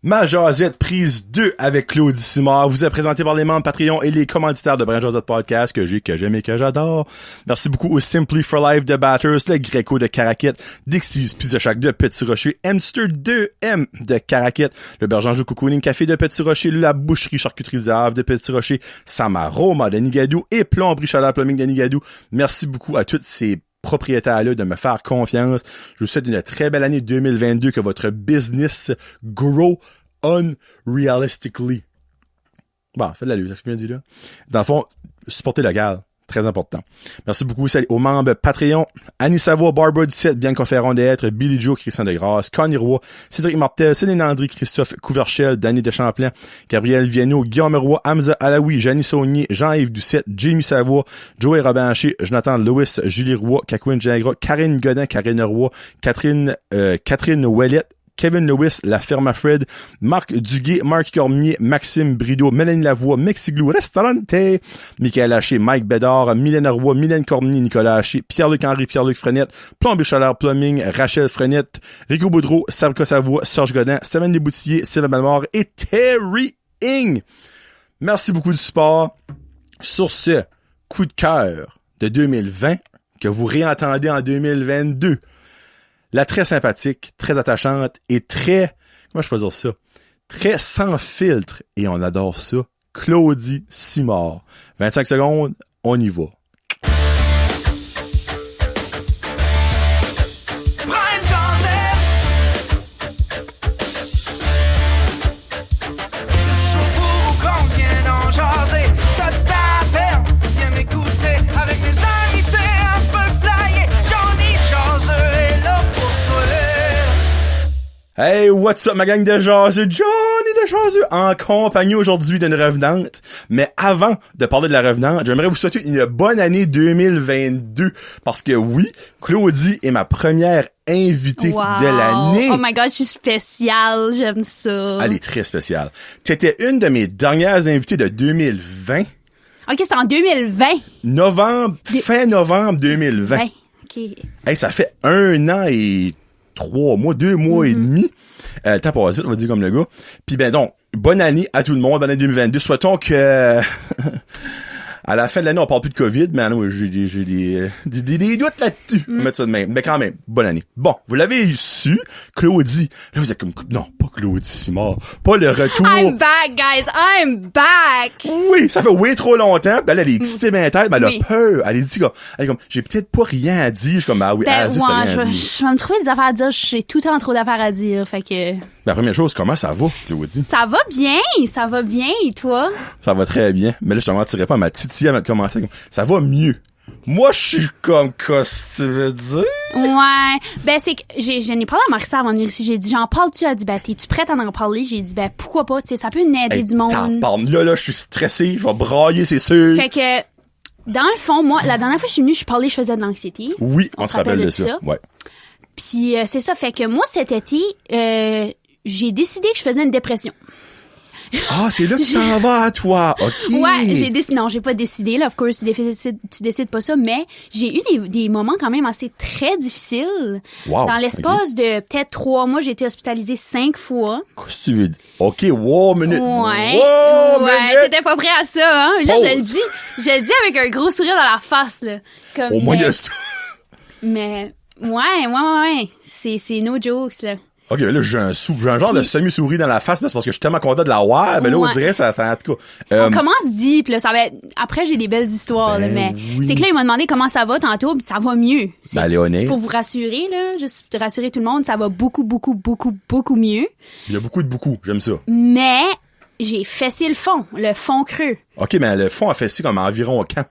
Ma jasette prise 2 avec Claudie Simard vous est présentée par les membres Patreon et les commanditaires de Brin Jasette Podcast que j'aime et que j'adore. Merci beaucoup au Simply for Life de Batters, le Greco de Caraquette, Dixie's Pizza Shack de Petit Rocher, Hamster 2M de Caraquette, le Bergeanjou Cocooning Café de Petit Rocher, la Boucherie Charcuterie du Havre de Petit Rocher, Samaroma de Nigadou et Plomberie Chaleur Plumbing de Nigadou. Merci beaucoup à toutes ces propriétaires-là de me faire confiance. Je vous souhaite une très belle année 2022, que votre business grow unrealistically. Bon, faites de la lutte, c'est ce que je viens de dire là. Dans le fond, supporter local. Très important. Merci beaucoup aux membres Patreon. Annie Savoie, Barbara 17, Bianca Ferron d'être, Billy Joe, Christian Degrasse, Connie Roy, Cédric Martel, Céline André, Christophe Couverchel, Danny Deschamplain, Gabriel Viano, Guillaume Roy, Hamza Alaoui, Janie Saunier, Jean-Yves Doucette, Jamie Savoie, Joey Robinché, Jonathan Lewis, Julie Roy, Kakwin Gingras, Karine Godin, Karine Roy, Catherine Ouellette, Kevin Lewis, La Ferme à Fred, Marc Duguay, Marc Cormier, Maxime Brideau, Mélanie Lavoie, Mexiglou, Restaurante, Michael Haché, Mike Bédard, Mylène Roy, Mylène Cormier, Nicolas Haché, Pierre-Luc Henry, Pierre-Luc Frenette, Plombier Chaleur Plumbing, Rachel Frenette, Rico Boudreau, Sarka Savoie, Serge Godin, Stéphane Desboutilliers, Sylvain Malmort et Terry Ing. Merci beaucoup du support. Sur ce coup de cœur de 2020, que vous réentendez en 2022, la très sympathique, très attachante et très, comment je peux dire ça, très sans filtre, et on adore ça, Claudie Simard. 25 secondes, on y va. Hey, what's up, ma gang de jaseux? Johnny de jaseux, en compagnie aujourd'hui d'une revenante. Mais avant de parler de la revenante, j'aimerais vous souhaiter une bonne année 2022. Parce que oui, Claudie est ma première invitée de l'année. Oh my god, je suis spéciale, j'aime ça. Elle est très spéciale. T'étais une de mes dernières invitées de 2020. Ok, c'est en 2020. Fin novembre 2020. Ok. Hey, ça fait 1 an et 3 mois, 2 mois et demi. Le temps passe vite, on va dire comme le gars. Puis ben donc, bonne année à tout le monde, bonne année 2022. Souhaitons que à la fin de l'année, on parle plus de COVID, mais non, j'ai des doutes là-dessus. On va mettre ça de même. Mais quand même, bonne année. Bon, vous l'avez su, Claudie. Là, vous êtes comme, non, pas Claudie Simard. Pas le retour. I'm back, guys. I'm back. Oui, ça fait way trop longtemps. Ben là, elle est excitée bien tête, ben elle a peur. Elle est dit comme, j'ai peut-être pas rien à dire. Je suis comme, ah oui, ben, ouais, t'as rien à dire. Je vais me trouver des affaires à dire. J'ai tout le temps trop d'affaires à dire, fait que... La première chose, comment ça va, Claudie? Ça va bien, et toi? Ça va très bien. Mais là, je te mentirais pas, ma titi avant de commencer. Ça va mieux. Moi, je suis comme, qu'est-ce que tu veux dire? Ouais. Ben, c'est que, je n'ai parlé à Marissa avant de venir ici. J'ai dit, j'en parle-tu? Elle a dit, ben, t'es-tu prête à en parler? J'ai dit, ben, pourquoi pas? Tu sais, ça peut aider du monde. Là, je suis stressé. Je vais brailler, c'est sûr. Fait que, dans le fond, moi, la dernière fois que je suis venue, je faisais de l'anxiété. Oui, on se rappelle de ça. Ouais. Puis, c'est ça. Fait que moi, cet été, j'ai décidé que je faisais une dépression. Ah, c'est là que tu t'en vas, toi. OK. Ouais, non, j'ai pas décidé, là. Of course, tu décides pas ça, mais j'ai eu des moments quand même assez très difficiles. Wow. Dans l'espace de peut-être 3 mois, j'ai été hospitalisée 5 fois. Qu'est-ce que tu veux dire? OK, wow, minute. Ouais. Minute. T'étais pas prêt à ça, hein? Là, je le dis avec un gros sourire dans la face, là. Comme, au moins, il y a ça. Mais, ouais. C'est no jokes, là. OK, là, j'ai un genre de semi-souris dans la face, mais c'est parce que je suis tellement content de la voir, mais là, on dirait ça fait, en tout cas. On commence deep, là, ça va être, après, j'ai des belles histoires, là, mais c'est que là, il m'a demandé comment ça va tantôt, puis ça va mieux. C'est pour vous rassurer, là, juste rassurer tout le monde, ça va beaucoup mieux. Il y a beaucoup, j'aime ça. Mais, j'ai fessé le fond creux. OK, mais le fond a fessé comme environ quand?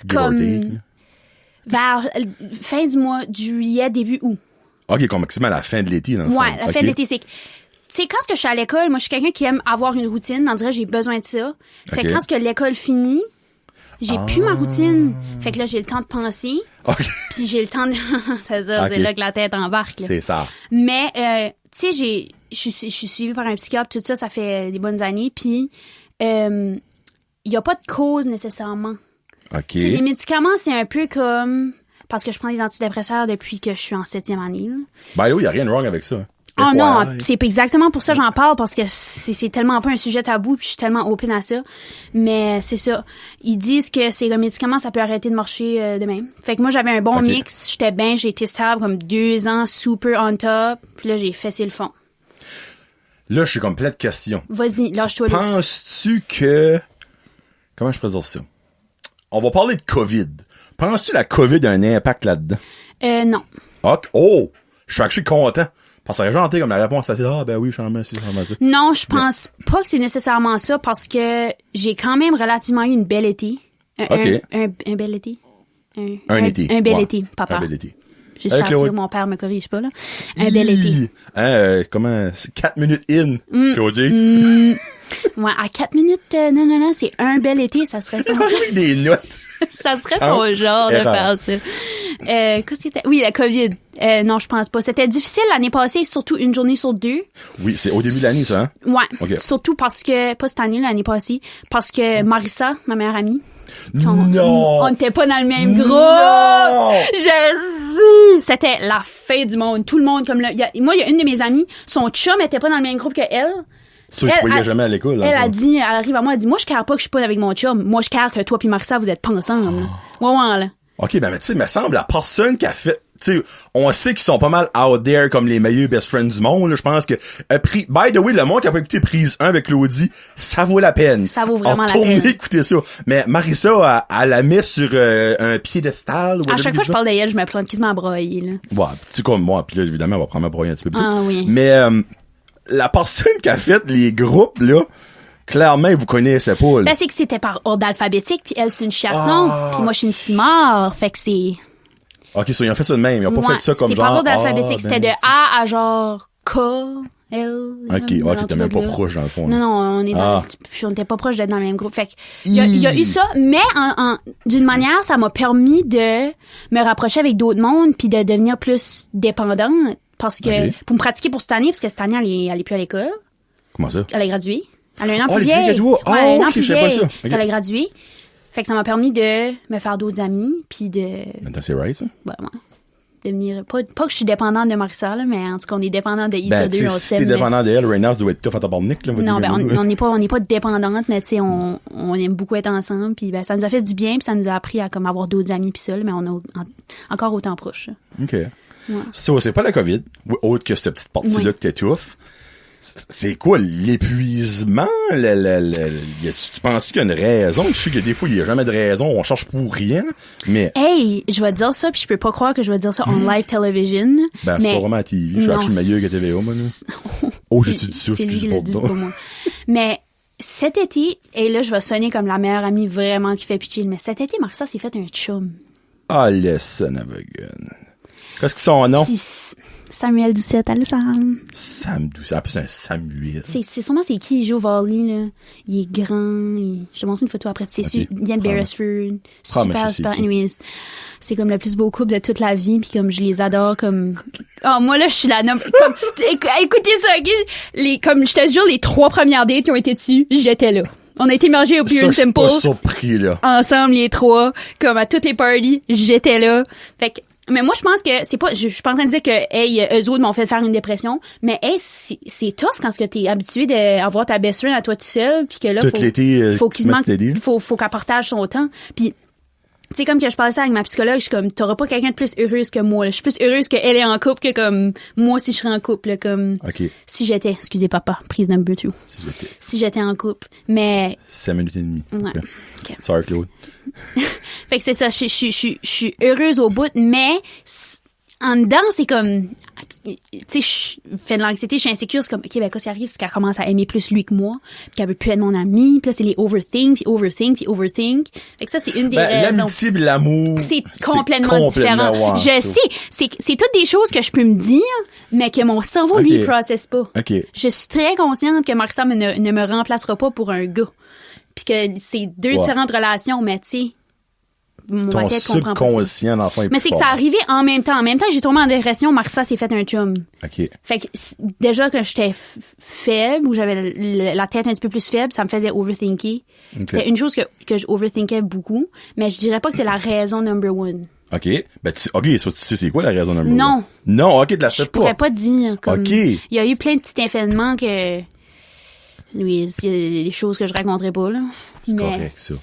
Comme... vers fin du mois de juillet, début août. OK, comme maximum à la fin de l'été, dans le fond. Ouais, la fin de l'été, c'est... Tu sais, quand je suis à l'école, moi, je suis quelqu'un qui aime avoir une routine. On dirait j'ai besoin de ça. Fait que quand l'école finit, j'ai plus ma routine. Fait que là, j'ai le temps de penser. Okay. Puis j'ai le temps de... c'est là que la tête embarque. Là. C'est ça. Mais, tu sais, je suis suivie par un psychiatre, tout ça, ça fait des bonnes années. Puis, il y a pas de cause nécessairement. OK. T'sais, les médicaments, c'est un peu comme... Parce que je prends des antidépresseurs depuis que je suis en 7e année. Ben oui, il n'y a rien de wrong avec ça. Oh non, c'est exactement pour ça que j'en parle, parce que c'est tellement pas un sujet tabou, puis je suis tellement open à ça. Mais c'est ça. Ils disent que ces médicaments, ça peut arrêter de marcher demain. Fait que moi, j'avais un bon mix. J'étais bien, j'ai été stable comme 2 ans, super on top. Puis là, j'ai fessé le fond. Là, je suis comme plein de questions. Vas-y, lâche-toi. Penses-tu que... Comment je peux dire ça? On va parler de COVID. Penses-tu que la COVID a un impact là-dedans? Non. Oh! Je suis content. Parce que ça aurait gentil comme la réponse, c'est ben oui, je suis en ça. Non, je pense pas que c'est nécessairement ça, parce que j'ai quand même relativement eu une belle été. Un bel été? Un été. Un bel été, papa. Un bel été. J'ai fait dire, mon père me corrige pas, là. Un bel été. Comment? C'est 4 minutes in, Claudie. Ouais, à 4 minutes, non, c'est un bel été, ça serait ça. Oui, des notes. Ça serait son genre de faire ça. Qu'est-ce que c'était? Oui, la COVID. Non, je pense pas. C'était difficile l'année passée, surtout une journée sur 2. Oui, c'est au début de l'année, ça, hein? Ouais. Okay. Surtout parce que, pas cette année, l'année passée, parce que Marissa, ma meilleure amie, non! On n'était pas dans le même groupe! Non! Je sais! C'était la fin du monde. Tout le monde, comme là. Moi, il y a une de mes amies, son chum était pas dans le même groupe que elle. Ça, tu voyais jamais à l'école. Elle arrive à moi, elle dit, moi, je care pas que je suis pas avec mon chum. Moi, je care que toi puis Marissa, vous êtes pas ensemble. Ouais, là. OK, ben, mais tu sais, me semble, la personne qui a fait, tu sais, on sait qu'ils sont pas mal out there comme les meilleurs best friends du monde, là. Je pense que, by the way, le monde qui a pas écouté prise 1 avec Claudie, ça vaut la peine. Ça vaut vraiment la peine. Écoutez ça. Mais Marissa, elle la met sur un piédestal. À chaque fois que je parle d'elle, je me plante quasiment à broyer, là. Ouais, tu sais comme moi, puis là, évidemment, on va prendre ma broyer un petit peu plus. Ah oui. Mais, la personne qui a fait les groupes, là, clairement, vous connaissez pas, là. Ben, c'est que c'était par ordre alphabétique, puis elle, c'est une chasson, puis moi, je suis une cimard, fait que c'est... OK, ça, ils ont fait ça de même. Ils ont pas fait ça comme genre... C'est par ordre alphabétique. C'était de A à genre K, L... OK, t'es même pas proche, dans le fond. Non, on est on était pas proche d'être dans le même groupe. Fait que, il y a eu ça, mais d'une manière, ça m'a permis de me rapprocher avec d'autres mondes, puis de devenir plus dépendante, parce que, pour me pratiquer pour cette année, parce que cette année, elle est plus à l'école. Comment ça? Elle a gradué. Elle a un an plus vieille. Elle a un an plus je sais pas vieille. ça. Okay. Elle a gradué. Fait que ça m'a permis de me faire d'autres amis, puis de... Attends, c'est right, ça? Ouais. Devenir... Pas que je suis dépendante de Marissa, là, mais en tout cas, on est dépendant de each other. Si t'es dépendant d'elle, right now, ça doit être tough à tabarnak, là. Non, ben, on n'est pas dépendante, mais tu sais, on aime beaucoup être ensemble, puis ben, ça nous a fait du bien, puis ça nous a appris à comme avoir d'autres amis, puis ça, mais on est encore autant proches. OK. Ouais. So, c'est pas la COVID, autre que cette petite partie-là que t'étouffes. C'est quoi l'épuisement? Tu penses qu'il y a une raison? Je sais que des fois, il n'y a jamais de raison, on cherche pour rien, mais... Hey, je vais te dire ça, puis je peux pas croire que je vais te dire ça on live television. Ben, c'est pas vraiment à TV. Je suis actually meilleur que TVA, moi, là. Oh, j'ai dit ça, c'est lui qui l'a dit, pas moi. Mais cet été, et là, je vais sonner comme la meilleure amie vraiment qui fait pitcher, mais cet été, Marissa s'est fait un chum. Ah, le son of a gun. Qu'est-ce qu'ils sont, non? Samuel Doucette, allô Sam? Sam Doucette, en plus un Samuel. C'est sûrement c'est qui, il joue au volley, là. Il est grand, je te montre une photo après, c'est Ian Beresford, super, anyways. C'est comme le plus beau couple de toute la vie, puis comme je les adore, comme... Oh, moi là, je suis la nomme... Écoutez ça, ok? Comme je te jure, les 3 premières dates qui ont été dessus, j'étais là. On a été manger au Pure and Simple. Je suis pas surpris, là. Ensemble, les 3, comme à toutes les parties, j'étais là. Fait que mais moi, je pense que c'est pas, je suis pas en train de dire que, hey, eux autres m'ont fait faire une dépression, mais, hey, c'est tough quand t'es habitué d'avoir ta best friend à toi tout seul, puis que là, faut qu'elle partage son temps. Puis, tu sais, comme que je parlais ça avec ma psychologue, je suis comme, t'auras pas quelqu'un de plus heureuse que moi, là. Je suis plus heureuse qu'elle est en couple que comme, moi si je serais en couple, là, comme, si j'étais, excusez papa, prise number 2. Si j'étais en couple. Mais. 5 minutes et demie. Ouais. Okay. Sorry, Claude. Fait que c'est ça, je suis heureuse au bout, mais en dedans, c'est comme, tu sais, je fais de l'anxiété, je suis insécure, c'est comme, OK, ben, quoi, ça arrive, c'est qu'elle commence à aimer plus lui que moi, puis qu'elle veut plus être mon amie, puis là, c'est les overthink. Fait que ça, c'est une des raisons. L'amitié et l'amour. C'est complètement différent. Wow, je sais, c'est toutes des choses que je peux me dire, mais que mon cerveau, lui, il processe pas. Je suis très consciente que Marissa ne me remplacera pas pour un gars. Puis que c'est 2 différentes relations, mais tu sais, ton subconscient d'enfant est mais c'est que ça arrivait en même temps. En même temps que j'ai tombé en dépression, Marissa s'est fait un chum. Fait que déjà que j'étais faible, ou j'avais la tête un petit peu plus faible, ça me faisait overthinker. C'était une chose que je overthinkais beaucoup, mais je dirais pas que c'est la raison number 1. OK. Ben, tu sais c'est quoi la raison numéro 1? Non. Non, OK, de la sais pas. Je pourrais pas te dire. Comme, OK. Il y a eu plein de petits événements que... Louise, il y a des choses que je raconterai pas, là. C'est correct, ça.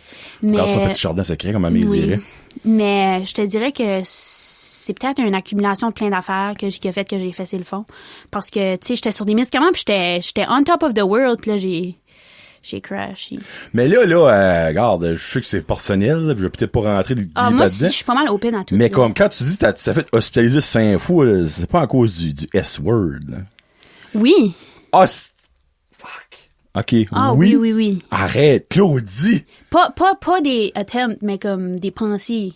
Mais... Regarde son petit jardin secret, comme ma mère dirait. Mais je te dirais que c'est peut-être une accumulation de plein d'affaires qui a fait que j'ai fessé le fond. Parce que, tu sais, j'étais sur des médicaments, puis j'étais on top of the world, puis là, j'ai crashé. Mais là, regarde, je sais que c'est personnel, je vais peut-être pas rentrer moi, je suis pas mal open à tout. Mais là. Comme quand tu dis que tu t'as fait hospitaliser 5 fois, là, c'est pas à cause du S-word, là. Oui. Ah, fuck. OK, oui. Arrête, Claudie. Pas des attempts, mais comme des pensées.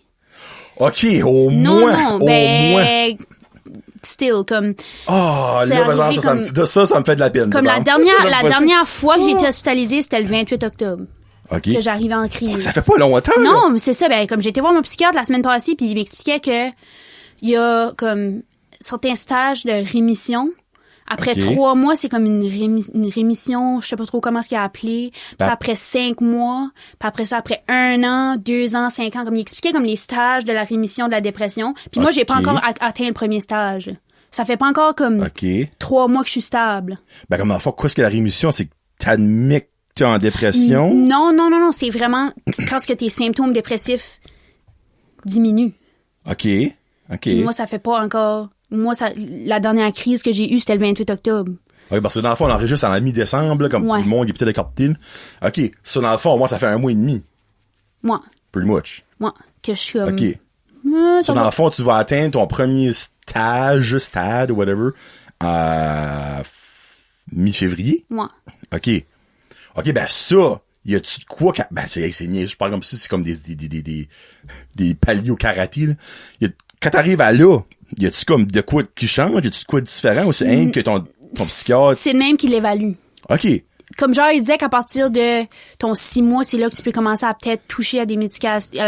OK, au moins. Still, comme... là, par exemple, ça me fait de la peine. Comme la dernière fois que j'ai été hospitalisée, c'était le 28 octobre. OK. Que j'arrivais en crise. Ça fait pas longtemps, là. Non, mais c'est ça. Ben, comme j'ai été voir mon psychiatre la semaine passée, puis il m'expliquait que il y a comme certains stages de rémission. Après 3 mois, c'est comme une rémission, je sais pas trop comment ce qu'il a appelé. Puis après 5 mois, puis après ça, après 1 an, 2 ans, 5 ans, comme il expliquait comme les stages de la rémission de la dépression. Puis moi, j'ai pas encore atteint le premier stage. Ça fait pas encore comme 3 mois que je suis stable. Ben, comme dans le fond, qu'est-ce que la rémission? C'est que t'admets que t'es en dépression? Non. C'est vraiment quand ce que tes symptômes dépressifs diminuent. OK. Puis moi, ça fait pas encore... Moi, la dernière crise que j'ai eue, c'était le 28 octobre. OK, parce que dans le fond, on enregistre en mi-décembre, là, comme tout le monde est peut-être capté. OK, ça, dans le fond, moi, ça fait 1 mois et demi. Moi. Pretty much. Moi, que je suis comme... OK. Ça, dans le fond, tu vas atteindre ton premier stade, ou whatever, à mi-février? Moi. OK, ben ça, y a-tu de quoi... Ben, c'est niaiseux, je parle comme si c'est comme des paliers au karaté, là. Quand t'arrives à là, y a-tu comme de quoi qui change? Y a-tu de quoi de différent? Ou c'est un que ton psychiatre... C'est le même qui l'évalue. OK. Comme genre, il disait qu'à partir de ton 6 mois, c'est là que tu peux commencer à peut-être toucher à des médications.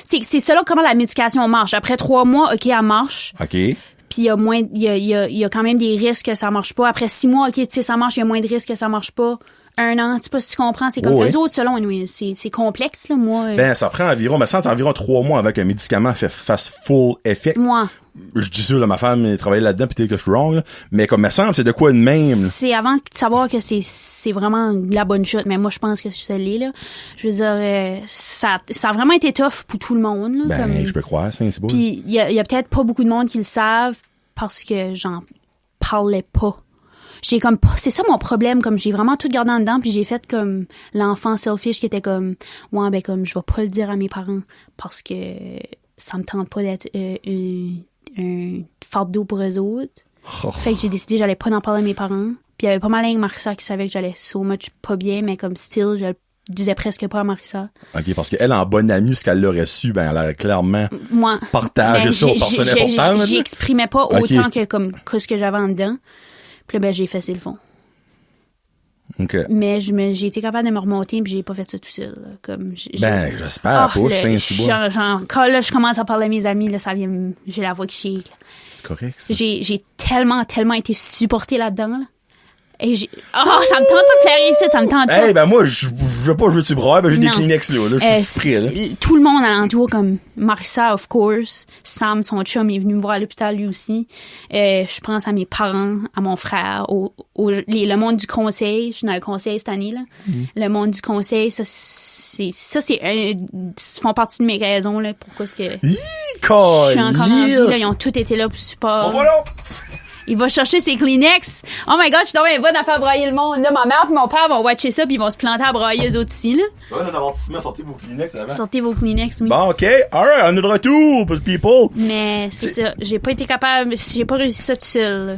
C'est selon comment la médication marche. Après 3 mois, OK, elle marche. OK. Puis il y a quand même des risques que ça marche pas. Après 6 mois, OK, tu sais, ça marche, il y a moins de risques que ça marche pas. 1 an, tu sais pas si tu comprends. C'est comme eux autres, selon, c'est complexe, là, moi. Ben, ça prend environ 3 mois avec un médicament fasse full effect. Moi. Je dis ça, là, ma femme travaillait là-dedans, peut-être que je suis wrong, là. Mais comme me semble, c'est de quoi de même. C'est avant de savoir que c'est vraiment la bonne chute, mais moi, je pense que c'est l'est, là. Je veux dire, ça a vraiment été tough pour tout le monde, là. Ben, je peux croire, c'est beau. Puis, il y a peut-être pas beaucoup de monde qui le savent parce que j'en parlais pas. C'est ça mon problème, comme j'ai vraiment tout gardé en dedans, puis j'ai fait comme l'enfant selfish qui était comme, comme je vais pas le dire à mes parents parce que ça me tente pas d'être un fardeau pour eux autres. Fait que j'ai décidé j'allais pas en parler à mes parents. Puis il y avait pas mal avec Marissa qui savait que j'allais so much pas bien, mais comme still, je le disais presque pas à Marissa. OK, parce qu'elle, en bonne amie, ce qu'elle l'aurait su, ben elle aurait clairement partagé ça aux personnes importantes. J'exprimais pas autant que ce que j'avais en dedans. Puis là, ben, j'ai effacé le fond. OK. Mais j'ai été capable de me remonter, puis j'ai pas fait ça tout seul. J'espère pas. Quand là, je commence à parler à mes amis, là, ça vient, j'ai la voix qui shake. C'est correct, ça. J'ai tellement été supportée là-dedans, là. Et ça me tente pas de clairer ici, ça me tente pas. Ben moi, je veux pas jouer du bras, ben j'ai des Kleenex là, je suis prêt, là. Tout le monde alentour, comme Marissa, of course, Sam, son chum, est venu me voir à l'hôpital lui aussi. Je pense à mes parents, à mon frère, le monde du conseil, je suis dans le conseil cette année, là. Le monde du conseil, font partie de mes raisons, là, pourquoi est-ce que je suis encore en vie, là, ils ont tous été là pour support. Il va chercher ses Kleenex. Oh my God, je suis tombée bonne à faire brailler le monde. Là, ma mère et mon père vont watcher ça puis ils vont se planter à brailler eux autres ici, là. Sortez vos Kleenex avant. Sortez vos Kleenex, oui. Bon, OK. Alright, on est de retour, people. Mais c'est ça. J'ai pas été capable, j'ai pas réussi ça tout seul, là.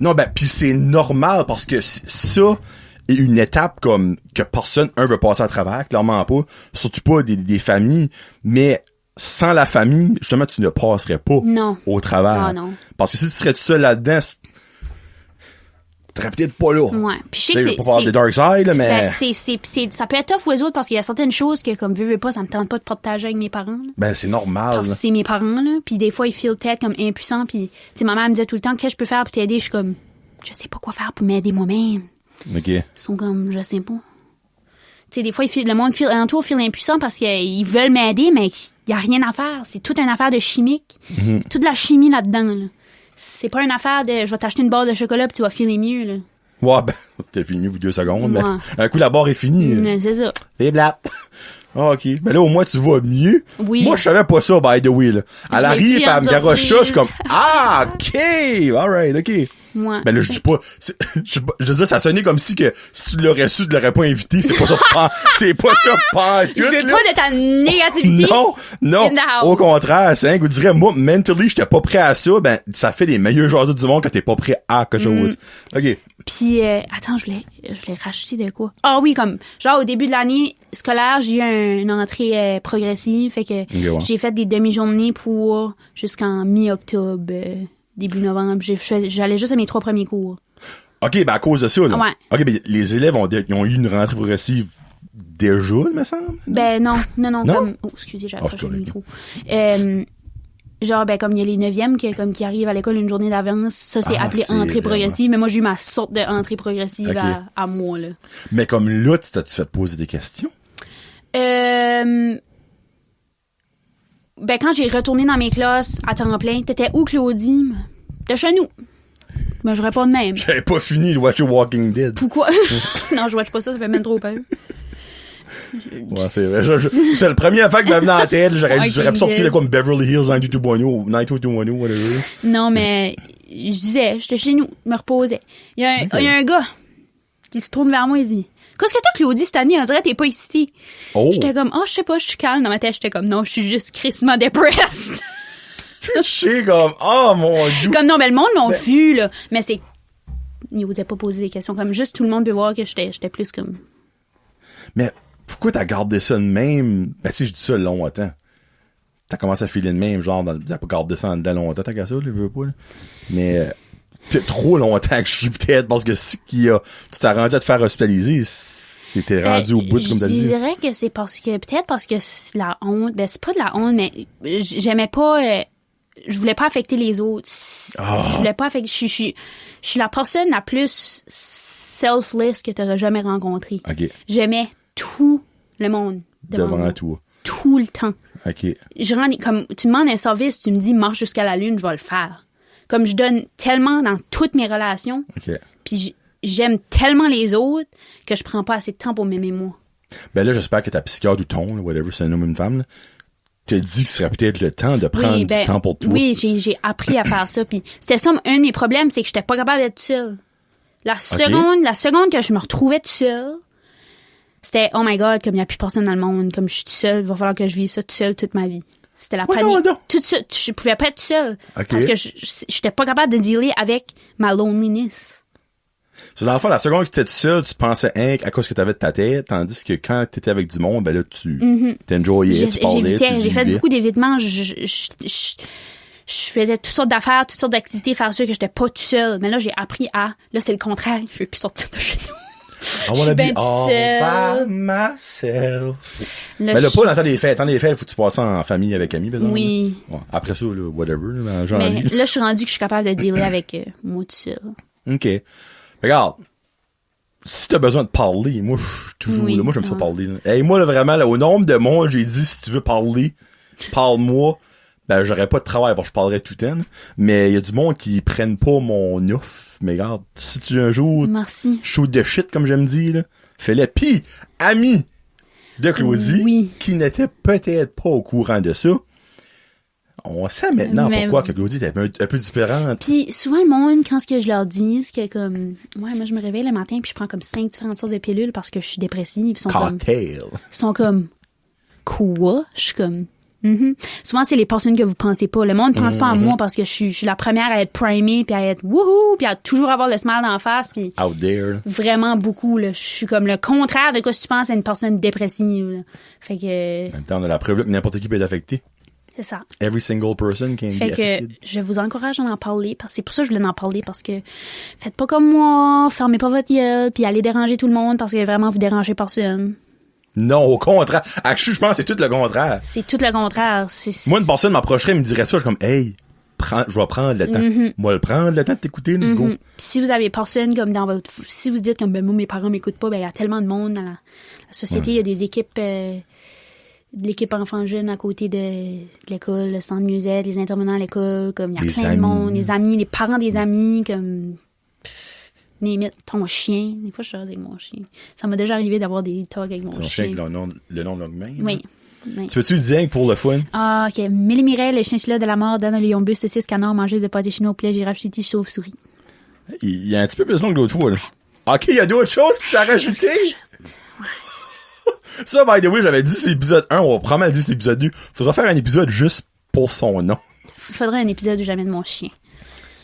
Non, ben, pis c'est normal parce que ça est une étape comme que personne, veut passer à travers, clairement pas. Surtout pas des familles, mais sans la famille, justement, tu ne passerais pas au travers. Ah, non. Parce que si tu serais tout seul là-dedans, tu serais peut-être pas là. Ouais. Puis je sais que c'est... pas des dark side, là, mais... ça peut être tough aux autres parce qu'il y a certaines choses que, comme veux pas, ça me tente pas de partager avec mes parents. Là. Ben, c'est normal. Parce que c'est mes parents, là. Puis des fois, ils feel tête comme impuissants. Puis, tu sais, ma mère me disait tout le temps, qu'est-ce que je peux faire pour t'aider? Je suis comme, je sais pas quoi faire pour m'aider moi-même. OK. Ils sont comme, je sais pas. sais, des fois, le monde alentour file impuissant parce qu'ils veulent m'aider, mais il n'y a rien à faire. C'est toute une affaire de chimique. Toute la chimie là-dedans, là. C'est pas une affaire de je vais t'acheter une barre de chocolat puis tu vas filer mieux, là. Ouais, ben, t'as fini au bout de 2 secondes, mais un coup, la barre est finie. Mais c'est ça. C'est plate. Ah, OK. Ben là, au moins, tu vas mieux. Oui. Moi, je savais pas ça, by the way, là. Elle arrive, elle me garoche ça, je suis comme, ah, OK, alright, OK. Ouais. Ben là, je dis pas, je veux dire, ça sonnait comme si tu l'aurais su, tu l'aurais pas invité. C'est pas ça, c'est pas ça, pas tout. Je veux pas de ta négativité. Non. Au contraire, c'est vous dirais, moi, mentally, j'étais pas prêt à ça. Ben, ça fait les meilleurs joueurs du monde quand t'es pas prêt à quelque chose. OK. Puis, attends, je voulais rajouter de quoi? Ah oui, comme, genre, au début de l'année scolaire, j'ai eu une entrée progressive. Fait que j'ai fait des demi-journées pour jusqu'en mi-octobre, début novembre. J'allais juste à mes 3 premiers cours. OK, ben à cause de ça, là. Ouais. OK, ben les élèves ils ont eu une rentrée progressive déjà, il me semble? Ben non. Comme, oh, excusez, j'ai accroché le micro. Genre, ben, comme il y a les 9e qui arrivent à l'école une journée d'avance, ça, c'est appelé entrée progressive. Mais moi, j'ai eu ma sorte d'entrée progressive à moi, là. Mais comme là, tu t'as-tu fait poser des questions? Ben, quand j'ai retourné dans mes classes à temps plein, t'étais où, Claudie? De chez nous. Ben, je réponds de même. J'avais pas fini de watcher Walking Dead. Pourquoi? Non, je watch pas ça fait même trop peur. Ouais, c'est vrai. C'est le premier affaire qui m'a venu en tête. J'aurais pu sortir de comme Beverly Hills 90210, whatever. Non, mais je disais, j'étais chez nous, je me reposais. Il y a un gars qui se tourne vers moi et dit qu'est-ce que t'as, Claudie, cette année? On dirait que t'es pas ici. Oh. J'étais comme, je sais pas, je suis calme. Dans ma tête, j'étais comme, non, je suis juste crissement depressed. Je sais comme, mon Dieu. Comme, non, ben, le monde l'ont vu, là. Mais c'est. Ils osaient pas poser des questions. Comme, juste tout le monde peut voir que j'étais plus comme. Mais pourquoi t'as gardé ça de même? Ben, tu sais, je dis ça longtemps. T'as commencé à filer de même, genre, t'as pas gardé ça en dedans longtemps, t'as qu'à ça, je veux pas, là. Mais, c'est trop longtemps que je suis peut-être, parce que tu t'es rendu à te faire hospitaliser, c'était rendu au bout, comme t'as dit. Je dirais que c'est peut-être parce que c'est la honte. Ben, c'est pas de la honte, mais j'aimais pas, je voulais pas affecter les autres. Je voulais pas affecter, je suis la personne la plus selfless que t'aurais jamais rencontrée. OK. J'aimais tout le monde devant toi. Tout le temps. OK. Comme, tu me demandes un service, tu me dis, marche jusqu'à la lune, je vais le faire. Comme je donne tellement dans toutes mes relations. OK. Puis j'aime tellement les autres que je prends pas assez de temps pour m'aimer moi. Ben là, j'espère que ta psychiatre ou ton, whatever, c'est un homme ou une femme, là, te dit que ce serait peut-être le temps de prendre du temps pour toi. Oui, j'ai appris à faire ça. Puis c'était ça, un de mes problèmes, c'est que j'étais pas capable d'être seule. La seconde que je me retrouvais toute seule, c'était, oh my God, comme il n'y a plus personne dans le monde, comme je suis toute seule, il va falloir que je vive ça toute seule toute ma vie. C'était la panique. Tout ça, je pouvais pas être seule. Okay. Parce que j'étais pas capable de dealer avec ma loneliness. C'est dans le fond, la seconde que tu étais seule, tu pensais à cause que tu avais de ta tête, tandis que quand tu étais avec du monde, ben là, tu t'enjoyais, tu parlais, j'ai fait beaucoup d'évitements. Je faisais toutes sortes d'affaires, toutes sortes d'activités, faire sûr que j'étais pas toute seule. Mais là, j'ai appris là, c'est le contraire. Je veux plus sortir de chez nous. I wanna be all by myself. Mais là, pas dans le temps des fêtes. Dans les fêtes, faut que tu passes en famille avec amis, par exemple. Oui. Bon, après ça, là, whatever, là, mais là, je suis rendu que je suis capable de dealer avec moi tout seul. OK. Regarde. Si t'as besoin de parler, moi, je suis toujours là. Moi, j'aime ça parler. Là. Hey, moi, là, vraiment, là, au nombre de mois, j'ai dit, si tu veux parler, parle-moi. Ben, j'aurais pas de travail, parce que je parlerais tout le temps. Mais il y a du monde qui prennent pas mon offre. Mais regarde, si tu un jour, shoot de shit, comme j'aime dire, là, fais-le. Pis, ami de Claudie, qui n'était peut-être pas au courant de ça, on sait maintenant pourquoi que Claudie était un peu différente. Puis souvent, le monde, quand je leur dis, c'est que comme, moi, je me réveille le matin, puis je prends comme 5 différentes sortes de pilules parce que je suis dépressive. Ils sont comme, quoi? Je suis comme, Souvent, c'est les personnes que vous pensez pas. Le monde pense pas à moi parce que je suis la première à être primée puis à être wouhou puis à toujours avoir le smile d'en face puis out there. Vraiment beaucoup là. Je suis comme le contraire de quoi tu penses à une personne dépressive. Là. Fait que. En même temps, on a la preuve que n'importe qui peut être affecté. C'est ça. Every single person can be affected. Je vous encourage à en parler parce que c'est pour ça que je voulais en parler parce que faites pas comme moi, fermez pas votre gueule puis allez déranger tout le monde parce que vraiment vous dérangez personne. Non, au contraire. Actually, je pense que c'est tout le contraire. C'est tout le contraire. Moi, une personne m'approcherait et me dirait ça, je suis comme, hey, je vais prendre le temps. Moi, le prendre le temps de t'écouter, go. Si vous avez personne comme dans votre... Si vous dites comme, ben, moi, mes parents m'écoutent pas, ben, il y a tellement de monde dans la société, il y a des équipes, de l'équipe enfants jeunes à côté de l'école, le centre musette, les intervenants à l'école, comme il y a plein de monde, les amis, les parents des amis, comme limite ton chien. Des fois, je sors avec mon chien. Ça m'a déjà arrivé d'avoir des talks avec mon chien. Ton chien avec le nom de longue main? Oui. Oui. Tu veux-tu le dire pour le fun? Ah, OK. Millie Mireille, le chinchilla de la mort, Dan Léon Bus, saucisse, canard, mangeuse de pâté chinois au poulet, girafe, ch'ti, chauve-souris. Il y a un petit peu plus long que l'autre fois, là. OK, il y a d'autres choses qui s'en rajoutent. Ça, by the way, j'avais dit c'est l'épisode 1, on va probablement dire c'est l'épisode 2. Faudra faire un épisode juste pour son nom. Faudrait un épisode où j'amène mon chien.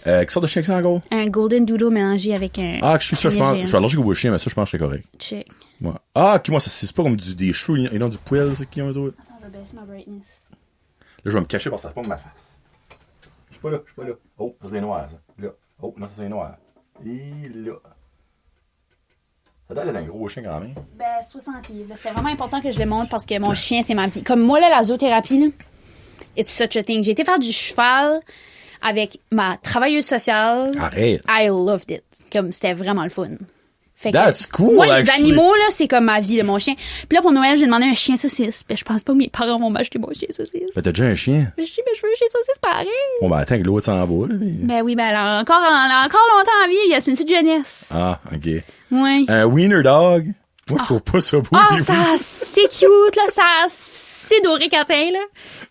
Quelle sorte de chien que c'est encore? Un Golden Doodle mélangé avec un... Ah, je suis ça, je suis allergique au chien, mais ça, je pense que c'est correct. Check. Ouais. Ah, ok, moi, ça, c'est pas comme des cheveux et non du poil, ça, qui ont eux autres. Attends, je vais baisser ma brightness. Là, je vais me cacher parce que ça se pas ma face. Je suis pas là. Oh, ça, c'est noir, ça. Là. Oh, non, ça, c'est noir. Et là. Ça doit être un gros chien quand même. Ben, 60 livres. C'était vraiment important que je le montre parce que mon chien, c'est ma vie. Comme moi, là, la zoothérapie, là, it's such a thing. J'ai été faire du cheval avec ma travailleuse sociale. Arrête. I loved it. Comme, c'était vraiment le fun. Fait que, that's cool, moi, les actually. animaux, là, c'est comme ma vie, là, mon chien. Puis là, pour Noël, j'ai demandé un chien saucisse. Ben, je pense pas que mes parents vont m'acheter mon chien saucisse. Ben, t'as déjà un chien? Mais je dis, je veux un chien saucisse pareil. Bon, ben, attends que l'autre s'en va, là. Ben oui, ben, elle a encore longtemps à vivre. C'est une petite jeunesse. Ah, ok. Ouais. Un wiener dog? Moi, je trouve pas ça beau. Ah, ça, c'est cute, là. Ça, c'est doré catin, là.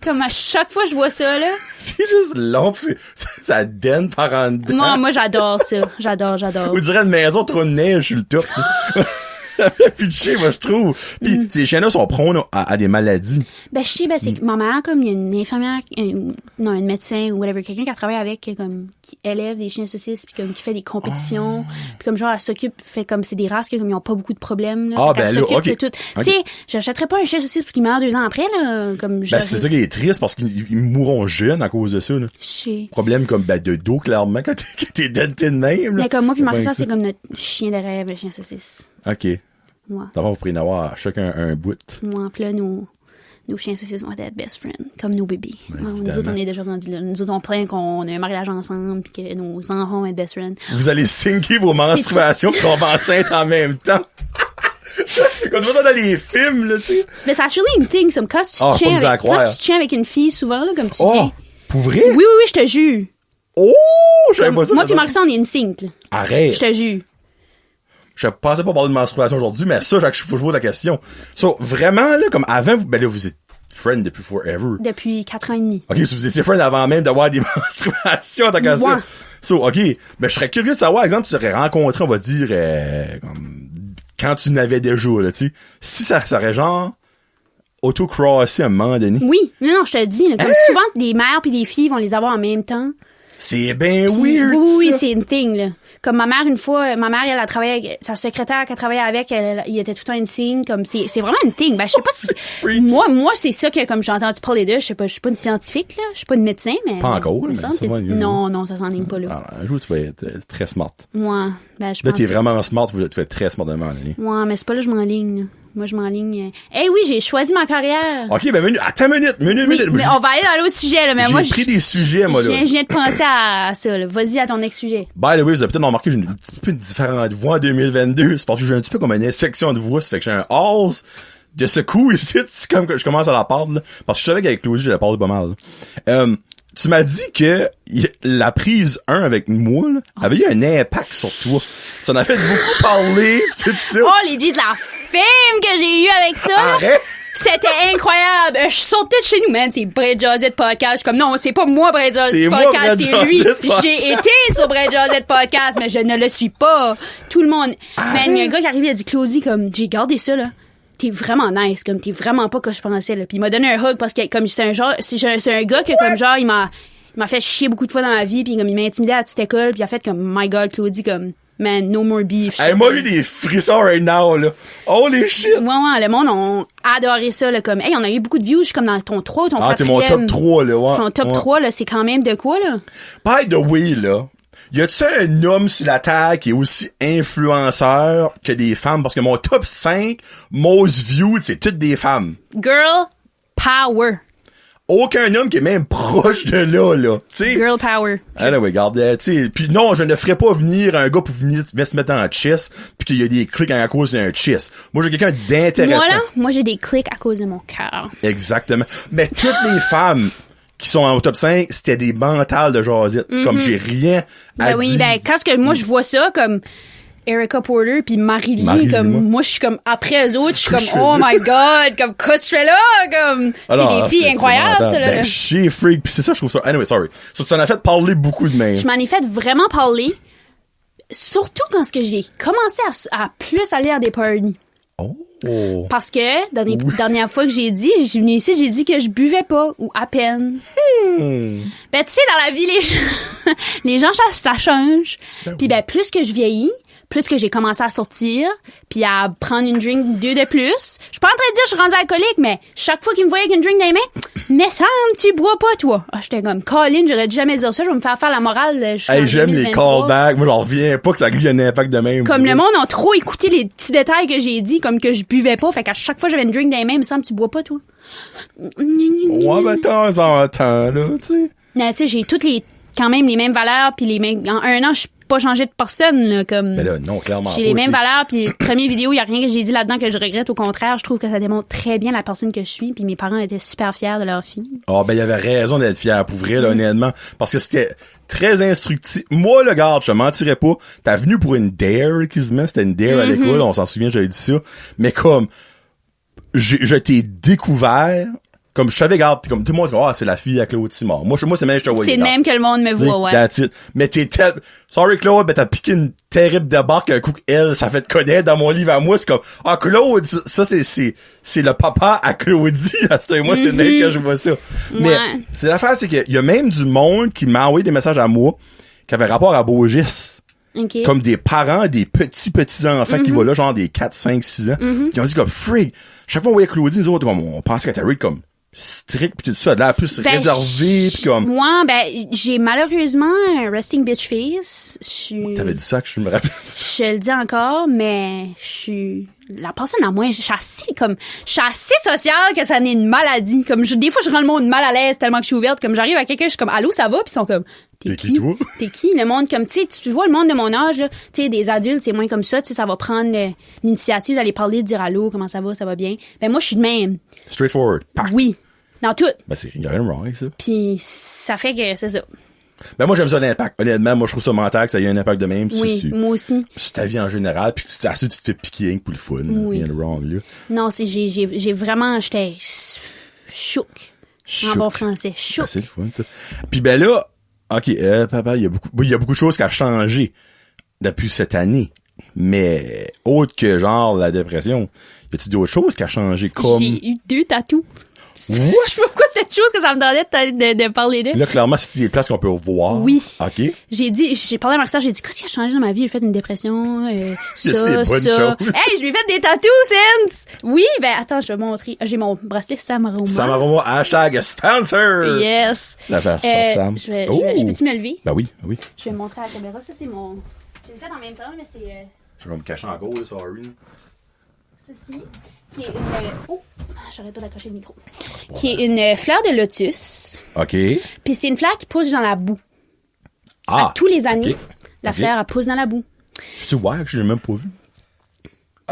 Comme à chaque fois que je vois ça, là. C'est juste long, pis ça donne par en dedans. Moi, j'adore ça. J'adore. On dirait une maison trop de neige sur le top. Ça fait pitcher, moi, je trouve. Pis ces chiens-là sont prônes à des maladies. Ben, je sais, ben, c'est que ma mère, comme, il y a une infirmière, non, un médecin ou whatever, quelqu'un qui travaille avec, comme, qui élève des chiens saucisses, puis comme, qui fait des compétitions, puis comme, genre, elle s'occupe, fait comme, c'est des races qui, comme, ils ont pas beaucoup de problèmes, là. Ah, Fait ben, là, ok. de tout. Tu sais, j'achèterais pas un chien saucisse pour qu'il meure 2 ans après, là. Comme, Ben, c'est ça qui est triste parce qu'ils mourront jeunes à cause de ça, là. Je sais. Problème comme, ben, de dos, clairement, quand t'es denté de même, là. Mais comme moi, puis Marissa, c'est comme notre chien de rêve, le chien saucisse. OK. Moi. D'abord, vous pourriez en avoir chacun un bout. Moi, puis là, nos chiens saucisses vont être best friends, comme nos bébés. Ben, nous autres, on est déjà rendus là. Nous autres, on plaint qu'on a un mariage ensemble, puis que nos enfants vont être best friends. Vous allez syncer vos menstruations pis tomber enceinte en même temps. Quand tu vas dans les films, là, tu sais. Mais c'est actually une thing, comme quand tu tiens avec une fille, souvent, là, comme tu viens. Pour vrai? Oui, je te jure. Oh! Je savais pas ça. Moi puis Marissa, on est une sync, là. Arrête! Je te jure. Je pensais pas parler de menstruation aujourd'hui, mais ça, faut que je pose la question. So, vraiment, là, comme avant, vous êtes friends depuis forever. Depuis 4 ans et demi. OK, so vous étiez friends avant même d'avoir des menstruations, tant qu'à ça. So, OK, mais je serais curieux de savoir, exemple, tu aurais rencontré, on va dire, comme, quand tu n'avais déjà, là, tu sais, si ça aurait genre auto-crossé à un moment donné. Oui, non, je te le dis, là, comme souvent, des mères puis des filles vont les avoir en même temps. C'est bien weird, Oui, ça. c'est une thing, là. Comme ma mère, une fois, elle a travaillé avec, sa secrétaire qu'elle travaillait avec, il était tout le temps une signe, comme, c'est vraiment une thing. Ben, je sais pas si, moi, c'est ça que, comme j'ai entendu parler d'eux, je sais pas, je suis pas une scientifique, là, je suis pas une médecin, mais. Pas encore, mais ça va mieux. Non, ça s'enligne pas, là. Alors, un jour, tu vas être très smart. Ouais, ben, je pense. Là, t'es vraiment smart, tu vas être très smart de moment donné. Ouais, mais c'est pas là que je m'enligne, là. Moi, je m'enligne. Oui, j'ai choisi ma carrière. OK, ben, attends une minute. Mais on va aller dans l'autre sujet, là. Mais moi, j'ai pris des sujets, moi, là. Je viens de penser à ça, là. Vas-y à ton next-sujet. By the way, vous avez peut-être remarqué, j'ai une petit peu différente voix en 2022. C'est parce que j'ai un petit peu comme une section de voix. Ça fait que j'ai un hausse de ce coup ici. C'est comme que je commence à la parler, là. Parce que je savais qu'avec Claudie, je la parle pas mal, là. Tu m'as dit que la prise 1 avec moi, là, avait eu un impact sur toi. Ça en a fait beaucoup parler, tout ça. Oh, les G de la fame que j'ai eu avec ça. Arrête! C'était incroyable. Je sortais de chez nous, man. C'est Brad Josette Podcast. Je suis comme, non, c'est pas moi, Brad Josette Podcast, c'est lui. J'ai été sur Brad Josette Podcast, mais je ne le suis pas. Tout le monde. Man, il y a un gars qui arrive, il a dit, Claudie, comme, j'ai gardé ça, là. T'es vraiment nice, comme, t'es vraiment pas que je pensais, là. Puis il m'a donné un hug parce que, comme, c'est un gars que, comme, genre, il m'a fait chier beaucoup de fois dans ma vie, puis comme, il m'a intimidé à toute école, puis il a fait comme, my God, Claudie, comme, man, no more beef. Hey, moi, j'ai des frissons right now, là. Holy shit! Ouais, le monde a adoré ça, là, comme, on a eu beaucoup de views, je suis comme dans ton 3 ou ton 4e. Ah, t'es mon top 3, là, ouais. Ton top 3, là, c'est quand même de quoi, là? By the way, là, y a-tu un homme sur la terre qui est aussi influenceur que des femmes? Parce que mon top 5 most viewed, c'est toutes des femmes. Girl power. aucun homme qui est même proche de là, tu sais. Girl power. Ah non, regarde, tu sais. Puis non, je ne ferais pas venir un gars pour venir se mettre en chess puis qu'il y a des clics à cause d'un chess. Moi, j'ai quelqu'un d'intéressant. Moi, j'ai des clics à cause de mon cœur. Exactement. Mais toutes les femmes qui sont au top 5, c'était des mentales de jasette. Comme j'ai rien à dire. Oui, moi, je vois ça comme Erica Porter puis Marie-Lee, comme moi je suis comme après eux autres, je suis comme oh my god, comme qu'est-ce que je fais là, comme c'est des filles incroyables ça là. Ben, chez freak, puis c'est ça je trouve ça. Anyway, sorry. Ça en a fait parler beaucoup de même. Je m'en ai fait vraiment parler, surtout quand j'ai commencé à plus aller à des parties. Oh. Parce que dans les dernières fois que je suis venue ici, j'ai dit que je buvais pas ou à peine. Ben tu sais dans la vie les gens ça change. Puis ben plus que je vieillis, plus que j'ai commencé à sortir, puis à prendre une drink 2 de plus. Je suis pas en train de dire que je suis rendue alcoolique, mais chaque fois qu'il me voyait avec une drink dans les mains, mais ça, tu bois pas, toi. Ah, j'étais comme, Colin, j'aurais dû jamais dire ça, je vais me faire la morale. Hey, j'aime les callbacks. Moi, j'en reviens pas que ça a eu un impact de même. Comme le monde a trop écouté les petits détails que j'ai dit, comme que je buvais pas, fait qu'à chaque fois j'avais une drink dans les mains, il me semble, tu bois pas, toi. Ouais, ben, temps, là, tu sais. Mais tu sais, j'ai quand même les mêmes valeurs, puis en un an, je suis pas changé de personne, là, comme. Mais là, non, clairement. J'ai les mêmes valeurs, puis première vidéo, il y a rien que j'ai dit là-dedans que je regrette. Au contraire, je trouve que ça démontre très bien la personne que je suis, puis mes parents étaient super fiers de leur fille. Ah, ben, il y avait raison d'être fier, pour vrai, là, honnêtement. Parce que c'était très instructif. Moi, le gars, je te mentirais pas. T'as venu pour une dare, quasiment. C'était une dare à l'école, on s'en souvient, j'avais dit ça. Mais comme, je t'ai découvert. Comme je savais, regarde, comme tout le monde dit, c'est la fille à Claude Simard. Moi, c'est même, je te voyais. C'est le même que le monde me voit, ouais. That's it. Mais sorry, Claude, ben, t'as piqué une terrible débarque un coup qu'elle, ça fait te connaître dans mon livre à moi. C'est comme, Claude, ça, c'est le papa à Claudie. Moi, c'est le même que je vois ça. Mais, c'est l'affaire, c'est qu'il y a même du monde qui m'a envoyé des messages à moi, qui avaient rapport à Beaugis. Okay. Comme des parents, des petits-enfants qui vont là, genre des 4, 5, 6 ans, qui ont dit comme, freak. Chaque fois, on voyait Claudie, nous autres, on pensait qu'elle était comme, strict pis tout ça, là, plus réservé pis comme. Moi, j'ai malheureusement un resting bitch face. T'avais dit ça que je me rappelle. Je le dis encore, mais je suis la personne à moi, je suis assez sociale que ça n'est une maladie. Comme des fois je rends le monde mal à l'aise tellement que je suis ouverte, comme j'arrive à quelqu'un, je suis comme allô, ça va, puis ils sont comme T'es qui toi? T'es qui? Le monde comme, tu sais, tu vois le monde de mon âge, tu sais, des adultes, c'est moins comme ça, tu sais, ça va prendre l'initiative d'aller parler, de dire allô, comment ça va bien. Ben moi, je suis de même. Straightforward. Oui. Dans tout. Ben il y a rien de wrong avec ça. Puis ça fait que c'est ça. Ben moi, j'aime ça l'impact. Honnêtement, moi, je trouve ça mental que ça ait un impact de même. Oui, moi aussi. C'est ta vie en général, puis tu te fais piquer pour le fun. Oui. Rien de wrong, là. Non, j'ai vraiment, j'étais chouk. En bon français. Chouk. C'est le fun, ça. Puis ben là, OK, papa, il y a beaucoup de choses qui ont changé depuis cette année. Mais, autre que genre la dépression, y a-tu d'autres choses qui ont changé comme... J'ai eu 2 tatous. Je sais pas pourquoi c'était une chose que ça me donnait de parler d'eux. Là, clairement, c'est des places qu'on peut voir. Oui. OK. J'ai parlé à Marc, j'ai dit, qu'est-ce qui a changé dans ma vie? J'ai fait une dépression, ça. Hey, je lui ai fait des tatous, since! Oui, ben, attends, je vais montrer. J'ai mon bracelet Sam Aroma. Sam Aroma, #sponsor! Yes. L'affaire sur Sam. Je peux-tu me lever? Ben oui. Je vais le montrer à la caméra. Ça, c'est mon... Je l'ai fait en même temps, mais c'est... Je vais me cacher encore, là, sorry. Ceci, qui est une... Oh, j'arrête pas d'accrocher le micro. Qui est une fleur de lotus. OK. Puis c'est une fleur qui pousse dans la boue. Ah! À tous les années, la fleur, elle pousse dans la boue. C'est-tu que je l'ai même pas vu?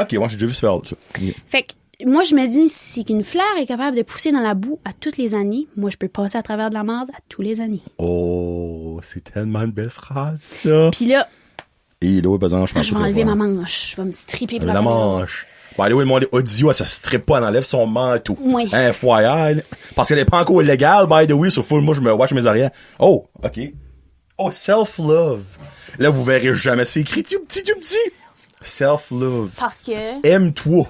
OK, moi, j'ai déjà vu se faire ça. Okay. Fait que moi, je me dis, si une fleur est capable de pousser dans la boue à toutes les années, moi, je peux passer à travers de la merde à tous les années. Oh, c'est tellement une belle phrase, ça. Puis là... Et là, par exemple, je vais enlever ma manche. Je vais me stripper pour la manche. By the way, le monde audio, elle se strippe pas, elle enlève son manteau. Oui. FYI. Parce qu'elle est pas encore légale, by the way, sauf que moi, je me watch mes arrières. Oh, OK. Oh, self-love. Là, vous verrez jamais. C'est écrit tout petit. Self-love. Parce que... Aime-toi.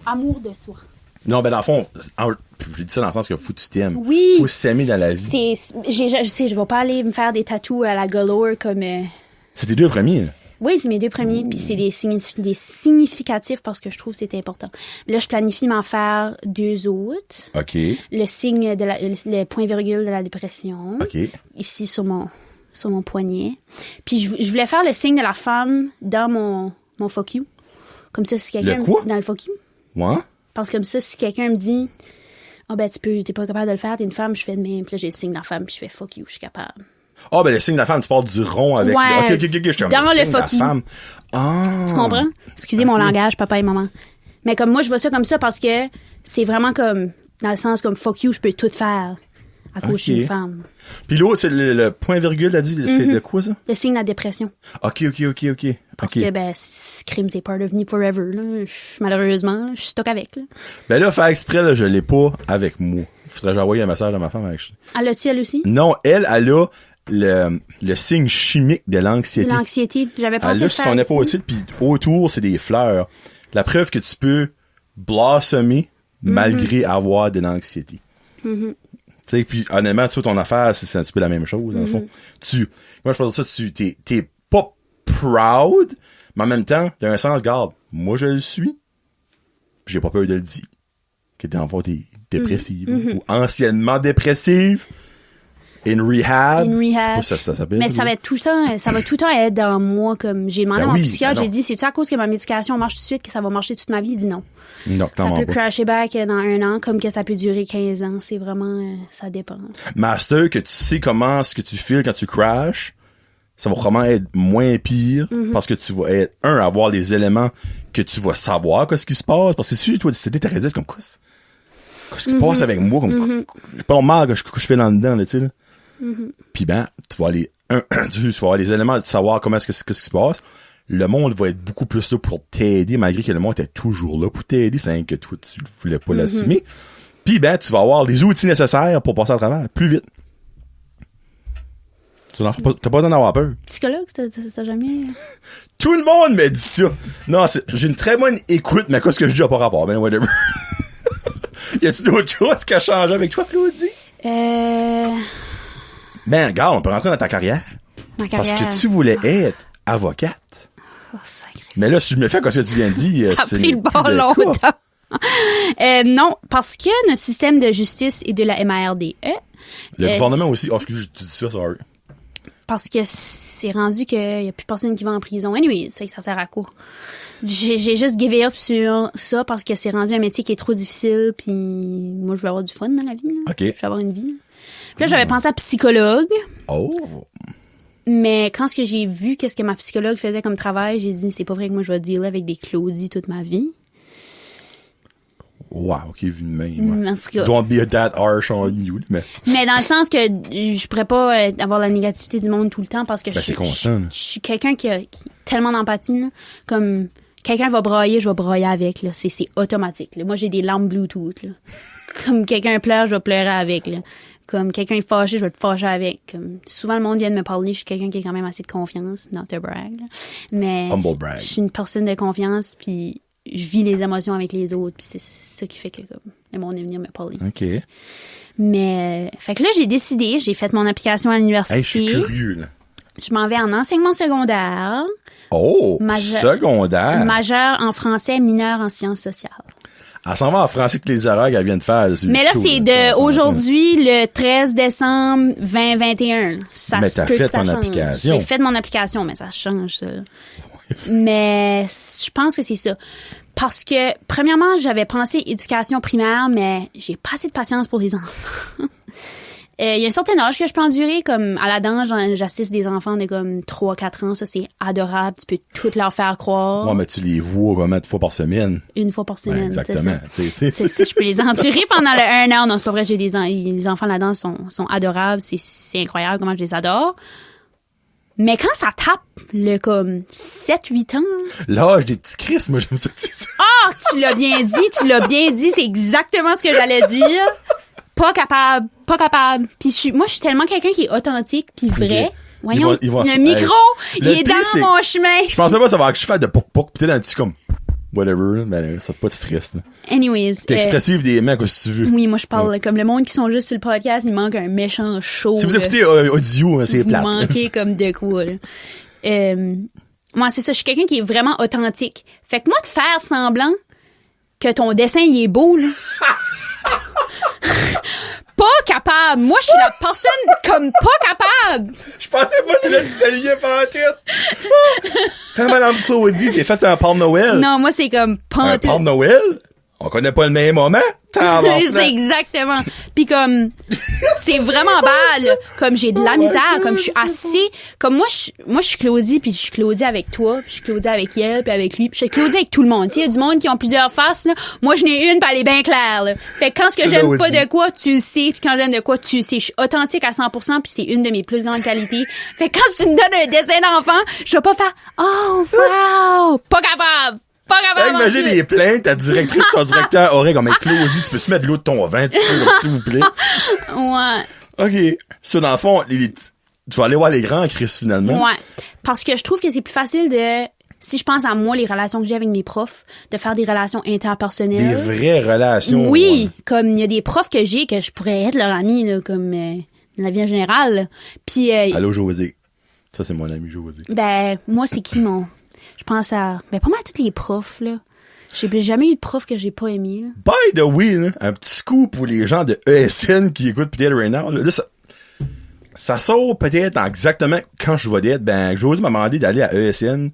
Amour de soi. Non, ben dans le fond, je dis ça dans le sens que faut que tu t'aimes. Oui. Faut s'aimer dans la vie. Je vais pas aller me faire des tatous à la galore comme... C'est tes 2 premiers. Oui, c'est mes 2 premiers, puis c'est des significatifs parce que je trouve que c'est important. Là, je planifie m'en faire 2 autres. OK. Le signe le point-virgule de la dépression. OK. Ici, sur mon poignet. Puis je voulais faire le signe de la femme dans mon fuck you. Comme ça, si quelqu'un... Le quoi? Dans le fuck you. Ouais. Parce que comme ça, si quelqu'un me dit... t'es pas capable de le faire, t'es une femme, je fais de même. Puis là, j'ai le signe de la femme, puis je fais fuck you, je suis capable. Ah, ben le signe de la femme, tu parles du rond avec... Ouais, OK, je suis dans le fuck you. Femme. Ah. Tu comprends? Excusez mon langage, papa et maman. Mais comme moi, je vois ça comme ça parce que c'est vraiment comme, dans le sens comme fuck you, je peux tout faire à cause d'une femme. Puis l'autre, c'est le point virgule, là, dit, c'est de quoi, ça? Le signe de la dépression. OK. Parce que, crime, c'est part of me forever, là. Malheureusement, je suis stock avec, là. Ben là, faire exprès, là, je l'ai pas avec moi. Faudrait que j'envoie un message à ma femme avec... Elle l'a-tu, elle aussi? Non, elle a le signe chimique de l'anxiété. L'anxiété. J'avais pensé elle a sur son épaule aussi, puis autour, c'est des fleurs. La preuve que tu peux blossomer malgré avoir de l'anxiété. Tu sais, puis honnêtement, tu vois, ton affaire, c'est un petit peu la même chose, dans le fond. Moi, je pense que ça, t'es pas proud, mais en même temps, t'as un sens, garde, moi, je le suis, puis j'ai pas peur de le dire. Que t'es enfant, t'es dépressive, ou anciennement dépressive. In rehab. Je sais pas si ça s'appelle. Mais ça va tout le temps être dans moi, comme, j'ai demandé à mon psychiatre, j'ai dit, c'est-tu à cause que ma médication marche tout de suite que ça va marcher toute ma vie? Il dit non. Non, ça peut crasher back dans 1 an, comme que ça peut durer 15 ans. C'est vraiment, ça dépend. Master, que tu sais comment ce que tu feels quand tu crashes, ça va vraiment être moins pire, parce que tu vas être, avoir les éléments que tu vas savoir qu'est-ce qui se passe, parce que si toi, c'était ta rédite, comme quoi, qu'est-ce qui se passe avec moi, comme, c'est pas normal que je fais dans dedans, là, tu sais, là. Puis tu vas aller tu vas avoir les éléments de savoir comment qu'est-ce qui se passe. Le monde va être beaucoup plus là pour t'aider, malgré que le monde était toujours là pour t'aider, c'est que toi tu voulais pas l'assumer. Puis tu vas avoir les outils nécessaires pour passer à travers plus vite. T'as pas besoin d'en avoir peur. Psychologue, t'as jamais... Tout le monde me dit ça. Non, j'ai une très bonne écoute, mais qu'est-ce que je dis à pas rapport, ben whatever. Y a-tu d'autres choses qui a changé avec toi, Claudie? Ben, regarde, on peut rentrer dans ta carrière. Ma carrière. Parce que tu voulais être avocate. Oh, sacré. Mais là, si je me fais comme ce que tu viens de dire, ça a pris le bord longtemps. Non, parce que notre système de justice est de la MARDE. Le gouvernement aussi. Oh, excuse, tu dis ça, sorry. Parce que c'est rendu qu'il n'y a plus personne qui va en prison. Anyway, ça sert à quoi? J'ai juste give up sur ça parce que c'est rendu un métier qui est trop difficile, puis moi, je veux avoir du fun dans la vie. Là. OK. Je veux avoir une vie. Puis là, j'avais pensé à psychologue. Oh! Mais quand j'ai vu qu'est-ce que ma psychologue faisait comme travail, j'ai dit, c'est pas vrai que moi, je vais dealer avec des Claudie toute ma vie. Wow, OK, vu de même. En tout cas. Don't be that harsh on you, mais... Mais dans le sens que je pourrais pas avoir la négativité du monde tout le temps parce que je suis quelqu'un qui a tellement d'empathie, là. Comme, quelqu'un va brailler, je vais brailler avec, là. C'est automatique, là. Moi, j'ai des larmes Bluetooth, là. Comme quelqu'un pleure, je vais pleurer avec, là. Comme quelqu'un est fâché, je vais te fâcher avec. Comme, souvent, le monde vient de me parler, je suis quelqu'un qui a quand même assez de confiance. Not a brag, là. Mais. Humble brag. Je suis une personne de confiance, puis je vis les émotions avec les autres, puis c'est ça qui fait que, comme, le monde est venu me parler. OK. Mais, fait que là, j'ai fait mon application à l'université. Hey, je suis curieux, là. Je m'en vais en enseignement secondaire. Oh! Secondaire! Majeur en français, mineur en sciences sociales. Elle s'en va en français que les erreurs qu'elle vient de faire. Mais là, c'est de aujourd'hui, le 13 décembre 2021. Ça mais se t'as peut fait que ça ton change. application. J'ai fait mon application, mais ça change, ça. Mais je pense que c'est ça. Parce que, premièrement, j'avais pensé éducation primaire, mais j'ai pas assez de patience pour les enfants. Il y a un certain âge que je peux endurer, comme à la danse, j'assiste des enfants de comme 3-4 ans, ça c'est adorable, tu peux tout leur faire croire. Ouais, mais tu les vois combien de fois par semaine? Une fois par semaine, ouais, exactement. C'est ça. Je peux les endurer pendant le 1 an. Non, c'est pas vrai, les enfants de la danse sont adorables, c'est incroyable comment je les adore. Mais quand ça tape, le comme 7-8 ans... L'âge des petits Chris, moi j'aime ça que tu dis ça. Ah, tu l'as bien dit, c'est exactement ce que j'allais dire. Pas capable. Puis moi, je suis tellement quelqu'un qui est authentique puis vrai. Okay. Voyons, le micro, il est dans mon chemin. Je pense même pas ça va que je fais de poc pis t'es dans comme whatever, mais ça pas de stress. Là. Anyways. T'es expressive des mecs que si tu veux. Oui, moi je parle comme le monde qui sont juste sur le podcast, il manque un méchant show. Si vous écoutez audio, c'est plate. Vous manquez comme de quoi. Moi, c'est ça, je suis quelqu'un qui est vraiment authentique. Fait que moi, de faire semblant que ton dessin, il est beau, là... Pas capable. Moi, je suis la personne comme pas capable. Je pensais pas que tu t'alliais par la tête. C'est Madame Claudie, t'es fait un Pâle Noël. Non, moi, c'est comme un Pâle Noël? On connaît pas le même moment. C'est exactement. Puis comme, c'est vraiment bad, là. Comme j'ai de la misère, comme je suis assez, comme moi je suis Claudie, puis je suis Claudie avec toi, puis je suis Claudie avec elle, puis avec lui, puis je suis Claudie avec tout le monde. Tu sais, il y a du monde qui ont plusieurs faces, là. Moi je n'ai une, puis elle est bien claire, là. Fait que quand ce que j'aime pas de quoi, tu le sais, puis quand j'aime de quoi, tu le sais. Je suis authentique à 100%, puis c'est une de mes plus grandes qualités. Fait que quand tu me donnes un dessin d'enfant, je vais pas faire « Oh, wow! » Pas capable! Pas capable! Imagine les plaintes, ta directrice, ton directeur aurait comme « Claudie, tu peux-tu mettre de l'eau de ton vin, s'il vous plaît? » Ouais. OK. Ça, dans le fond, tu vas aller voir les grands, Chris, finalement. Ouais. Parce que je trouve que c'est plus facile de... Si je pense à moi, les relations que j'ai avec mes profs, de faire des relations interpersonnelles. Des vraies relations. Oui. Ouais. Comme il y a des profs que j'ai que je pourrais être leur ami, là, comme dans la vie en général. Puis... Allô, José. Ça, c'est mon ami José. Ben, moi, c'est qui mon... Je pense à... Ben, pas mal tous les profs, là. J'ai jamais eu de prof que j'ai pas aimé, là. By the way, là, un petit scoop pour les gens de ESN qui écoutent peut-être right now. Là, ça sort peut-être exactement quand je vais être. Ben, José m'a demandé d'aller à ESN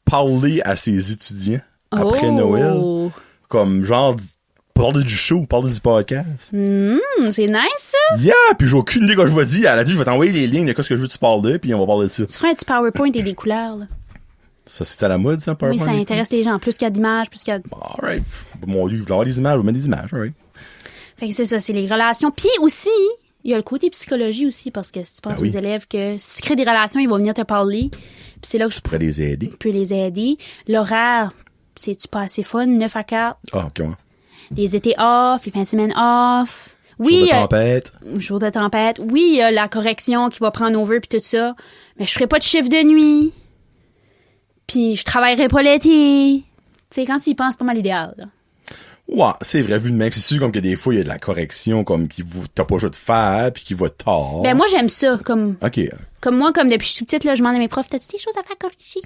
parler à ses étudiants après Noël. Comme genre... Parler du show, parler du podcast. C'est nice, ça. Yeah! Puis j'ai aucune idée quand je vais dire. Elle a dit, je vais t'envoyer les lignes de quoi ce que je veux que tu parles d'eux, puis on va parler de ça. Tu feras un petit PowerPoint et des couleurs, là. Ça, c'est à la mode, ça, PowerPoint? Oui, ça intéresse les gens. Plus qu'il y a d'images, plus qu'il y a... Alright. Mon livre, je vais avoir des images, je vais mettre des images, alright. Fait que c'est ça, c'est les relations. Puis aussi, il y a le côté psychologie aussi, parce que si tu penses aux élèves que si tu crées des relations, ils vont venir te parler. Puis c'est là que je pourrais les aider. Je peux les aider. L'horaire, c'est-tu pas assez fun? 9 à 4. Ah, OK, ouais. Les étés off, les fins de semaine off. Oui. Jour de tempête. Jour de tempête. Oui, il y a la correction qui va prendre over puis tout ça. Mais je ferai pas de chiffre de nuit. Puis je travaillerai pas l'été. Tu sais, quand tu y penses, c'est pas mal idéal, là. Ouais, c'est vrai, vu de même. C'est sûr comme que des fois, il y a de la correction comme qui t'as pas le choix de faire puis qui va tard. Ben moi, j'aime ça. Comme, OK. Comme moi, comme depuis que je suis petite, là, je demande à mes profs, t'as-tu des choses à faire corriger?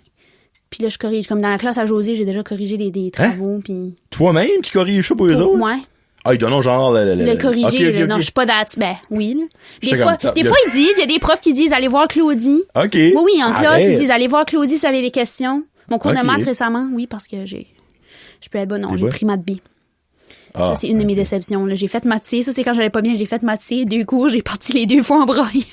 Puis là, je corrige. Comme dans la classe à José, j'ai déjà corrigé des travaux. Puis... Toi-même qui corrige ça pour eux autres? Ouais. Ah, ils donnent genre le corriger. Okay. Non, je suis pas d'attitude. Ben, oui. Là. Des fois, ils disent, il y a des profs qui disent, allez voir Claudie. OK. Oui, en classe, ils disent, allez voir Claudie si vous avez des questions. Mon cours de maths récemment, oui, parce que je peux être bonne. Non, j'ai pris maths B. Ça, c'est une de mes déceptions. Là. J'ai fait maths C. Ça, c'est quand j'allais pas bien. J'ai fait maths C. 2 cours. J'ai parti les 2 fois en braille.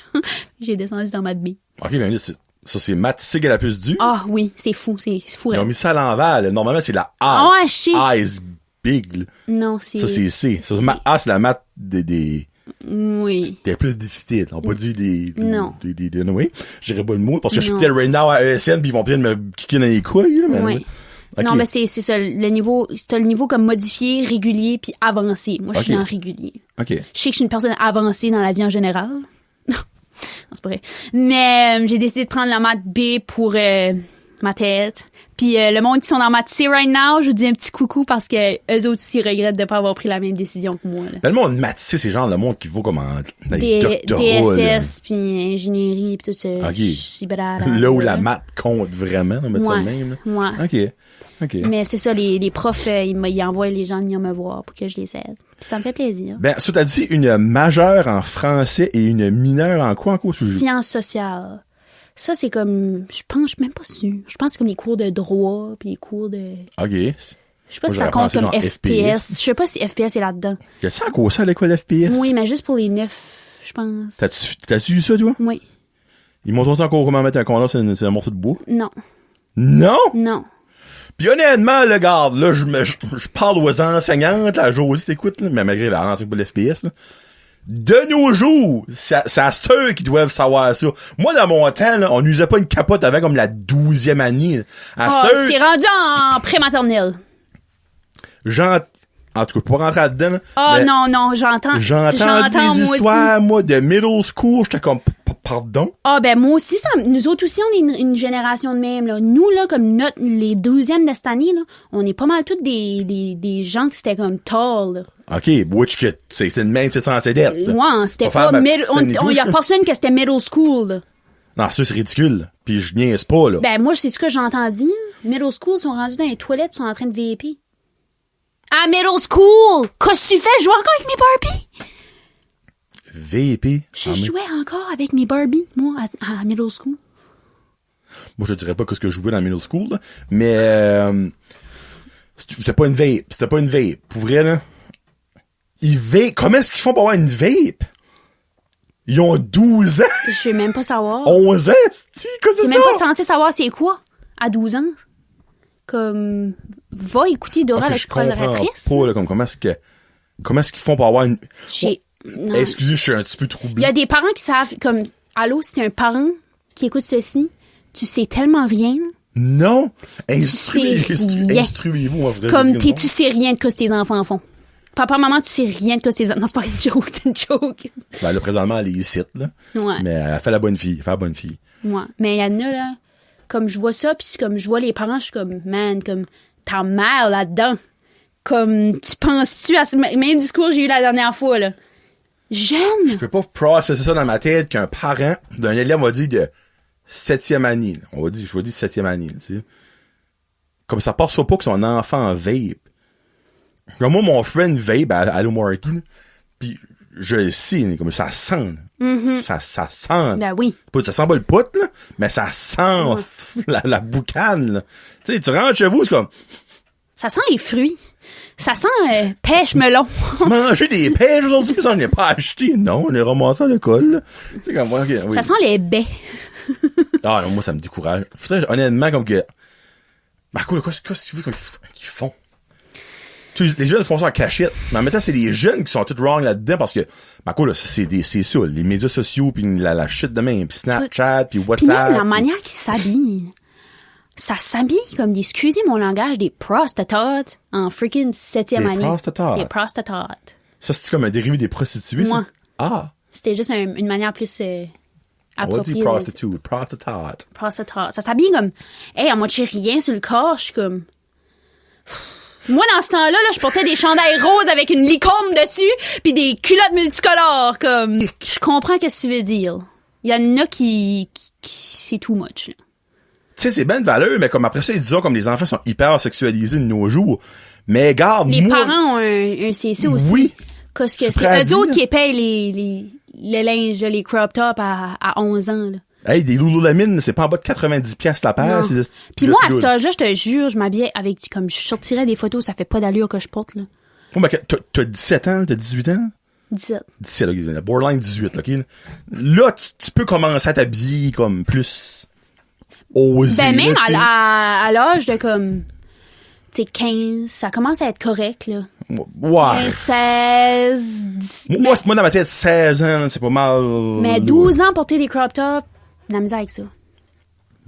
J'ai descendu dans maths B. OK, ben ça, c'est maths C à la plus due. Ah oui, c'est fou. C'est fou. Ils ont mis ça à l'envers. Normalement, c'est la A. Ah, je sais. A is big. Là. Non, c'est... Ça, c'est C. Ça, A, c'est la maths des... Oui. Des plus difficiles. On peut dire des... Non. Oui. Je dirais pas le mot. Parce que je suis peut-être right now à ESN puis ils vont peut-être me kicker dans les couilles. Là, mais oui. Okay. Non, mais c'est ça. Le niveau, c'est le niveau comme modifié, régulier puis avancé. Moi, je suis en régulier. OK. Je sais que je suis une personne avancée dans la vie en général. Non, c'est pas vrai. Mais j'ai décidé de prendre la maths B pour ma tête. Puis le monde qui sont dans maths C right now, je vous dis un petit coucou parce que eux autres aussi regrettent de pas avoir pris la même décision que moi. Là. Le monde maths C, c'est genre le monde qui vaut comme en DSS puis ingénierie puis tout ça. OK. Là où la maths compte vraiment, on va mettre ça de même. Là. Ouais. OK. Mais c'est ça, les profs, ils envoient les gens venir me voir pour que je les aide. Puis ça me fait plaisir. Ben, ça t'as dit une majeure en français et une mineure en quoi encore? Sciences sociales. Ça, c'est comme, je suis même pas sûre. Je pense que c'est comme les cours de droit puis les cours de... OK. Je sais pas si ça compte comme FPS. Je sais pas si FPS est là-dedans. Y a-tu encore ça à l'école FPS? Oui, mais juste pour les 9, je pense. T'as-tu vu ça, toi? Oui. Ils m'ont montré encore comment mettre un condom sur un morceau de bois? Non. Non? Non. Puis honnêtement, le garde, là, je parle aux enseignantes, là, Josie t'écoute, là, mais malgré la enseigne pour l'FPS, là. De nos jours, c'est eux qui doivent savoir ça. Moi, dans mon temps, là, on n'usait pas une capote avant comme la 12e année. C'est rendu en pré-maternelle. En tout cas, pour rentrer là-dedans. Non, j'entends des histoires, moi, de middle school, j'étais comme, pardon? Ben moi aussi, nous autres aussi, on est une génération de même, là. Nous, là, comme les 12e de cette année, là, on est pas mal tous des gens qui c'était comme tall, là. OK, which que, c'est une même, c'est censé d'être. Ouais, c'était pas y a personne que c'était middle school, là. Non, ça, c'est ridicule. Puis je niaise pas, là. Ben, moi, c'est ce que j'ai entendu. Middle school sont rendus dans les toilettes, sont en train de VP. À middle school! Qu'est-ce que tu fais? Je joue encore avec mes Barbies! VP? Je jouais encore avec mes Barbies, moi, à middle school. Moi, je dirais pas que ce que je jouais dans middle school, là, mais c'était pas une vape. C'était pas une vape. Pour vrai, là, Ils vape. Comment est-ce qu'ils font pour avoir une vape? Ils ont 12 ans. Je veux même pas savoir. 11 ans, c'est quoi c'est ça? T'es même pas censé savoir c'est quoi à 12 ans. Comme, va écouter Dora l'exploratrice. Pas, là, comme, comment est-ce qu'ils font pour avoir une... Non. Excusez, je suis un petit peu troublé. Il y a des parents qui savent, comme, allô, si t'es un parent qui écoute ceci, tu sais tellement rien. Non. Instruisez-vous, moi, comme, tu sais rien de ce que tes enfants font. Papa, maman, tu sais rien de ce que tes enfants... Non, c'est pas une joke, c'est une joke. Ben là, présentement, elle est ici, là. Ouais. Mais elle fait la bonne fille. Ouais. Mais il y en a, là, comme je vois ça, puis comme je vois les parents, je suis comme, man, comme, ta mère là-dedans. Comme, tu penses-tu à ce même discours que j'ai eu la dernière fois, là? Jeune! Je peux pas processer ça dans ma tête qu'un parent d'un élève, on va dire, de 7e année. Je vais dire 7e année, tu sais. Comme ça passe pas que son enfant vape. Comme moi, mon friend vape à Allo Marky, pis je le sais, comme ça sent. Ça sent. Ben oui. Ça sent pas le poutre, là, mais ça sent la boucane, là. Tu sais, tu rentres chez vous, c'est comme... Ça sent les fruits. Ça sent pêche-melon. Tu manges des pêches aujourd'hui, mais ça, on n'est pas acheté. Non, on est ramassé à l'école. Tu sais, comme moi, okay, oui. Ça sent les baies. Ah non, moi, ça me décourage. Ça, honnêtement, comme que... Ben, quoi, qu'est-ce que tu veux qu'ils font? Les jeunes font ça en cachette. Mais en même temps, c'est les jeunes qui sont tout wrong là-dedans parce que, ben, quoi, là, c'est ça, les médias sociaux, pis la shit de même, pis Snapchat, pis WhatsApp. Pis même la manière qu'ils s'habillent. Ça s'habille comme des, excusez mon langage, des prostituées en freaking 7e année. Des prostituées. Ça, c'est comme un dérivé des prostituées, ça? Ah. C'était juste une manière plus appropriée. On va dire prostituée. Ça s'habille comme, hey, à moi, j'ai rien sur le corps, je suis comme... Moi, dans ce temps-là, je portais des chandails roses avec une licorne dessus puis des culottes multicolores, comme... Je comprends ce que tu veux dire. Il y en a qui c'est too much, là. Tu sais, c'est ben de valeur, mais comme après ça, disons, comme les enfants sont hyper sexualisés de nos jours. Mais garde, les parents ont un CC aussi. Oui. Parce que c'est eux autres qui payent les linges, les crop tops à 11 ans, là. Hey, des Lululemon, c'est pas en bas de 90$ la paire. Puis moi, à cet âge-là, je te jure, je m'habillais avec, comme je sortirais des photos, ça fait pas d'allure que je porte, là. Oh, mais t'as 17 ans, t'as 18 ans? 17. 17, là, borderline 18, là, OK? Là, tu peux commencer à t'habiller comme plus osé. Ben, même à l'âge de comme, tu sais, 15, ça commence à être correct, là. Ouais. 16, 17. Moi, dans ma tête, 16 ans, c'est pas mal. Mais 12 ans porter des crop tops, la misère avec ça.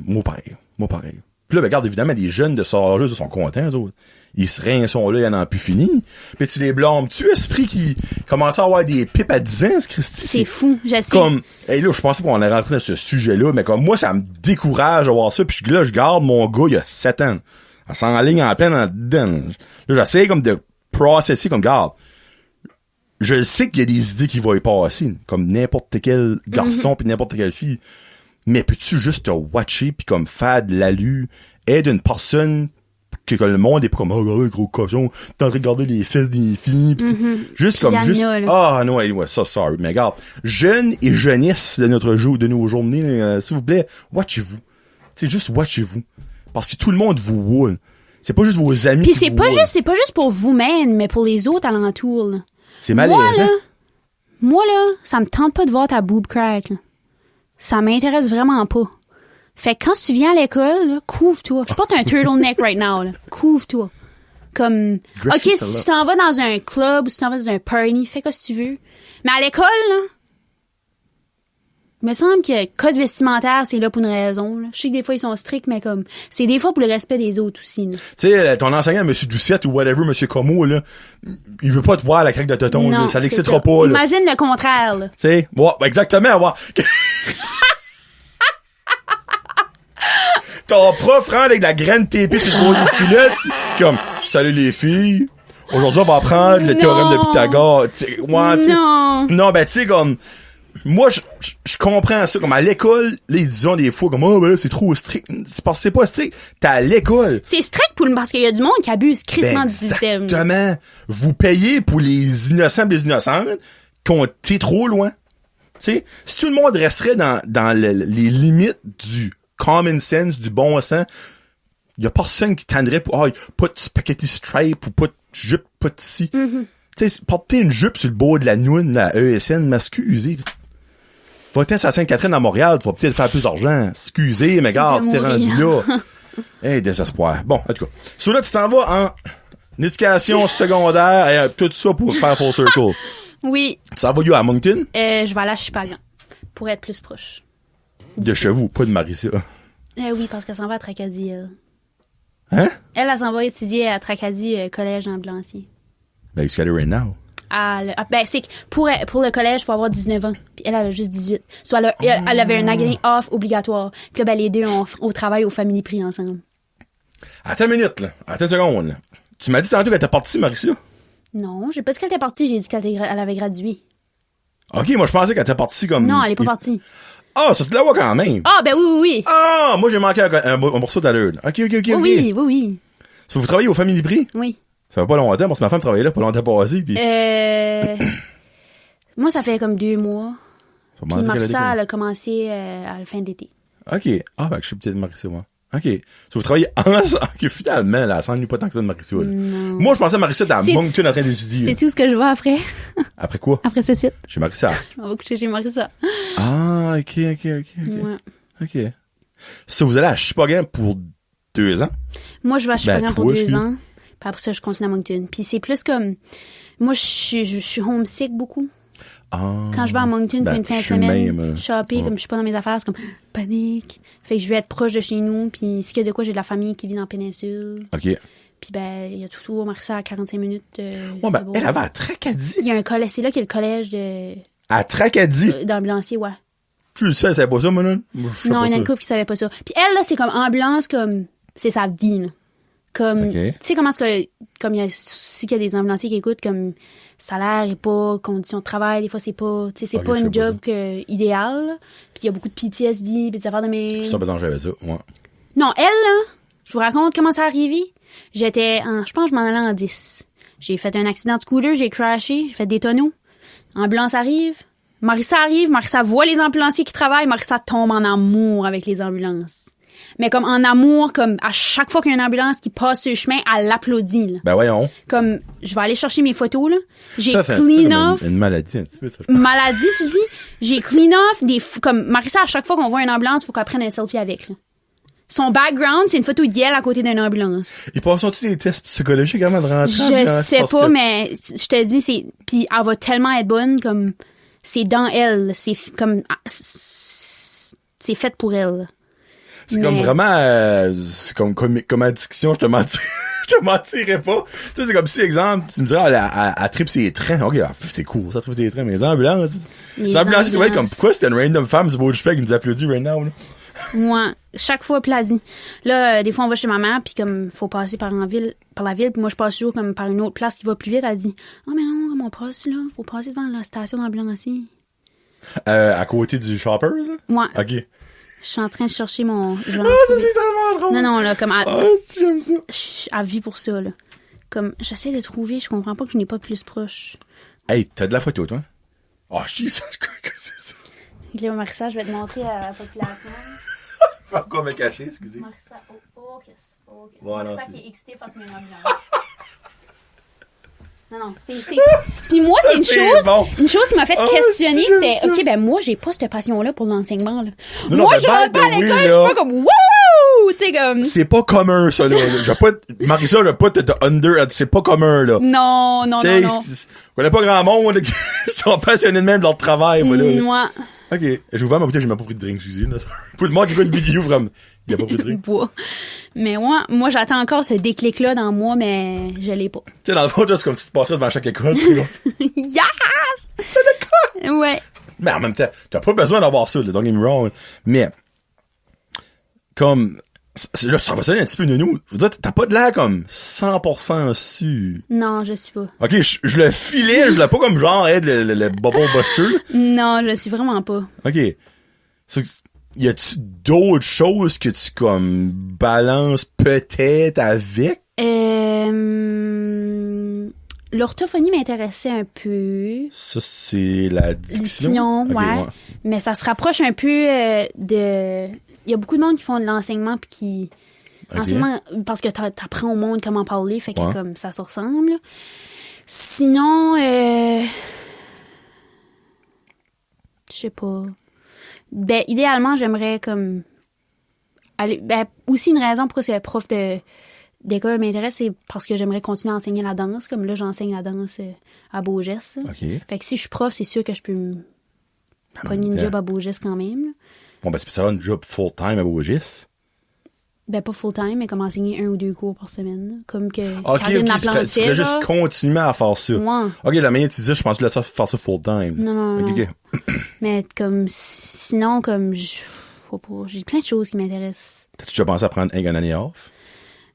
Moi, pareil. Puis là, ben, regarde, évidemment, les jeunes de ce âge-là sont contents, eux autres. Ils se sont là, ils en ont plus fini. Puis tu les blâmes. Tu esprit qui commence à avoir des pipes à 10 ans, ce Christy? C'est fou, je sais. Comme, hey, là, je pensais qu'on allait rentrer dans ce sujet-là, mais comme moi, ça me décourage de voir ça. Puis là, je garde mon gars, il a 7 ans. Elle s'enligne en pleine en dedans. Là, j'essaie comme de processer, comme, garde. Je sais qu'il y a des idées qui vont y passer, comme n'importe quel garçon puis n'importe quelle fille. Mais peux-tu juste te watcher puis comme faire de l'alu, aide une personne que le monde est pas comme, oh, regardez, gros cochon, t'es en train de regarder les fesses des filles, pis juste comme, non, ouais, ça, sorry, mais regarde, jeunes et jeunesse de nos journées, s'il vous plaît, watchez-vous. C'est juste watchez-vous. Parce que tout le monde vous roule. C'est pas juste vos amis. Puis c'est pas juste pour vous-même, mais pour les autres alentours, là. C'est malaisant. Moi, là, ça me tente pas de voir ta boob crack, là. Ça m'intéresse vraiment pas. Fait que quand tu viens à l'école, là, couvre-toi. Je porte un turtleneck right now, là. Couvre-toi. Comme, OK, si tu t'en vas dans un club ou si tu t'en vas dans un party, fais ce que tu veux. Mais à l'école, là, il me semble que le code vestimentaire, c'est là pour une raison, là. Je sais que des fois, ils sont stricts, mais comme, c'est des fois pour le respect des autres aussi, là. Tu sais, ton enseignant, M. Doucette ou whatever, M. Como, là, il veut pas te voir la craque de tonton, là. Ça l'excitera pas, là. Imagine le contraire, là. Tu sais, ouais, exactement, ouais. Ton prof rentre avec la graine TP sur le bord des culottes, comme, salut les filles, aujourd'hui on va apprendre le théorème de Pythagore. Non, ben tu sais, comme, moi je comprends ça, comme à l'école, là ils disent des fois comme, oh ben là c'est trop strict, c'est parce que c'est pas strict, t'es à l'école. C'est strict parce qu'il y a du monde qui abuse crissement du système. Exactement. Vous payez pour les innocents et les innocentes qu'on t'est trop loin. Tu sais, si tout le monde resterait dans les limites du common sense, du bon sens, il y a personne qui tannerait pour, pas de spaghetti stripe ou pas de jupe, pas de ci. Tu sais, porter une jupe sur le bord de la noune à ESN, m'excusez. Va-t'en à Sainte-Catherine à Montréal, tu vas peut-être faire plus d'argent. Excusez, mais regarde, tu t'es rendu là. Hey, désespoir. Bon, en tout cas. So là, tu t'en vas en éducation secondaire et tout ça pour faire full circle. Oui. Tu s'en vas où, à Moncton? Je vais aller à Chupagan, pour être plus proche. De chez vous, pas de Marissa. Oui, parce qu'elle s'en va à Tracadie, elle. Hein? Elle s'en va étudier à Tracadie, collège d'ambulancier. Ben, it's got it right now. C'est que pour le collège, il faut avoir 19 ans. Puis elle a juste 18. Soit elle avait un agony off obligatoire. Puis là, ben, les deux, on travaille au Family Prix ensemble. Attends une minute, là. Attends une seconde, là. Tu m'as dit tantôt qu'elle était partie, Marissa? Non, j'ai pas dit qu'elle était partie. J'ai dit qu'elle avait gradué. OK, moi, je pensais qu'elle était partie comme... Non, elle est pas partie. Ah, ça te la voit quand même. Ah, ben oui. Ah, moi, j'ai manqué un morceau tout à l'heure. OK. Oui. Ça, vous travaillez au Family Prix? Oui. Ça fait pas longtemps, parce que ma femme travaillait là pas longtemps passé. Puis... Moi, ça fait comme 2 mois. Puis Marissa, elle a commencé à la fin d'été. OK. Ah, ben, je suis peut-être Marissa, moi. OK. Ça, vous travaillez ensemble. OK, finalement, là, ça s'ennuie pas tant que ça de Marissa. Moi, je pensais à Marissa dans Moncton en train d'étudier. C'est tout ce que je vois après. Après quoi? Après ce site. Chez Marissa. Je m'en vais coucher chez Marissa. Ah, OK. Ouais. OK. Ça, vous allez à Chupagan pour 2 ans? Moi, je vais à Chupagan pour 2 ans. Puis après ça, je continue à Moncton. Puis c'est plus comme... Moi, je suis homesick beaucoup. Quand je vais à Moncton pour une fin de semaine, shopper, comme je suis pas dans mes affaires, c'est comme panique. Fait que je veux être proche de chez nous. Puis s'il y a de quoi, j'ai de la famille qui vit dans la péninsule. OK. Puis ben, il y a tout Marissa à 45 minutes. Elle va à Tracadie. Il y a un collège, c'est là qu'il y a le collège de... À Tracadie? D'ambulancier, ouais. Tu le sais, c'est pas ça, moi, là? Non, il y a une couple qui savait pas ça. Puis elle, là, c'est comme ambulance, comme... C'est sa vie, là. Comme... Tu sais comment est-ce que... Comme il y a... Si qu'il y a des ambulanciers qui écoutent, comme... Salaire et pas conditions de travail, des fois, c'est pas... Tu sais, c'est pas une job idéale. Puis il y a beaucoup de PTSD, puis des affaires de mes... Ça, besoin j'avais ça, ouais. Non, elle, là, je vous raconte comment ça arrivé. J'étais en... Je pense que je m'en allais en 10. J'ai fait un accident de scooter, j'ai crashé, j'ai fait des tonneaux. Ambulance arrive. Marissa voit les ambulanciers qui travaillent, Marissa tombe en amour avec les ambulances. Mais comme en amour, comme à chaque fois qu'il y a une ambulance qui passe sur le chemin, elle l'applaudit, là. Ben voyons. Comme, je vais aller chercher mes photos, là. J'ai ça, clean off. Une maladie, un petit peu, ça. Maladie, tu dis? J'ai clean off comme Marissa, à chaque fois qu'on voit une ambulance, faut qu'elle prenne un selfie avec, là. Son background, c'est une photo d'elle à côté d'une ambulance. Ils passent-tu des tests psychologiques avant de rentrer? Je sais pas, mais je te dis, c'est, puis elle va tellement être bonne, comme, c'est dans elle, c'est comme, c'est fait pour elle. C'est comme vraiment, c'est comme addiction, je te mentirais pas. Tu sais, c'est comme si, exemple, tu me dirais, elle tripe ses trains. Ok, c'est cool, ça tripe ses trains, mais les ambulances, tu vois, comme, pourquoi c'était une random femme du beau du spec qui nous applaudit right now, là? Moi, chaque fois, pladie. Là, des fois, on va chez ma mère, puis comme, faut passer par la ville, puis moi, je passe toujours comme par une autre place qui va plus vite. Elle dit, mais non, comme on passe là, faut passer devant la station d'ambulancier. À côté du Shoppers, là? Ouais. Ok. Je suis en train de chercher mon... ça, c'est tellement drôle! Non, là, comme... j'aime ça. Elle vit pour ça, là. Comme, j'essaie de trouver, je comprends pas que je n'ai pas plus proche. Hey, t'as de la photo, toi? Je dis ça, c'est ça. Là, Marissa, je vais te montrer à la population. Pourquoi me cacher, excusez? Marissa, focus. Voilà, Marissa qui est excitée parce qu'il y a une ambulance. Non, c'est... Puis moi, c'est une chose qui m'a fait questionner, c'est, OK, ben moi, j'ai pas cette passion-là pour l'enseignement, là. Moi, je rentre pas à l'école, je suis pas comme, wouh! Tu sais, comme... C'est pas commun, ça, là. Marissa, je vais pas te under, c'est pas commun, là. Non. Je connais pas grand monde, qui sont passionnés de même de leur travail, moi, là. Moi. OK. J'ai ouvert ma bouteille, j'ai même pas pris de drink, excusez, là. Pour le monde qui écoute une vidéo, vraiment, il a pas pris de drink. Mais moi, j'attends encore ce déclic-là dans moi, mais je l'ai pas. Tu sais, dans le fond, c'est comme si tu passerais devant chaque école, tu sais. Yes! C'est le cas! Ouais. Mais en même temps, t'as pas besoin d'avoir ça, là, don't get me wrong. Mais, comme, là, ça va sonner un petit peu nounou. Je veux dire, t'as pas de l'air comme 100% sûr. Non, je suis pas. OK, je le filais, je l'ai pas comme genre, le Bobo Buster. Non, je suis vraiment pas. OK. Y a-tu d'autres choses que tu, comme, balances peut-être avec? L'orthophonie m'intéressait un peu. Ça, c'est la diction? Okay, ouais. Mais ça se rapproche un peu de... Il y a beaucoup de monde qui font de l'enseignement puis qui... Okay. Enseignement, parce que t'apprends au monde comment parler, fait que comme ça se ressemble. Sinon, je sais pas. Ben, idéalement, j'aimerais comme aller. Ben, aussi une raison pourquoi c'est prof d'école m'intéresse, c'est parce que j'aimerais continuer à enseigner la danse. Comme là, j'enseigne la danse à Beaugest. OK. Fait que si je suis prof, c'est sûr que je peux me pogner une job à Beaugest quand même. Là. Bon, ben, tu peux savoir une job full-time à Beaugest? Ben, pas full-time, mais comme enseigner 1 ou 2 cours par semaine. Là. Comme que OK, tu ferais juste continuer à faire ça. Ouais. OK, la manière tu disais, je pense que tu voulais faire ça full-time. Non. OK. Mais comme, sinon, comme, faut pas, j'ai plein de choses qui m'intéressent. T'as-tu déjà pensé à prendre une année off?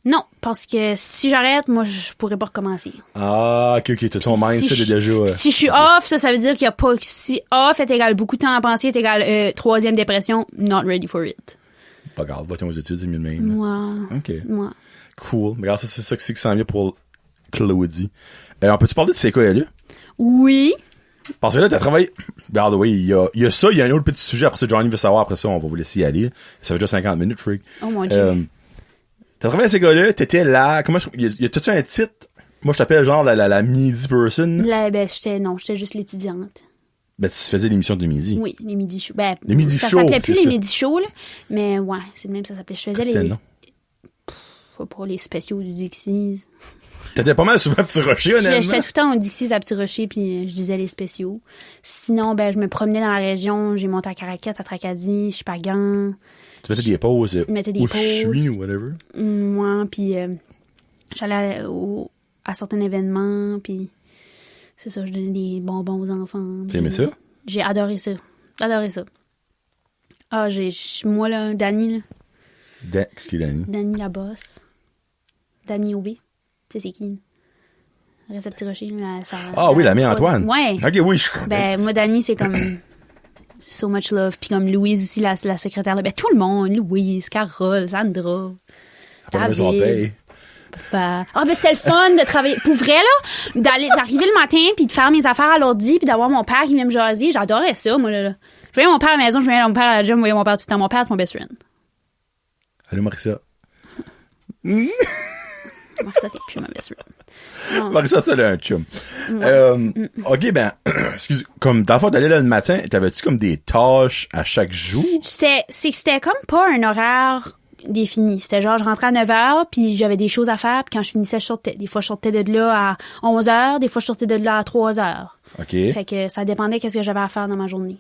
Non, parce que si j'arrête, moi, je pourrais pas recommencer. Ah, OK, t'as ton mindset déjà... Si je suis off, ça veut dire qu'il y a pas... Si off est égal beaucoup de temps à penser, est égal 3e dépression, not ready for it. Pas grave, va aux études, c'est mieux de même. Moi. OK. Moi. Cool. Mais regarde, c'est ça qui s'en vient pour Claudie. On peut-tu parler de CKLE? Oui. Parce que là, t'as travaillé... By the way, il y a ça, il y a un autre petit sujet. Après ça, Johnny veut savoir. Après ça, on va vous laisser y aller. Ça fait déjà 50 minutes, freak. Oh mon Dieu. T'as travaillé à CKLE, t'étais là... Comment t'as-tu un titre? Moi, je t'appelle genre la midi person. Ben, j'étais juste l'étudiante. Ben, tu faisais l'émission de midi. Oui, les midi shows. Ben, les midi ça shows, s'appelait plus c'est les ça. midi shows, là. Mais ouais, c'est le même, ça s'appelait. Je faisais C'était les... non? Pas les spéciaux du Dixies. T'étais pas mal souvent à Petit Rocher, honnêtement. J'étais tout le temps au Dixies à Petit Rocher, puis je disais les spéciaux. Sinon, ben, je me promenais dans la région. J'ai monté à Caraquet, à Tracadie, Chupagan. Tu mettais des pauses. Je mettais des où pauses. je suis ou whatever. Moi, puis j'allais à certains événements, puis c'est ça, je donnais des bonbons aux enfants. T'aimais ça? J'ai adoré ça. Adoré ça. Ah, moi, là, Dani, là. Qu'est-ce qu'il a Dani? Dani, la boss. Dani OB. Tu sais, c'est qui? Reste à Petit Rocher, là. Oui, la mère Antoine. Ouais. OK, oui, je comprends. Ben, moi, Dani, c'est comme so much love. Puis comme Louise aussi, la secrétaire, là. Ben, tout le monde. Louise, Carole, Sandra. David. Ben, c'était le fun de travailler. Pour vrai, là, d'arriver le matin, puis de faire mes affaires à l'ordi, puis d'avoir mon père qui vient me jaser. J'adorais ça, moi, là. Je voyais mon père à la maison, je voyais mon père à la gym, je voyais mon père tout le temps. Mon père, c'est mon best friend. Allô, Marissa. Marissa, t'es plus ma best friend. Non. Marissa, c'est un chum. OK, ben, excuse, comme, dans le fond, d'aller là le matin, t'avais-tu comme des tâches à chaque jour? C'était comme pas un horaire défini. C'était genre, je rentrais à 9h, puis j'avais des choses à faire, puis quand je finissais, je sortais. Des fois, je sortais de là à 11h, des fois, je sortais de là à 3h. OK. Fait que ça dépendait qu'est-ce que j'avais à faire dans ma journée.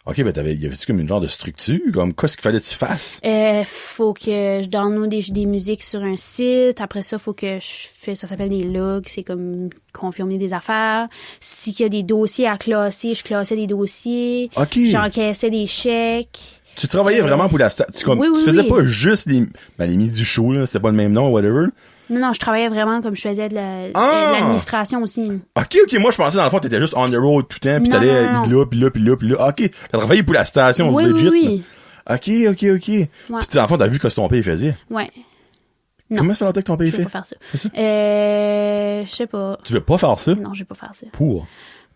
OK, ben, y avait-tu comme une genre de structure? Comme, qu'est-ce qu'il fallait que tu fasses? Faut que je download des musiques sur un site. Après ça, faut que ça s'appelle des logs. C'est comme confirmer des affaires. S'il y a des dossiers à classer, je classais des dossiers. OK. J'encaissais des chèques. Tu travaillais vraiment pour la station. Oui, tu faisais pas juste les midi shows, là. C'était pas le même nom, whatever. Non, je travaillais vraiment comme je faisais de l'administration aussi. OK, moi, je pensais, dans le fond, t'étais juste on the road tout le temps, pis t'allais là, pis là, pis là, pis là. OK, t'as travaillé pour la station, oui, legit. Oui. OK. Ouais. Pis, dans le fond, t'as vu ce que ton père faisait? Ouais. Non. Comment ça fait longtemps que ton père fait? Je veux pas faire ça. C'est ça? Je sais pas. Tu veux pas faire ça? Non, je vais pas faire ça. Pour?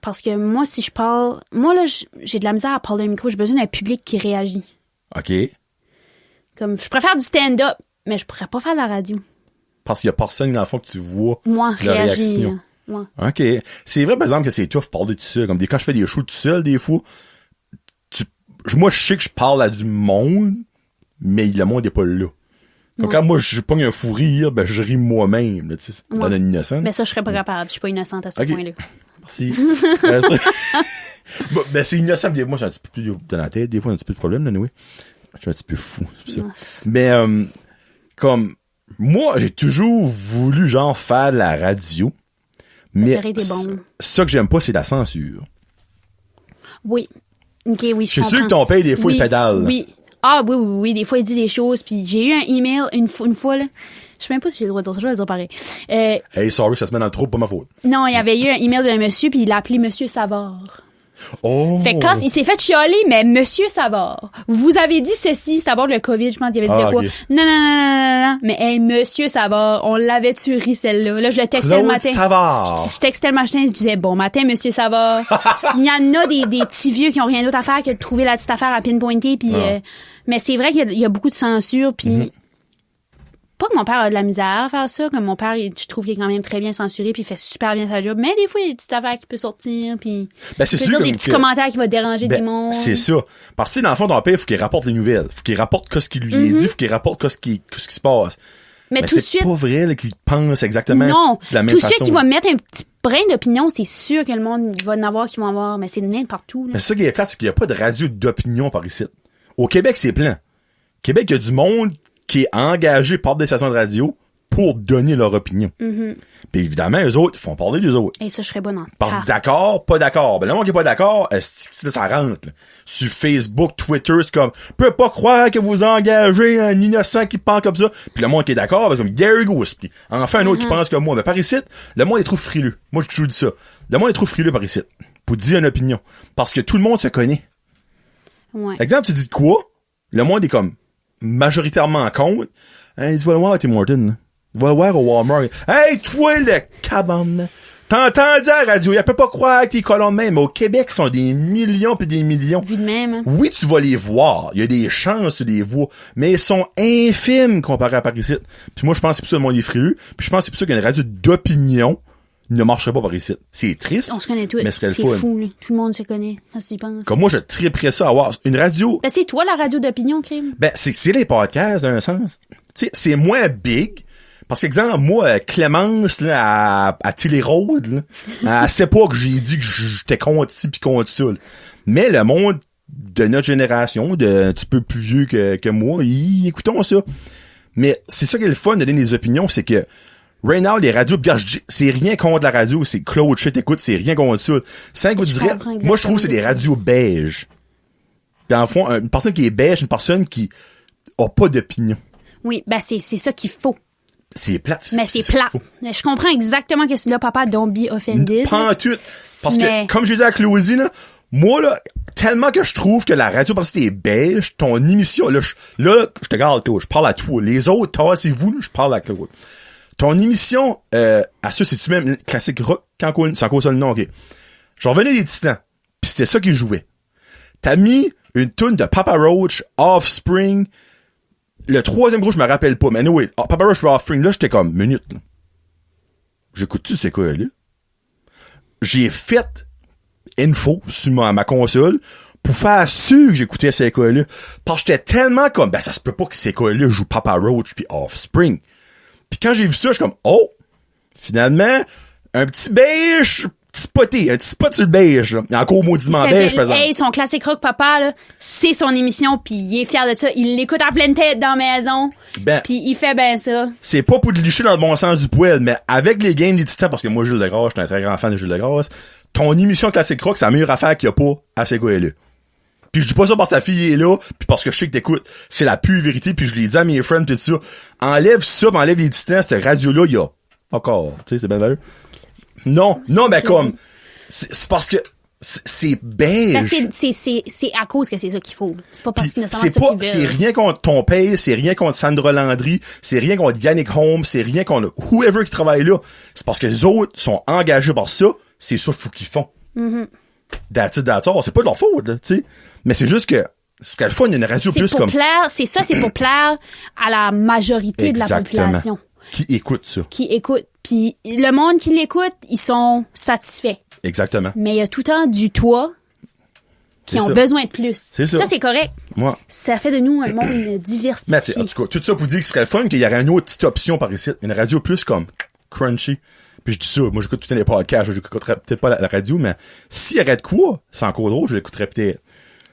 Parce que moi, si je parle... Moi, là, j'ai de la misère à parler d'un micro. J'ai besoin d'un public qui réagit. OK. Comme, je préfère du stand-up, mais je pourrais pas faire de la radio. Parce qu'il y a personne, dans le fond, que tu vois moi, la réaction. Moi. OK. C'est vrai, par exemple, que c'est tough de parler tout seul. Comme quand je fais des shows tout seul, des fois, moi, je sais que je parle à du monde, mais le monde n'est pas là. Donc, quand moi, je pogne un fou rire, ben, je ris moi-même, tu sais. Dans une innocente. Ben, ça, je serais pas capable. Je suis pas innocente à ce point-là. Merci. Ben, c'est innocent. Moi, j'ai un petit peu plus dans la tête. Des fois, un petit peu de problème, là, anyway. Je suis un petit peu fou, c'est pour ça. Mais, comme, moi, j'ai toujours voulu, genre, faire de la radio. Mais, ça que j'aime pas, c'est la censure. Oui. OK, oui, je suis sûr que ton père, des fois, il pédale. Oui. Ah, oui. Des fois, il dit des choses. Puis j'ai eu un email une fois, là. Je sais même pas si j'ai le droit de dire ça, je vais le dire pareil. Hey, sorry, ça se met dans le trou, pas ma faute. Non, il y avait eu un email d'un monsieur, puis il l'a appelé Monsieur Savard. Oh! Fait que quand il s'est fait chialer, mais Monsieur Savard, vous avez dit ceci, c'est d'abord le COVID, je pense qu'il avait dit quoi? Okay. Non. Mais hey, Monsieur Savard, on l'avait tué celle-là. Là, je le textais le matin. Savard. Je textais le matin, je disais, bon matin, Monsieur Savard. Il y en a des petits vieux qui ont rien d'autre à faire que de trouver la petite affaire à pinpointer, puis mais c'est vrai qu'il y a beaucoup de censure, puis pas que mon père a de la misère à faire ça. Comme mon père, je trouve qu'il est quand même très bien censuré puis il fait super bien sa job. Mais des fois, il y a des petites affaires qui peuvent sortir puis c'est sûr dire des petits commentaires qui vont déranger du monde. C'est ça. Parce que dans le fond, ton père, il faut qu'il rapporte les nouvelles. Faut qu'il rapporte ce qu'il lui est dit. Faut qu'il rapporte ce qui se passe. Mais tout de suite. C'est pas vrai là, qu'il pense exactement de la même façon. Tout de suite qu'il va mettre un petit brin d'opinion, c'est sûr que le monde va en avoir qui vont avoir. Mais c'est n'importe où. Là. Mais c'est ça qui est plate, c'est qu'il n'y a pas de radio d'opinion par ici. Au Québec, c'est plein. Au Québec, il y a du monde qui est engagé par des stations de radio pour donner leur opinion. Puis évidemment, eux autres, ils font parler des autres. Et ça, je serais bonne en parce que d'accord, pas d'accord. Ben, le monde qui est pas d'accord, ça rentre. Là. Sur Facebook, Twitter, c'est comme, peut pas croire que vous engagez un innocent qui pense comme ça. Puis le monde qui est d'accord, c'est comme, there you go, esprit. Enfin, un autre qui pense comme moi. Mais par ici, le monde est trop frileux. Moi, j'ai toujours dit ça. Le monde est trop frileux par ici. Pour dire une opinion. Parce que tout le monde se connaît. Ouais. Exemple, tu dis de quoi? Le monde est comme, majoritairement contre. Hey, tu vas le voir à Tim Hortons, là. Va le voir au Walmart. Hey, toi, le cabane. T'as entendu à la radio? Il peut pas croire que t'es colons de même. Mais au Québec, ils sont des millions pis des millions. Vu de même. Hein. Oui, tu vas les voir. Il y a des chances, tu les vois. Mais ils sont infimes comparés à Paris-Ici. Puis moi, je pense que c'est pour ça que le monde est frileux. Puis je pense que c'est pour ça qu'une radio d'opinion ne marcherait pas par ici. C'est triste. On se connaît tous. Mais ce serait le fun. C'est fou, là. Tout le monde se connaît. Quand tu y penses. Comme moi, je triperais ça à avoir une radio. Ben, c'est toi la radio d'opinion, Crime. Ben, c'est les podcasts, dans un sens. Tu sais, c'est moins big. Parce qu'exemple, moi, Clémence, là, à Télé-Road, là, elle sait pas que j'ai dit que j'étais contre ci pis contre ça, là. Mais le monde de notre génération, un petit peu plus vieux que moi, écoutons ça. Mais c'est ça qui est le fun de donner des opinions, c'est que right now, les radios, c'est rien contre la radio, c'est Claude Shit, écoute, c'est rien contre ça. C'est que vous direz, moi, je trouve que c'est des radios beiges. Puis en fond, une personne qui est beige, une personne qui a pas d'opinion. Oui, ben c'est ça qu'il faut. C'est plate. Mais c'est plate. Je comprends exactement que c'est là, papa, don't be offended. Pas en tout. Parce que, comme je disais à Claudie, là, moi, là, tellement que je trouve que la radio, parce que t'es beige, ton émission, là, je te garde, toi, je parle à toi. Les autres, tassez-vous, je parle à Claude. Ton émission, à ça, c'est-tu même classique rock, sans cause ça le nom, ok. Je revenais des Titans, pis c'était ça qu'ils jouaient. T'as mis une toune de Papa Roach, Offspring. Le troisième gros, je me rappelle pas, mais anyway, Papa Roach Offspring, là, j'étais comme, minute, là. J'écoute-tu, c'est quoi, là? J'ai fait info sur ma console pour faire sûr que j'écoutais ces quoi-là. Parce que j'étais tellement comme, ben, ça se peut pas que ces quoi-là jouent Papa Roach puis Offspring. Puis quand j'ai vu ça, je suis comme, oh! Finalement, un petit beige, un petit spot sur le beige, là. Il y a encore mauditement beige, par exemple. Hey, son classique rock, papa, là, c'est son émission, pis il est fier de ça. Il l'écoute à pleine tête dans la maison. Ben, pis il fait ben ça. C'est pas pour te licher dans le bon sens du poil, mais avec les games des Titans, parce que moi, Jules Degrasse, je suis un très grand fan de Jules Degrasse, ton émission classique rock, c'est la meilleure affaire qu'il y a pas à ces gars-là. Puis je dis pas ça parce que ta fille est là, puis parce que je sais que t'écoutes. C'est la pure vérité, puis je l'ai dit à mes friends, pis tout ça. Enlève ça, pis enlève les Titans, cette radio-là, il y a encore, tu sais, c'est bien valeur. Non, mais comme, c'est parce que c'est beige. Ben c'est à cause que c'est ça qu'il faut. C'est pas parce que c'est rien contre ton père, c'est rien contre Sandra Landry, c'est rien contre Yannick Holmes, c'est rien contre whoever qui travaille là. C'est parce que les autres sont engagés par ça, c'est ça qu'il faut qu'ils font. That's it, c'est pas de leur faute, tu sais. Mais c'est juste que, ce qu'elle fait, il y a une radio plus comme... C'est pour plaire à la majorité de la population. Qui écoute ça. Qui écoute. Puis le monde qui l'écoute, ils sont satisfaits. Exactement. Mais il y a tout le temps du toit qui ont besoin de plus. C'est ça. Ça, c'est correct. Ouais. Ça fait de nous un monde diversifié. Mais en tout cas, tout ça pour dire que ce serait le fun qu'il y aurait une autre petite option par ici. Une radio plus comme crunchy. Puis je dis ça, moi j'écoute tout les podcasts, j'écouterais peut-être pas la radio, mais s'il y aurait de quoi, c'est encore drôle, je l'écouterais peut-être.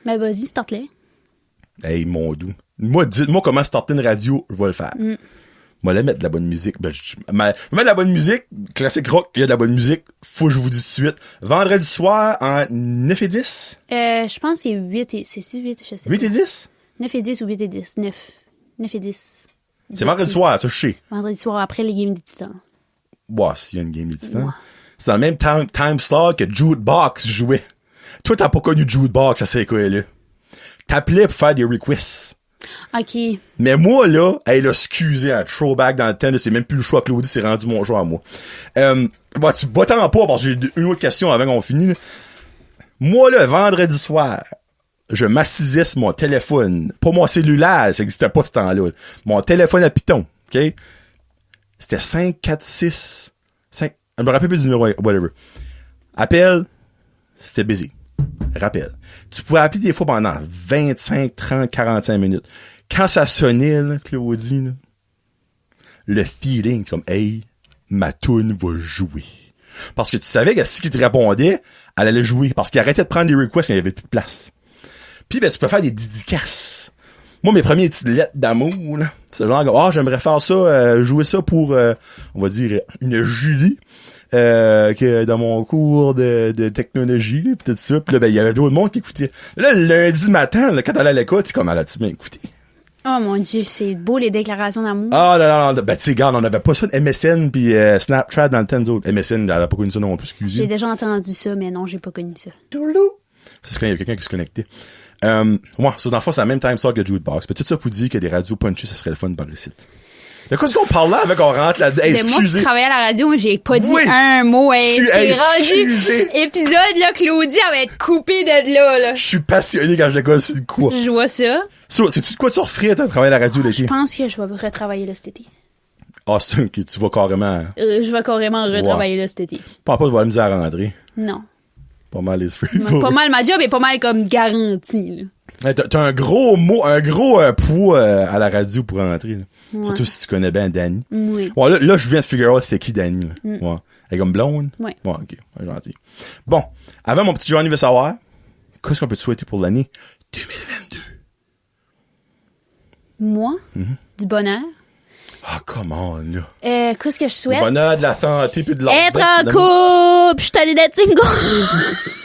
Ben vas-y, start-le. Hey, mon doux. Moi, dites-moi comment starter une radio, je vais le faire. Moi, là, mettre de la bonne musique. Ben, je mettre de la bonne musique, classique rock, il y a de la bonne musique, faut que je vous dise tout de suite. Vendredi soir, en 9 et 10? Je pense que c'est 8 et... C'est-tu 8? Je sais pas. 8 et 10? 9 et 10 ou 8 et 10? 9 et 10. C'est vendredi soir, ça, je sais. Vendredi soir, après les games des Titans. Ouais, s'il y a une game des Titans. Ouais. C'est dans le même time slot que Jukebox jouait. Toi, t'as pas connu Jukebox, ça c'est quoi, là? T'appelais pour faire des requests. OK. Mais moi, là, elle a excusé un throwback dans le temps, là, c'est même plus le choix, Claudie, c'est rendu mon choix à moi. Tu va-t'en pas, parce que j'ai une autre question avant qu'on finisse. Moi, là, vendredi soir, je m'assisais sur mon téléphone. Pas mon cellulaire, ça n'existait pas ce temps-là. Mon téléphone à piton. OK? C'était 5, 4, 6, 5... Je me rappelle plus du numéro, whatever. Appel, c'était busy. Rappel. Tu pouvais appeler des fois pendant 25, 30, 45 minutes. Quand ça sonnait, là, Claudie, là, le feeling, c'est comme, hey, ma toune va jouer. Parce que tu savais que si qui te répondait, elle allait jouer. Parce qu'il arrêtait de prendre des requests quand il n'y avait plus de place. Puis, ben, tu peux faire des dédicaces. Moi, mes premières petites lettres d'amour, là, c'est genre, j'aimerais faire ça, jouer ça pour, on va dire, une Julie, que dans mon cours de technologie, là, pis tout ça. Puis là, ben, il y avait d'autres monde qui écoutait. Là, le lundi matin, là, quand t'allais à l'école, t'es comme, tu bien écouté. Oh mon Dieu, c'est beau les déclarations d'amour. Ah, non, ben, tu sais, regarde, on avait pas ça de MSN pis Snapchat dans le temps d'autres. MSN, elle a pas connu ça non plus, excusez. J'ai déjà entendu ça, mais non, j'ai pas connu ça. C'est quand il y avait quelqu'un qui se connectait. Moi, ça, dans le fond, c'est la même time slot que Jukebox. Puis tout ça pour dire que des radios punchées, ça serait le fun par ici. De quoi est-ce qu'on parle là avec on rentre là-dedans? Hey, moi qui travaillais à la radio, mais j'ai pas dit un mot. C'est rendu épisode, là, Claudie, elle va être coupée de là. Je suis passionné quand je décolle sur le quoi. Je vois ça. C'est-tu de quoi tu referais, toi, de travailler à la radio, l'été? Je pense que je vais retravailler là cet été. Ah, c'est ok, tu vas carrément... je vais carrément retravailler là cet été. Pas de voir la misère à rentrer. Non. Pas mal les free. Pas mal ma job est pas mal comme garantie, là. T'as un gros poids à la radio pour rentrer. Là. Ouais. Surtout si tu connais bien Dani. Oui. Ouais, là, je viens de figure out c'est qui Dani. Ouais. Elle est comme blonde. Oui. Ouais, ok. Ouais, gentil. Bon, avant mon petit Johnny veut savoir, qu'est-ce qu'on peut te souhaiter pour l'année 2022? Moi? Du bonheur. Ah, comment là? Qu'est-ce que je souhaite? Du bonheur, de la santé puis de l'argent. Être en couple! Je suis allée d'être single!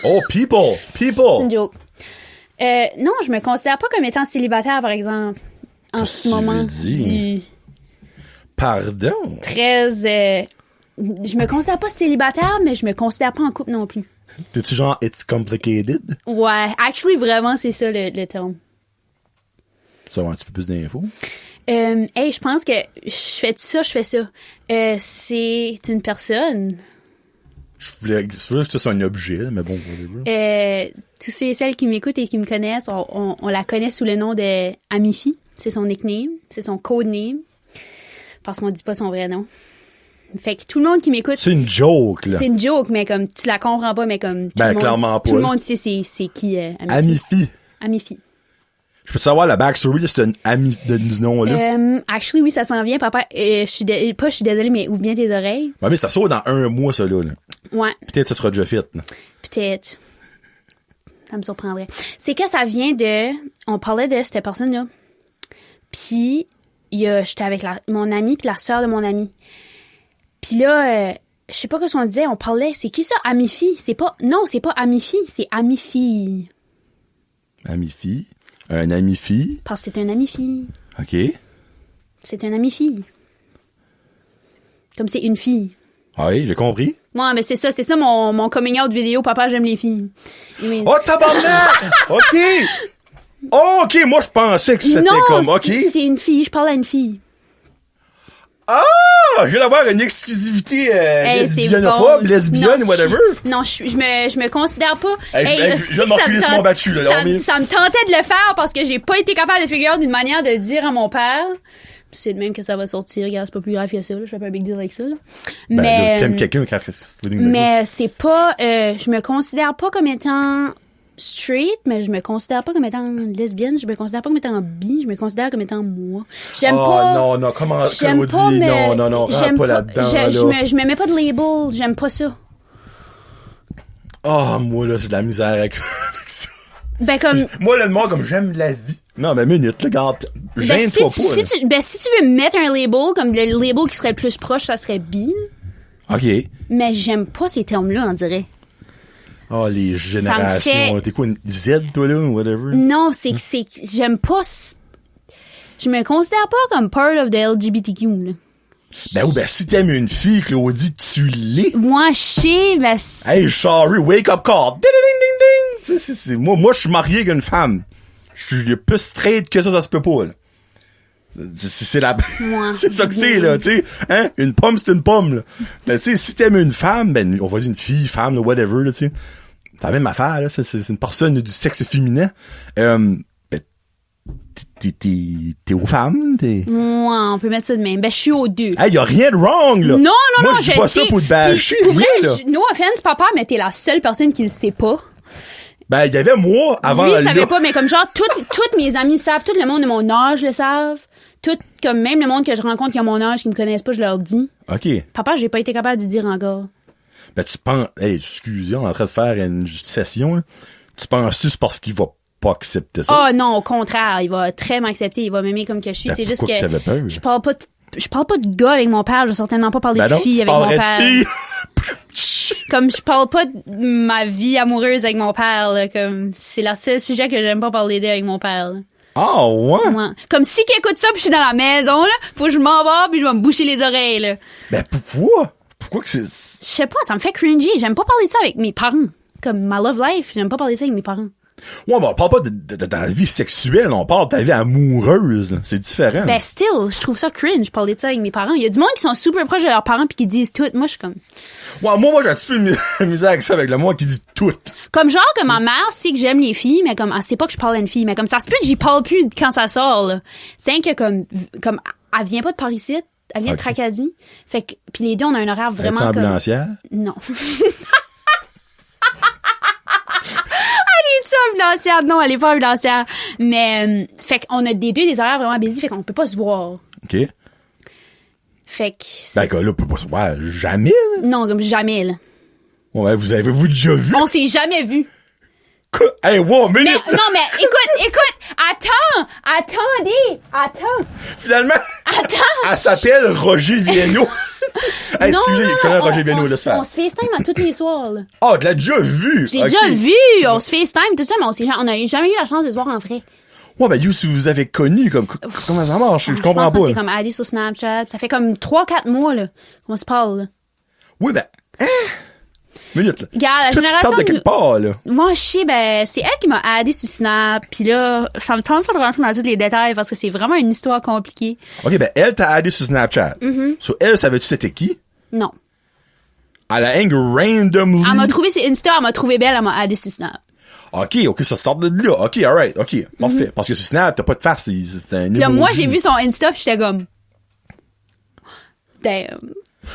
Oh, people! C'est une joke. Non, je me considère pas comme étant célibataire, par exemple, en ce moment du... Pardon? 13... je me considère pas célibataire, mais je me considère pas en couple non plus. T'es-tu genre « it's complicated » ? Ouais, actually, vraiment, c'est ça le terme. Ça va un petit peu plus d'infos? Je pense que je fais ça. C'est une personne... Je voulais que ce soit un objet, mais bon, tous ceux et celles qui m'écoutent et qui me connaissent, on la connaît sous le nom de Amifi. C'est son nickname, c'est son codename, parce qu'on dit pas son vrai nom. Fait que tout le monde qui m'écoute... C'est une joke, là. C'est une joke, mais comme, tu la comprends pas, mais comme... Tout le monde sait c'est qui Amifi. Amifi. Je peux te savoir la backstory de ce ami de nom-là? Actually, oui, ça s'en vient, papa. Je suis désolée, mais ouvre bien tes oreilles. Ouais, mais ça sort dans 1 mois, ça, là. Ouais. Peut-être que ça sera déjà fait, là. Peut-être. Ça me surprendrait. C'est que ça vient de... On parlait de cette personne-là. Puis, j'étais avec mon ami puis la sœur de mon ami. Puis là, je sais pas ce qu'on disait. On parlait... C'est qui ça? Amifi? Non, c'est pas Amifi. C'est Amifi. Amifi? Un ami-fille? Parce que c'est un ami-fille. OK. C'est un ami-fille. Comme c'est une fille. Ah oui, j'ai compris. Ouais, mais c'est ça mon coming out vidéo, papa, j'aime les filles. Oh, tabarnak! OK! Oh, OK, moi, je pensais que c'était comme, OK. C'est une fille, je parle à une fille. Ah! Je viens d'avoir une exclusivité lesbianophobe, lesbienne, whatever. Non, je me considère pas... je viens de m'enculer sur mon battu, là. Ça me tentait de le faire parce que j'ai pas été capable de figurer d'une manière de dire à mon père... C'est de même que ça va sortir, regarde, c'est pas plus grave que ça, là. Je fais pas un big deal avec ça, là. Mais... t'aimes quelqu'un quand... Mais c'est pas... je me considère pas comme étant... straight, mais je me considère pas comme étant lesbienne, je me considère pas comme étant bi, je me considère comme étant moi. J'aime pas... non, comment Claudie, non, rentre pas là-dedans, je me mets pas de label, j'aime pas ça. Moi, là, j'ai de la misère avec ça. Ben, comme... Moi, le mot, comme j'aime la vie. Non, mais minute, là, regarde, gêne-toi pas. Si tu veux mettre un label, comme le label qui serait le plus proche, ça serait bi. OK. Mais j'aime pas ces termes-là, on dirait. Oh, les générations. T'es quoi, une Z, toi, là, ou whatever? Non, c'est j'aime pas... Je me considère pas comme part of the LGBTQ, là. Ben si t'aimes une fille, Claudie, tu l'es. Moi, je sais, mais... Hey, sorry, wake up call. Ding, ding, ding, ding. Tu sais, moi, je suis marié avec une femme. Je suis plus straight que ça se peut pas, là. C'est c'est ça que c'est, là, tu sais. Hein? Une pomme, c'est une pomme, là. Mais tu sais, si t'aimes une femme, ben, on va dire une fille, femme, là, whatever, là, tu sais. C'est la même affaire, là. C'est une personne du sexe féminin. Ben, t'es aux femmes? Ouais, on peut mettre ça de même. Ben, je suis aux deux. Hey, y a rien de wrong, là. Non, moi, je dis pas ça pour te bâcher, rien, vrai, là. No offense, papa, mais t'es la seule personne qui le sait pas. Ben, il y avait moi avant. Lui, il savait pas, mais comme genre, toutes mes amis le savent, tout le monde de mon âge le savent. Tout, comme même le monde que je rencontre qui a mon âge, qui me connaissent pas, je leur dis. OK. Papa, j'ai pas été capable d'y dire encore. Ben, tu penses, hey, excusez, on est en train de faire une session, hein. Tu penses-tu c'est parce qu'il va pas accepter ça? Oh non, au contraire, il va très m'accepter, il va m'aimer comme que je suis. Ben, c'est juste que t'avais peur? je parle pas de gars avec mon père, je vais certainement pas parler de filles avec mon père. Comme je parle pas de ma vie amoureuse avec mon père, là, comme c'est le seul sujet que j'aime pas parler avec mon père. Là. Ah, ouais? Comme si qu'il écoute ça puis je suis dans la maison, là, faut que je m'en vais puis je vais me boucher les oreilles, là. Ben, pourquoi? Pourquoi que c'est... Je sais pas, ça me fait cringy. J'aime pas parler de ça avec mes parents. Comme ma love life, j'aime pas parler de ça avec mes parents. Ouais, mais on parle pas de ta vie sexuelle, on parle de ta vie amoureuse. C'est différent. Ben, still, je trouve ça cringe, parler de ça avec mes parents. Il y a du monde qui sont super proches de leurs parents pis qui disent tout. Moi, je suis comme... Ouais, moi, j'ai un petit peu de misère avec ça, avec le monde qui dit tout. Comme genre que ma mère sait que j'aime les filles, mais comme, elle sait pas que je parle à une fille, mais comme ça se peut que j'y parle plus quand ça sort, là. C'est que comme, elle vient pas de par ici, elle vient de Tracadie. Fait que, pis les deux, on a un horaire vraiment comme... ambulancière? Non. Ambulancière. Non, elle est pas ambulancière. Mais, fait qu'on a des horaires vraiment busy, fait qu'on peut pas se voir. OK. Fait que... Ben, là, on peut pas se voir jamais, là. Non, comme jamais, là. Ouais, vous avez-vous déjà vu? On s'est jamais vu. Quoi? Hey, wow, minute! Mais, non, mais, écoute, attends! Finalement, attends! Elle s'appelle Roger Vienno. Hey, non, excusez, je connais Roger Vienno, laisse faire. On se FaceTime à tous les soirs, là. Ah, tu l'as déjà vu? Je l'ai déjà vu, on se FaceTime, tout ça, mais on a jamais eu la chance de se voir en vrai. Ouais, ben, si vous avez connu, comment ça marche? Je comprends pas. C'est comme aller sur Snapchat, ça fait comme 3-4 mois, là, qu'on se parle, là. Oui, ben, minute, là. Regarde, la génération de quelque part, là. Moi, je sais, ben, c'est elle qui m'a addé sur Snap, pis là, ça me tente pas de rentrer dans tous les détails parce que c'est vraiment une histoire compliquée. OK, ben, elle t'a addé sur Snapchat. So, elle, savais-tu c'était qui? Non. Elle a hang randomly. Elle m'a trouvé sur Insta, elle m'a trouvé belle, elle m'a addé sur Snap. OK, ça start de là. OK, alright, OK, parfait. Parce que sur Snap, t'as pas de face, c'est un là, moi, j'ai vu son Insta pis j'étais comme... Damn.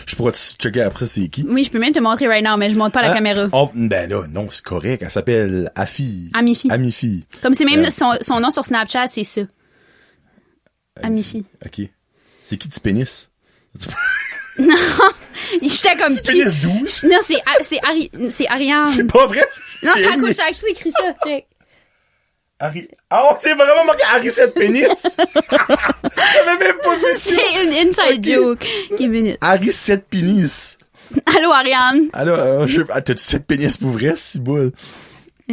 Je pourrais te checker après c'est qui? Oui, je peux même te montrer right now, mais je montre pas la caméra. Oh, ben là, non, c'est correct. Elle s'appelle Amifi. Amifi. Comme c'est même son nom sur Snapchat, c'est ça. Amifi. OK. C'est qui, du pénis? Non, j'étais comme... Du pénis 12? Non, c'est Ariane. C'est pas vrai? Non, c'est à gauche, j'ai écrit ça, check. Oh, c'est vraiment marqué Harissette pénis? J'avais même pas vu ça. C'est une inside joke. Qui minute. Harissette pénis. Allô, Ariane. Allô, t'as-tu cette pénis pour vrai, si boule? À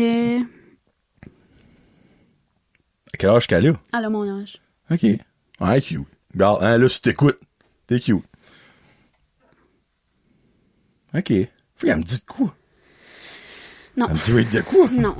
quel âge qu'elle a? Elle a mon âge. OK. Ouais, cute. Regarde, hein, là, si t'écoutes, t'es cute. OK. Faut qu'elle me dise de quoi? Non. Elle me dit de quoi? Non.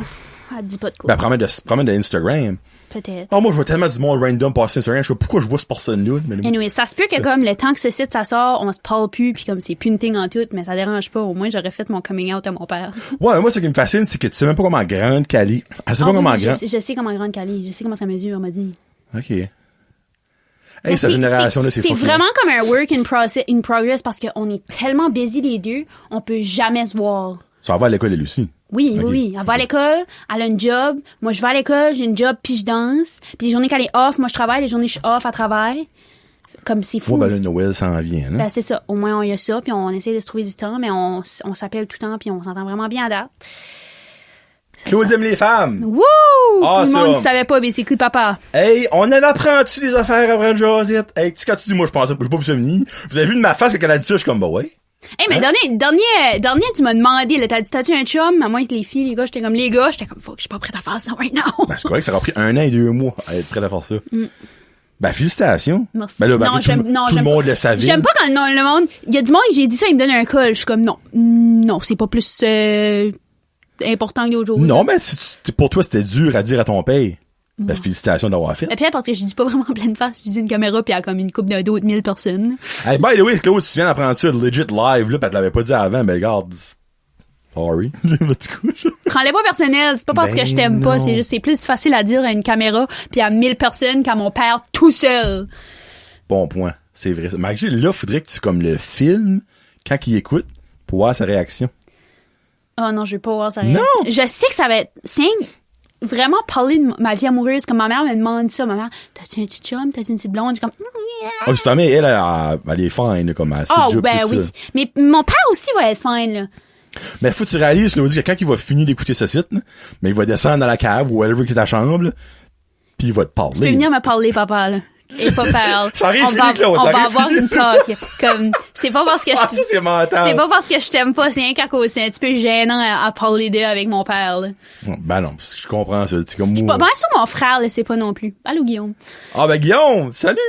Elle dit pas de quoi. Ben, promène de Instagram. Peut-être. Oh, moi, je vois tellement du monde random passer Instagram. Je sais pas pourquoi je vois cette personne-là. Mais... Anyway, ça se peut que comme le temps que ce site, ça sort, on se parle plus, puis comme c'est plus une thing en tout, mais ça dérange pas. Au moins, j'aurais fait mon coming out à mon père. Ouais, moi, ce qui me fascine, c'est que tu sais même pas comment grande qu'elle est. Elle sait pas comment grande. Je sais comment grande qu'elle est. Je sais comment ça mesure, on m'a dit. OK. Hey, cette génération-là, c'est C'est vraiment comme un work in progress parce qu'on est tellement busy les deux, on peut jamais se voir. Ça va à l'école, elle aussi. Oui, okay. Oui. Elle va à l'école, elle a une job. Moi, je vais à l'école, j'ai une job, puis je danse. Puis les journées qu'elle est off, moi, je travaille. Les journées que je suis off, elle travaille. Comme c'est fou. Ouais, ben le Noël s'en vient, là. Ben, c'est ça. Au moins, on y a ça, puis on essaie de se trouver du temps, mais on s'appelle tout le temps, puis on s'entend vraiment bien à date. Claude aime les femmes. Wouh! Ah, tout le monde ne savait pas, mais c'est que papa. Hey, on en apprend-tu des affaires après une jasette? Hey, quand tu dis, moi, je pensais, j'ai pas vu ça venir. Vous avez vu de ma face quand elle a dit ça, je suis comme, bah ouais. Hey, mais dernier, tu m'as demandé, là, t'as-tu un chum? À moi, les filles, les gars, j'étais comme, fuck, je suis pas prête à faire ça right now. Ben, c'est correct, ça aura pris 1 an et 2 mois à être prête à faire ça. Ben, félicitations. Merci. Ben là, tout le monde le savait. J'aime pas quand le monde, il y a du monde, j'ai dit ça, il me donne un call. Je suis comme, non, c'est pas plus, important que d'autres jours. Non, mais pour toi, c'était dur à dire à ton père. Ben, félicitations d'avoir fait. Et puis, parce que je dis pas vraiment en pleine face, je dis une caméra puis il y a comme une couple d'autres 1000 personnes. Hey, by the way, Claude, tu viens d'apprendre ça legit live, là, pis elle te l'avait pas dit avant, mais regarde. Sorry. Prends-les pas personnel, c'est pas parce que je t'aime pas, c'est juste, c'est plus facile à dire à une caméra puis à 1000 personnes qu'à mon père tout seul. Bon point. C'est vrai. Malgré là, faudrait que tu, comme le film, quand il écoute, pour voir sa réaction. Oh non, je vais pas voir sa réaction. Non! Je sais que ça va être, vraiment parler de ma vie amoureuse, comme ma mère me demande ça, ma mère, t'as-tu un petit chum, t'as-tu une petite blonde? Je suis comme, oh, justement, elle est fine, comme elle. Oh, ben oui. Ça. Mais mon père aussi va être fine, là. Mais faut que tu réalises, là, que quand il va finir d'écouter ce site, là, mais il va descendre dans la cave ou whatever qui est ta chambre, puis il va te parler. Tu peux venir me parler, papa, là. Et pas parler. Ça arrive, on va avoir une talk. Comme, c'est pas parce que ça, c'est mental. C'est pas parce que je t'aime pas, c'est rien qu'à cause, c'est un petit peu gênant à parler d'eux avec mon père, là. Ben non, parce que je comprends ça. C'est comme moi. Je suis pas sûr mon frère, là, c'est pas non plus. Allô, Guillaume. Ah, ben, Guillaume! Salut!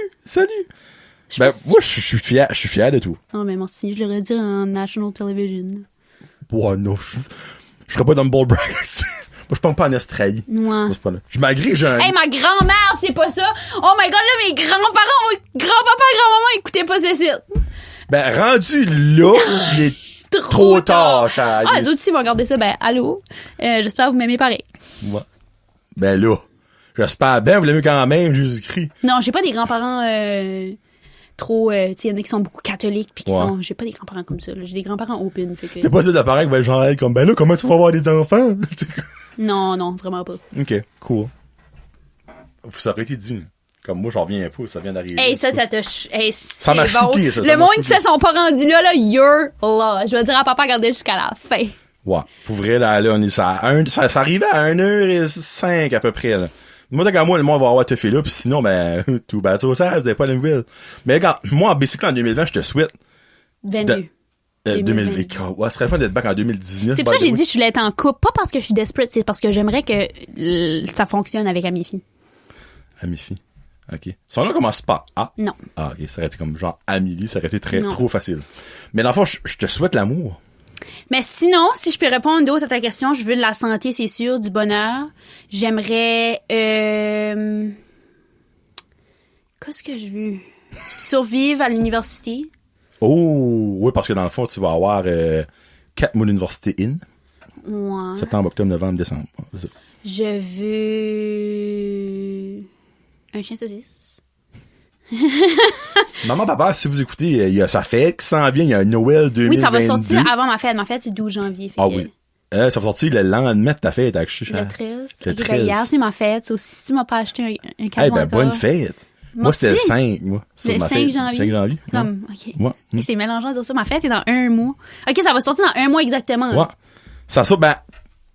Ben, moi, je suis fier de tout. Ah, ben, merci. Je l'aurais dit en National Television. Ouais, non. Je serais pas dans le ball bracket. Moi, je pense pas en Australie. Ouais. C'est pas là. Je m'agrée, j'ai un... Hey, ma grand-mère, c'est pas ça. Oh my god, là, mes grands-parents, grand-papa, grand-maman, écoutaient pas ce site. Ben, rendu là, il est trop tard, Charlie. Ah, les autres aussi vont regarder ça. Ben, allô. J'espère que vous m'aimez pareil. Ouais. Ben là. J'espère bien, vous l'aimez quand même, Jésus-Christ. Non, j'ai pas des grands-parents, trop, tu sais, il y en a qui sont beaucoup catholiques pis qui sont, j'ai pas des grands-parents comme ça, là. J'ai des grands-parents open, fait que. T'es pas sûr d'appareil qui va être genre, comme, ben là, comment tu vas avoir des enfants? Non, vraiment pas. Ok, cool. Ça aurait été dit. Comme moi, j'en reviens pas, ça vient d'arriver. Hey, ça m'a choqué, ça. Le monde qui se sont pas rendus là, you're là. Je vais dire à papa, regardez jusqu'à la fin. Ouais. Pour vrai, là, on est ça arrivait à 1h05 à peu près, là. Moi, d'accord, moi, le monde va avoir te fait là, pis sinon, ben, tout bad, ça, vous avez pas la nouvelle. Mais quand, moi, en bicycle en 2020, je te souhaite. 22. 2020. Ouais, ce serait le fun d'être back en 2019. C'est pour ça que j'ai dit que je voulais être en couple. Pas parce que je suis desperate, c'est parce que j'aimerais que ça fonctionne avec Amifi. Amifi. OK. Son nom commence pas A. Non. Ah, OK. Ça aurait été comme genre Amélie, ça aurait été trop facile. Mais dans le fond, je te souhaite l'amour. Mais sinon, si je peux répondre d'autres à ta question, je veux de la santé, c'est sûr, du bonheur. J'aimerais... Qu'est-ce que je veux? Survivre à l'université. Oh, oui, parce que dans le fond, tu vas avoir 4 mois d'université in. Ouais. Septembre, octobre, novembre, décembre. Je veux... un chien saucisse. Maman, papa, si vous écoutez, il y a sa fête qui s'en vient, il y a un Noël 2022. Oui, ça va sortir avant ma fête. Ma fête, c'est 12 janvier. Ah oui. Ça va sortir le lendemain de ta fête, actually. Le 13. Le 13. Ben, hier, c'est ma fête. Aussi, si tu m'as pas acheté un cadeau ben, bonne fête. Moi, c'était le 5, moi. Le 5 janvier. 5 janvier. Comme, OK. Ouais. Et c'est mélangeant de dire ça. Ma fête est dans 1 mois. OK, ça va sortir dans 1 mois exactement. Ouais. Ça sort, ben,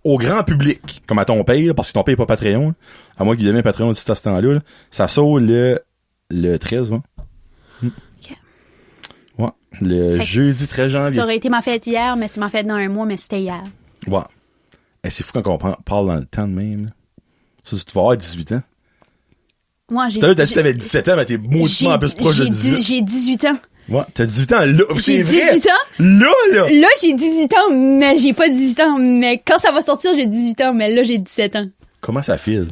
au grand public, comme à ton père, parce que ton père n'est pas Patreon, à moi qui deviens Patreon d'ici à ce temps-là, là, ça sort le 13, ouais. OK. Ouais. Le jeudi 13 janvier. Ça aurait été ma fête hier, mais c'est ma fête dans 1 mois, mais c'était hier. Ouais. Et c'est fou quand on parle dans le temps de même. Là. Ça, tu vas avoir 18 ans. Moi, j'ai... Tout à l'heure, t'as dit que t'avais 17 ans, mais t'es mauditement plus proche de 18. J'ai 18 ans. Ouais, t'as 18 ans, là. J'ai 18 ans. Là. Là, j'ai 18 ans, mais j'ai pas 18 ans. Mais quand ça va sortir, j'ai 18 ans, mais là, j'ai 17 ans. Comment ça file?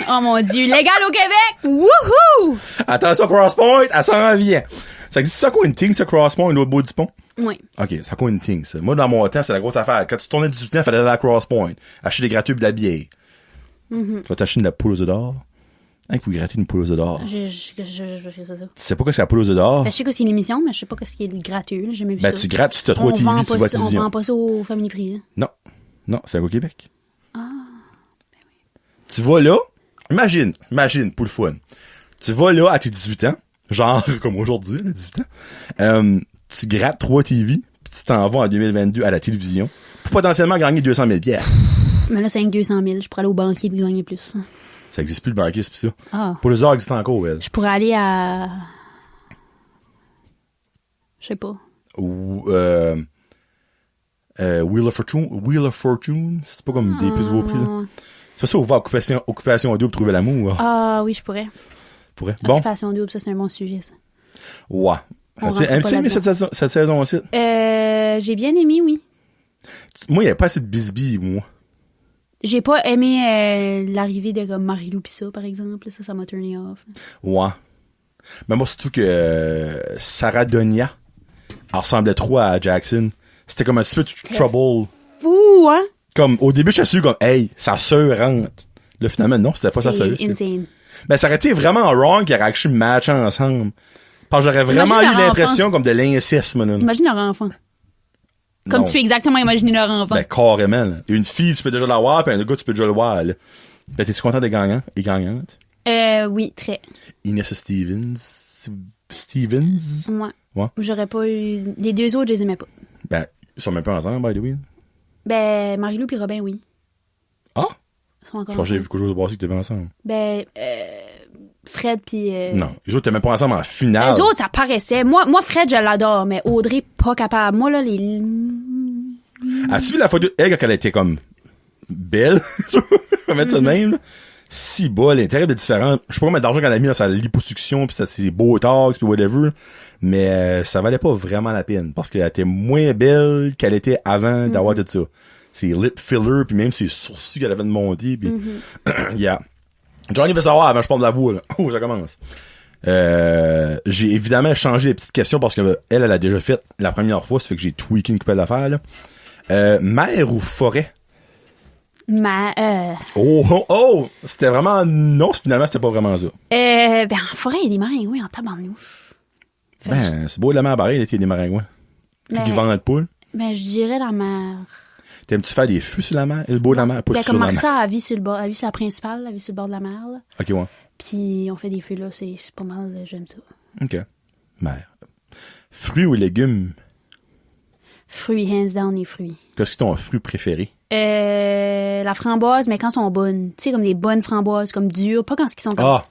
Oh mon Dieu, légal au Québec! Wouhou! Attention, Crosspoint, elle s'en vient. Ça existe ça quoi une thing, ça, Crosspoint, l'autre bout du pont? Oui. OK, ça quoi une thing, ça? Moi, dans mon temps, c'est la grosse affaire. Quand tu tournais 18 ans, il fallait aller à la Crosspoint. Acheter des gratuits pis de la bière. Tu vas t'acheter de la poule aux œufs d'or. Hein, qu'il faut gratter une poule aux œufs d'or. Je fais ça. Tu sais pas quoi c'est la poule aux œufs d'or? Ben, je sais que c'est une émission, mais je sais pas ce qui est gratuit. J'ai jamais vu ça. Ben, tu grattes, si t'as 3 TV, tu vois télévision. On vend pas ça au Family Prix. Non. Non, c'est au Québec. Ah, ben oui. Tu vas là, imagine, pour le fun. Tu vas là à tes 18 ans, genre comme aujourd'hui, à 18 ans, tu grattes 3 TV, puis tu t'en vas en 2022 à la télévision, pour potentiellement gagner 200 000 pièces. Mais là, c'est avec 200 000. Je pourrais aller au banquier et gagner plus. Ça existe plus le banquier, c'est plus ça. Ah. Pour les heures existe encore, elle. Je pourrais aller à... Je sais pas. Ou, Wheel of Fortune, c'est pas comme des plus gros prix, ça. C'est ça, on va Occupation Double trouver l'amour. Ah oui, je pourrais. Bon. Occupation Double, ça c'est un bon sujet, ça. Ouais. As-tu aimé cette saison aussi? J'ai bien aimé, oui. Moi, il n'y avait pas assez de bisbille, moi. J'ai pas aimé l'arrivée de comme Marie-Lou pis ça, par exemple. Ça m'a turné off. Ouais. Mais moi, surtout que Sarah Donia ressemblait trop à Jackson. C'était comme un petit peu trouble. fou, hein? Comme, au début, je suis comme, hey, sa sœur rentre. Là, finalement, non, c'était pas sa sœur. C'est insane. Ben, ça aurait été vraiment wrong qu'ils auraient actually matché ensemble. Parce que j'aurais vraiment eu l'impression comme de l'inceste, man. Imagine leur enfant. Comme tu peux exactement imaginer leur enfant. Ben, carrément, là. Une fille, tu peux déjà la voir, puis un gars, tu peux déjà le voir, là. Ben, t'es-tu content des gagnants et gagnantes? Oui, très. Inès Stevens. Ouais. J'aurais pas eu... Les deux autres, je les aimais pas. Ben, ils sont même pas ensemble, by the way. Ben, Marie-Lou pis Robin, oui. Ah? Ils sont encore je pense que j'ai vu quelque chose de passé que t'étais ensemble. Ben, Fred pis... Non, les autres, t'es même pas ensemble en finale. Les autres, ça paraissait. Moi, Fred, je l'adore, mais Audrey, pas capable. Moi, là, les... As-tu vu la photo elle quand elle était comme belle? Je vais mettre ça de même, là. Si bas, l'intérêt est différent. Je sais pas combien d'argent qu'elle a mis dans sa liposuction pis ses Botox pis whatever. Mais ça valait pas vraiment la peine. Parce qu'elle était moins belle qu'elle était avant d'avoir tout ça. Ses lip fillers pis même ses sourcils qu'elle avait de monter pis yeah. Johnny veut savoir avant que je parle de la voix, là. Oh, ça commence. J'ai évidemment changé les petites questions parce que elle a déjà fait la première fois, ça fait que j'ai tweaké une couple d'affaires, là. Mer ou forêt? Oh! C'était vraiment... Non, finalement, c'était pas vraiment ça. Ben, en forêt, il y a des maringouins en tabarnouche. Ben, c'est beau de la mer pareil, il y a des maringouins. Puis du vent de poule. Ben, je dirais la mer. T'aimes-tu faire des feux sur la mer? Le beau de la mer, pas ben, sur la mer. comme Marissa, elle vit sur le bord, elle vit sur la principale, elle vit sur le bord de la mer, là. Ok, ouais. Puis on fait des feux là, c'est pas mal, j'aime ça. Ok. Mer. Fruits ou légumes? Fruits, hands down, les fruits. Qu'est-ce que c'est ton fruit préféré? La framboise, mais quand elles sont bonnes. Tu sais, comme des bonnes framboises, comme dures, pas quand ils sont comme... Ah!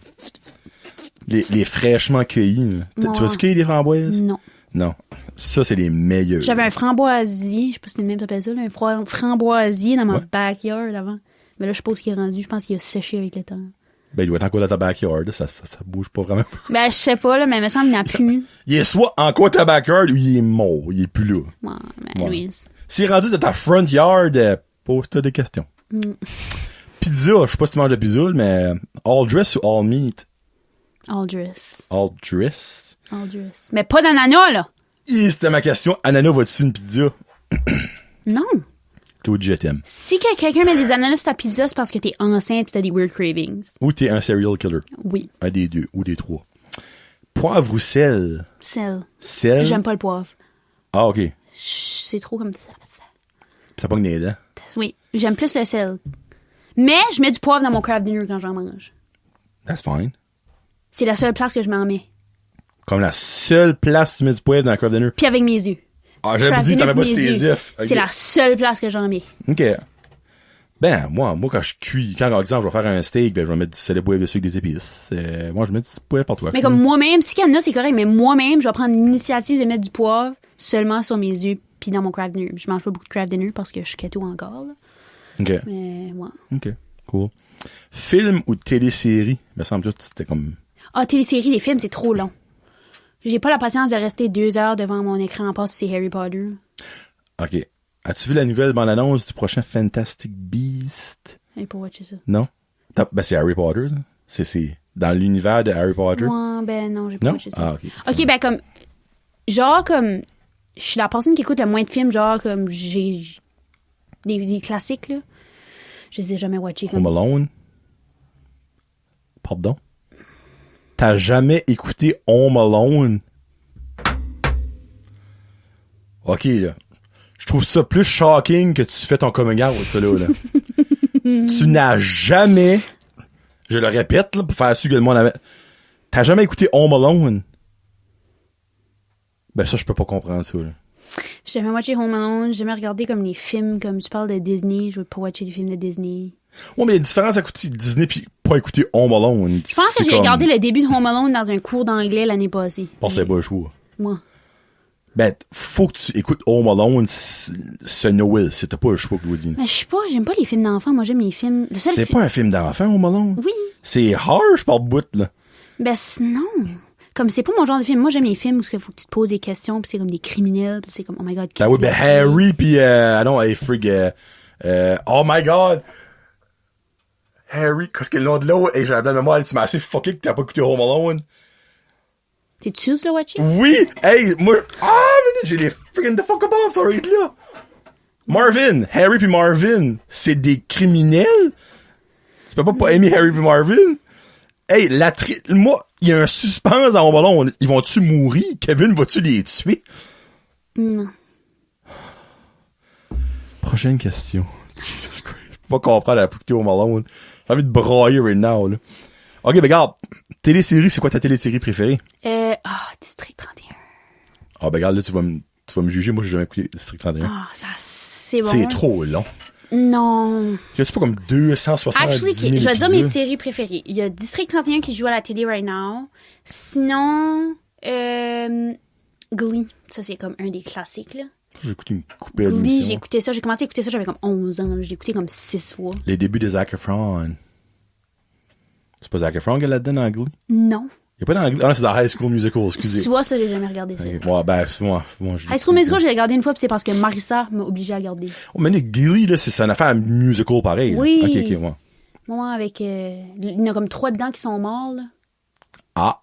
Les fraîchement cueillis. Tu vas-tu cueillir les framboises? Non. Non. Ça, c'est les meilleurs. J'avais un framboisier, je sais pas si c'est le même t'appelles ça, là, un framboisier dans mon backyard avant. Mais là, je sais pas où il est rendu. Je pense qu'il a séché avec le temps. Ben, il doit être encore dans ta backyard. Ça bouge pas vraiment. Ben, je sais pas, là, mais il me semble qu'il n'y en a plus. Il est soit encore ta backyard ou il est mort. Il est plus là. Ouais, ben, Louise. S'il est rendu dans ta front yard, pose-toi des questions. Pizza, je sais pas si tu manges de pizza, mais all dress ou all meat? All dress. All dress? All dress. Mais pas d'ananas, là! C'était ma question. Ananas, vas-tu une pizza? Non. Claude, je t'aime. Si quelqu'un met des ananas sur ta pizza, c'est parce que t'es enceinte et t'as des weird cravings. Ou t'es un serial killer. Oui. Un des deux, ou des trois. Poivre ou sel? Sel. Sel? J'aime pas le poivre. Ah, ok. C'est trop comme ça. Ça pogne les dents? Oui. J'aime plus le sel. Mais je mets du poivre dans mon craft dinner quand j'en mange. That's fine. C'est la seule place que je m'en mets. Comme la seule place où tu mets du poivre dans le craft dinner? Puis avec mes yeux. Ah, j'avais dit, t'en mets pas sur tes yeux. C'est la seule place que j'en mets. OK. Ben, moi, quand je cuis, quand, par exemple, je vais faire un steak, ben, je vais mettre du sel de poivre dessus avec des épices. Moi, je mets du poivre partout. Mais comme moi-même, si Canada, c'est correct, mais moi-même, je vais prendre l'initiative de mettre du poivre seulement sur mes yeux puis dans mon craft dinner. Je mange pas beaucoup de craft dinner parce que je suis keto encore, là. OK. Mais, ouais. OK. Cool. Film ou télésérie? Il me semble que c'était comme... Ah, télésérie, les films, c'est trop long. J'ai pas la patience de rester 2 heures devant mon écran en passe si c'est Harry Potter. OK. As-tu vu la nouvelle bande-annonce du prochain Fantastic Beast? J'ai pas watché ça. Non? Ben, c'est Harry Potter, ça. C'est dans l'univers de Harry Potter. Ouais, ben non, j'ai pas watché ça. Ah, OK. OK, ben comme... Genre comme... Je suis la personne qui écoute le moins de films, genre comme j'ai... Des classiques, là. Je les ai jamais watchés. Home Alone? Pardon? T'as jamais écouté Home Alone? OK, là. Je trouve ça plus shocking que tu fais ton coming out, ça, là. Tu n'as jamais... Je le répète, là, pour faire sûr que le monde avait... T'as jamais écouté Home Alone? Ben ça, je peux pas comprendre ça, là. J'ai jamais watché Home Alone, j'ai jamais regardé comme les films, comme tu parles de Disney, je veux pas watcher des films de Disney. Ouais, mais il y a une différence à écouter Disney pis pas écouter Home Alone. Je pense que j'ai regardé le début de Home Alone dans un cours d'anglais l'année passée. Pensais pas le choix. Moi. Ben, faut que tu écoutes Home Alone ce Noël, c'était pas le choix, Claudine. Ben, je sais pas, j'aime pas les films d'enfants, moi j'aime les films... C'est pas un film d'enfant, Home Alone? Oui. C'est harsh par bout, là. Ben, non. Comme c'est pas mon genre de film. Moi, j'aime les films où il faut que tu te poses des questions, puis c'est comme des criminels, puis c'est comme, oh my god, qu'est-ce que c'est? Ben oui, ben Harry, puis, non, hey, frig, oh my god! Harry, qu'est-ce que le nom de l'autre? Hey, j'ai un blanc de mémoire, tu m'as assez fucké que t'as pas écouté Home Alone. T'es-tu sûr de le watcher? Oui! Hey, moi, j'ai les friggin' The Fuck Up, sorry, là! Marvin! Harry puis Marvin, c'est des criminels? Tu peux pas aimer Harry puis Marvin? Hey, moi, il y a un suspense dans mon ballon. Ils vont-tu mourir? Kevin, vas-tu les tuer? Non. Prochaine question. Jesus Christ. Je peux pas comprendre la poupée au Malone. J'ai envie de brailler right now, là. Ok, ben regarde. Télésérie, c'est quoi ta télésérie préférée? District 31. Ah, ben regarde, là, tu vas me juger. Moi, j'ai jamais écouté District 31. Ça, c'est bon. C'est trop long. Non. Y a-tu pas comme 270 000 je vais dire mes séries préférées. Il y a District 31 qui joue à la télé right now. Sinon, Glee. Ça, c'est comme un des classiques, là. J'ai écouté une coupée de Glee, j'ai écouté ça. J'ai commencé à écouter ça, j'avais comme 11 ans. J'ai écouté comme 6 fois. Les débuts de Zac Efron. C'est pas Zac Efron qui est là-dedans dans Glee? Non. Il y a pas dans Glee? Ah non, c'est dans High School Musical, excusez. Tu vois, ça, j'ai jamais regardé ça. Okay. Ouais, ben, c'est moi. High School Musical, j'ai regardé une fois, puis c'est parce que Marissa m'a obligé à regarder. Oh, mais Glee, là, c'est une affaire musical pareil. Oui. Ok, ouais. Moi, avec... il y en a comme 3 dedans qui sont morts, là. Ah.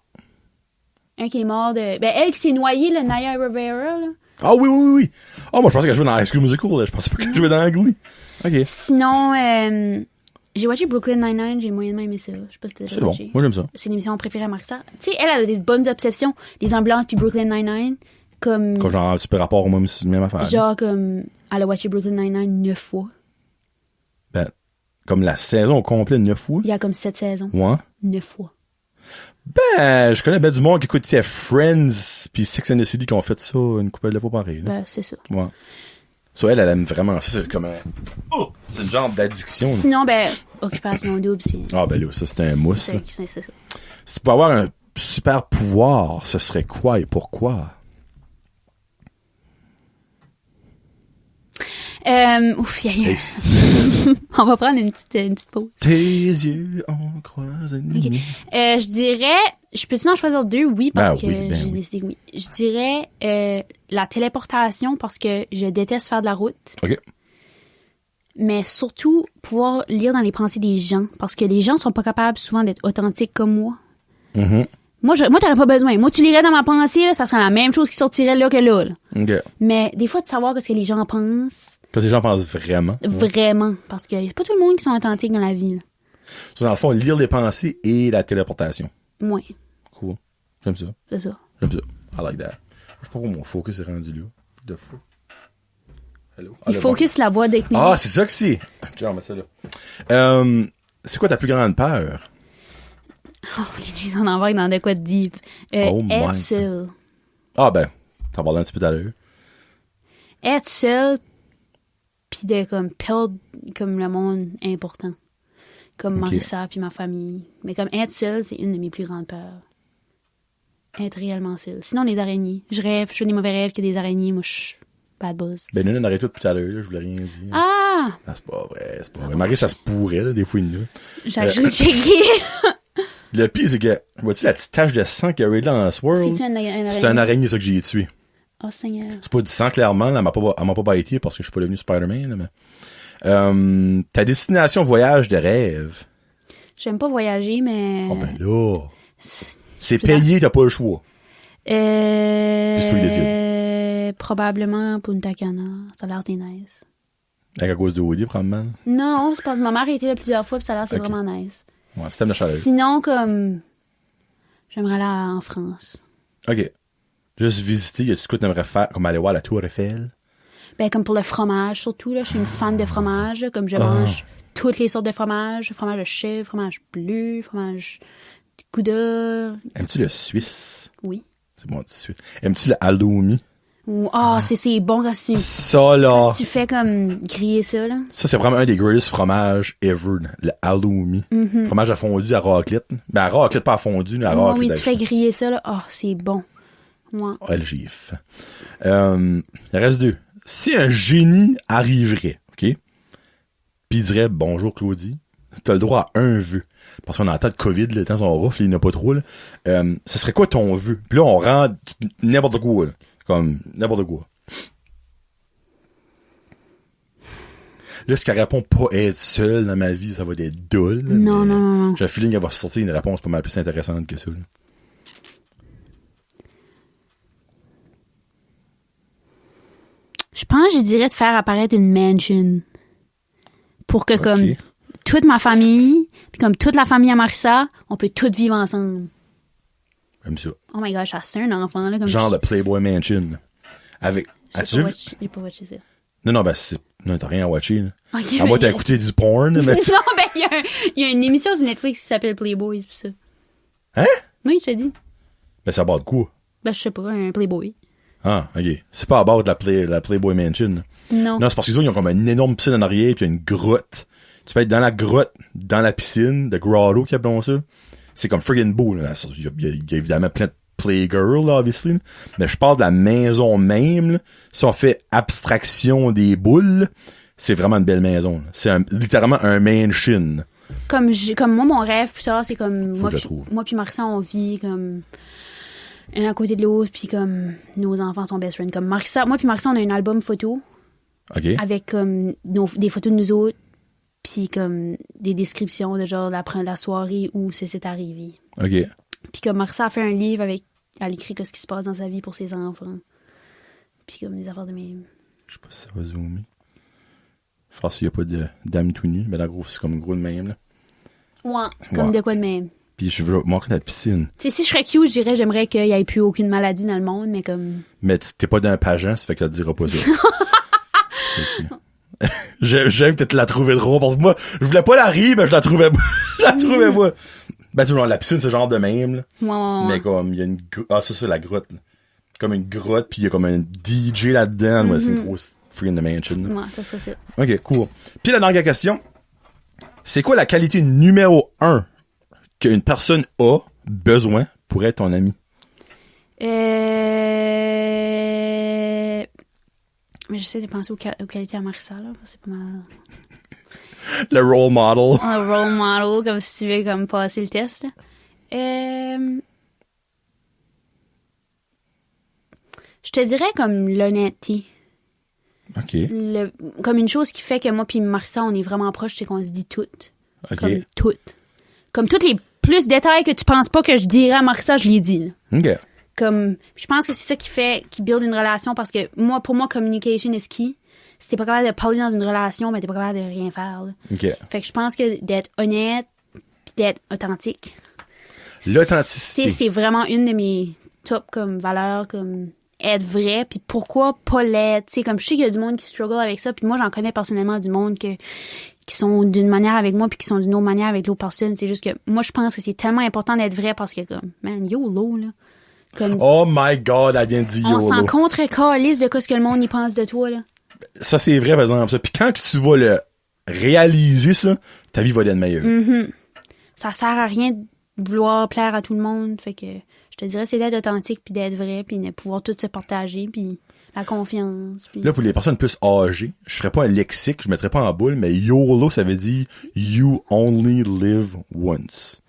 Un qui est mort de... Ben, elle qui s'est noyée, le Naya Rivera, là. Ah oui. Ah, moi, je pensais qu'elle jouait dans High School Musical, là. Je pensais pas qu'elle jouait dans Glee. Ok. Sinon, j'ai watché Brooklyn Nine-Nine, j'ai moyennement aimé ça. Je sais pas si t'as déjà watché. Bon, moi j'aime ça. C'est l'émission préférée à Marissa. Tu sais, elle a des bonnes obsessions. Les ambulances puis Brooklyn Nine-Nine, comme... Quand genre, tu peux rapport au même affaire. Genre, comme, elle a watché Brooklyn Nine-Nine 9 fois. Ben, comme la saison au complet 9 fois. Il y a comme 7 saisons. Ouais. 9 fois. Ben, je connais ben du monde qui écoutait Friends puis Sex and the City qui ont fait ça une couple de fois pareil. Ben, c'est ça. Ouais. Ça, elle aime vraiment ça. C'est comme un... Oh! C'est une genre d'addiction. Sinon, ben, Occupation Double, c'est... Ah, ben là, ça, c'était un mousse. C'est ça. Si tu pouvais avoir un super pouvoir, ce serait quoi et pourquoi? Ouf, il y a On va prendre une petite pause. Tes yeux ont croisé. Okay. Je dirais... Je peux sinon choisir 2, oui, parce que j'ai décidé que oui. Je dirais la téléportation, parce que je déteste faire de la route. OK. Mais surtout, pouvoir lire dans les pensées des gens, parce que les gens sont pas capables souvent d'être authentiques comme moi. Mm-hmm. Moi, t'aurais pas besoin. Moi, tu lirais dans ma pensée, là, ça serait la même chose qui sortirait là que là. OK. Mais des fois, de savoir ce que les gens pensent... Que les gens pensent vraiment. Vraiment. Parce que c'est pas tout le monde qui sont authentiques dans la vie. Là. So, dans le fond, lire les pensées et la téléportation. Oui. Cool. J'aime ça. C'est ça. J'aime ça. I like that. Je sais pas où mon focus est rendu là. De fou. Hello. Il focus la boîte de Ah, c'est ça que c'est. Tiens, on met ça là. C'est quoi ta plus grande peur? Oh, on embarque dans de quoi de deep. Être seul. Ah, ben, t'en parlais un petit peu tout à l'heure. Être seul, pis de comme perdre comme le monde important. Comme Marissa puis ma famille. Mais comme être seul, c'est une de mes plus grandes peurs. Être réellement seul. Sinon, les araignées. Je rêve, je fais des mauvais rêves qu'il y a des araignées. Moi, je suis bad buzz. Ben, nous, on arrête tout à l'heure, je voulais rien dire. Ah! Ah, c'est pas vrai, Marie, ça se pourrait, là, des fois, une nuit. J'ai juste checké. Le pire, c'est que, vois-tu la petite tache de sang qu'il y a là dans Swirl? C'est un araignée, ça, que j'ai tué. Oh, Seigneur. C'est pas du sang, clairement, là, elle m'a pas bêté parce que je suis pas devenu Spider-Man, là, mais. Ta destination voyage de rêve. J'aime pas voyager, mais. Oh, ben là. C'est payé, t'as pas le choix. Qu'est-ce que tu décides? Probablement Punta Cana. Ça a l'air c'est nice. À cause de Woody, probablement? Non, c'est parce que ma mère a été là plusieurs fois, puis ça a l'air c'est vraiment nice. Ouais, c'est de chaleur. Sinon, comme. J'aimerais aller en France. OK. Juste visiter, y a-tu quoi que t'aimerais faire, comme aller voir la Tour Eiffel? Ben, comme pour le fromage, surtout, là. Je suis une fan de fromage, là, comme je mange toutes les sortes de fromage. Fromage de chèvre, fromage bleu, fromage Gouda. Aimes-tu le Suisse? Oui. C'est bon, du Suisse. Aimes-tu le halloumi? C'est bon quand tu... Ça, là. Quand tu fais comme griller ça, là. Ça, c'est vraiment un des greatest fromages ever, le halloumi. Fromage à fondu à raclette. Ben, à raclette, pas à fondu, mais à raclette. Oui, tu fais griller ça, là. C'est bon. Ouais. Le gif. Il reste 2. Si un génie arriverait, OK? Puis il dirait, bonjour Claudie, t'as le droit à un vœu. Parce qu'on est en temps de COVID, les temps sont rough, il n'y en a pas trop, là. Ça serait quoi ton vœu? Puis là, on rend n'importe quoi, là. Comme n'importe quoi. Là, ce qu'elle répond pas être seule dans ma vie, ça va être dull. Non. J'ai un feeling qu'elle va sortir une réponse pas mal plus intéressante que ça, là. Je pense que je dirais de faire apparaître une mansion. Pour que, comme, toute ma famille, puis comme toute la famille à Marissa, on peut toutes vivre ensemble. Comme ça. Oh my gosh, c'est un enfant, là. Comme genre le Playboy Mansion. Avec. J'ai pas watché ça. Non, ben, non, t'as rien à watcher, là. Okay, à moins t'as écouté du porn, mais. Non, ben, il y a une émission sur Netflix qui s'appelle Playboy, c'est ça. Hein? Oui, je te dis. Ben, ça part de quoi? Ben, je sais pas, un Playboy. Ah, ok. C'est pas à bord de la Playboy Mansion. Non. Non, c'est parce qu'ils ont comme une énorme piscine en arrière, puis il y a une grotte. Tu peux être dans la grotte, dans la piscine, de grotto, qui appelons ça. C'est comme friggin' beau, là. Il y a évidemment plein de playgirls, là, obviously. Mais je parle de la maison même, là. Si on fait abstraction des boules, c'est vraiment une belle maison. C'est littéralement un mansion. Comme moi, mon rêve, plus tard, c'est comme moi puis Marissa, on vit comme un à côté de l'autre, puis comme nos enfants sont best friends. Comme Marissa, moi puis Marissa, on a un album photo. OK. Avec comme des photos de nous autres, puis comme des descriptions de genre la soirée où c'est arrivé. OK. Puis comme Marissa a fait un livre avec, elle écrit ce qui se passe dans sa vie pour ses enfants. Puis comme des affaires de même. Je sais pas si ça va zoomer. Je pense qu'il n'y a pas de dame tout nue, mais là, gros, c'est comme gros de même, là. Ouais, comme de quoi de même. Puis je veux montrer la piscine. Tu sais, si je serais cute, je dirais j'aimerais qu'il n'y ait plus aucune maladie dans le monde, mais comme... Mais t'es pas d'un pageant, ça fait que ça te dira pas ça. J'aime peut-être la trouver drôle, parce que moi, je voulais pas la rire, mais je la trouvais moi. Ben, tu vois, la piscine, c'est genre de même, là. Ouais. Mais comme, il y a une c'est la grotte, là. Comme une grotte, puis il y a comme un DJ là-dedans. Ouais, c'est une grosse freaking de mansion. Ouais, ça serait ça. OK, cool. Puis la dernière question. C'est quoi la qualité numéro 1 qu'une personne a besoin pour être ton ami? Mais j'essaie de penser aux qualités à Marissa, là. C'est pas mal. Le role model. Le role model, comme si tu veux comme passer le test, là. Je te dirais comme l'honnêteté. OK. Comme une chose qui fait que moi puis Marissa, on est vraiment proches, c'est qu'on se dit tout. OK. Comme tout. Comme tous les plus détails que tu penses pas que je dirais à Marissa, je les dis. Là. OK. Comme, je pense que c'est ça qui build une relation parce que pour moi, communication is key. Si t'es pas capable de parler dans une relation, ben t'es pas capable de rien faire. Là. OK. Fait que je pense que d'être honnête pis d'être authentique. L'authenticité. C'est vraiment une de mes top comme valeurs, comme être vrai, puis pourquoi pas l'être. Tu sais, comme je sais qu'il y a du monde qui struggle avec ça, puis moi j'en connais personnellement du monde qui sont d'une manière avec moi puis qui sont d'une autre manière avec l'autre personne. C'est juste que moi je pense que c'est tellement important d'être vrai parce que comme man, YOLO là. Comme, oh my God, elle vient de dire YOLO. On s'en contre-calisse de ce que le monde y pense de toi là. Ça c'est vrai par exemple ça. Puis quand tu vas le réaliser ça, ta vie va être meilleure. Mm-hmm. Ça sert à rien de vouloir plaire à tout le monde, fait que je te dirais c'est d'être authentique puis d'être vrai puis de pouvoir tout se partager puis la confiance. Puis... Là, pour les personnes plus âgées, je ferais pas un lexique, je mettrais pas en boule, mais YOLO, ça veut dire You Only Live Once.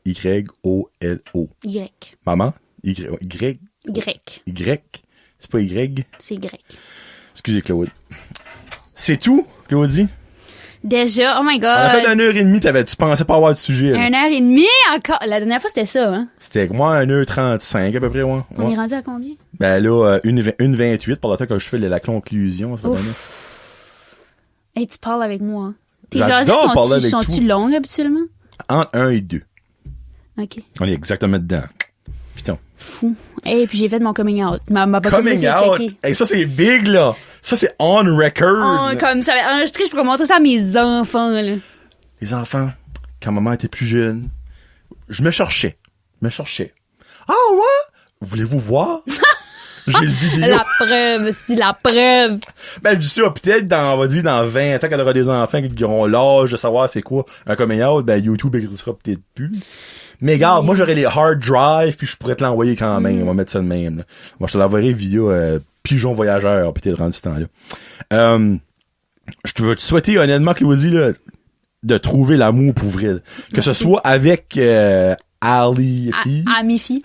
Y-O-L-O. Y. Maman? Y. C'est pas Y? C'est Y. Excusez, Claude. C'est tout, Claudie? Déjà, oh my God. On a fait 1h30, tu pensais pas avoir de sujet. 1h30 encore? La dernière fois, c'était ça, hein? C'était moi 1h35 à peu près, ouais. On est rendu à combien? Ben là, 1h28 par le temps que je fais la conclusion. Hey, tu parles avec moi. Hein? Tes jasettes sont-tu longues habituellement? Entre 1 et 2. OK. On est exactement dedans. Putain. Fou. Hey, puis j'ai fait mon coming out. Ma coming out? Hey, ça, c'est big, là. Ça, c'est on record. Comme ça va être enregistré, je pourrais montrer ça à mes enfants, là. Les enfants, quand maman était plus jeune, je me cherchais. Ah, ouais? Voulez-vous voir? J'ai le vidéo. La preuve. Ben, je dis ça, peut-être dans 20 ans, quand il y aura des enfants qui auront l'âge de savoir c'est quoi un coming out, ben, YouTube existera peut-être plus. Mais regarde, moi, j'aurais les hard drive, puis je pourrais te l'envoyer quand même. On va mettre ça de même, là. Moi, je te l'enverrai via Pigeon Voyageur, puis t'es rendu ce temps-là. Je veux te souhaiter, honnêtement, Claudie, là, de trouver l'amour pour vrai. Que ce soit avec Amifi,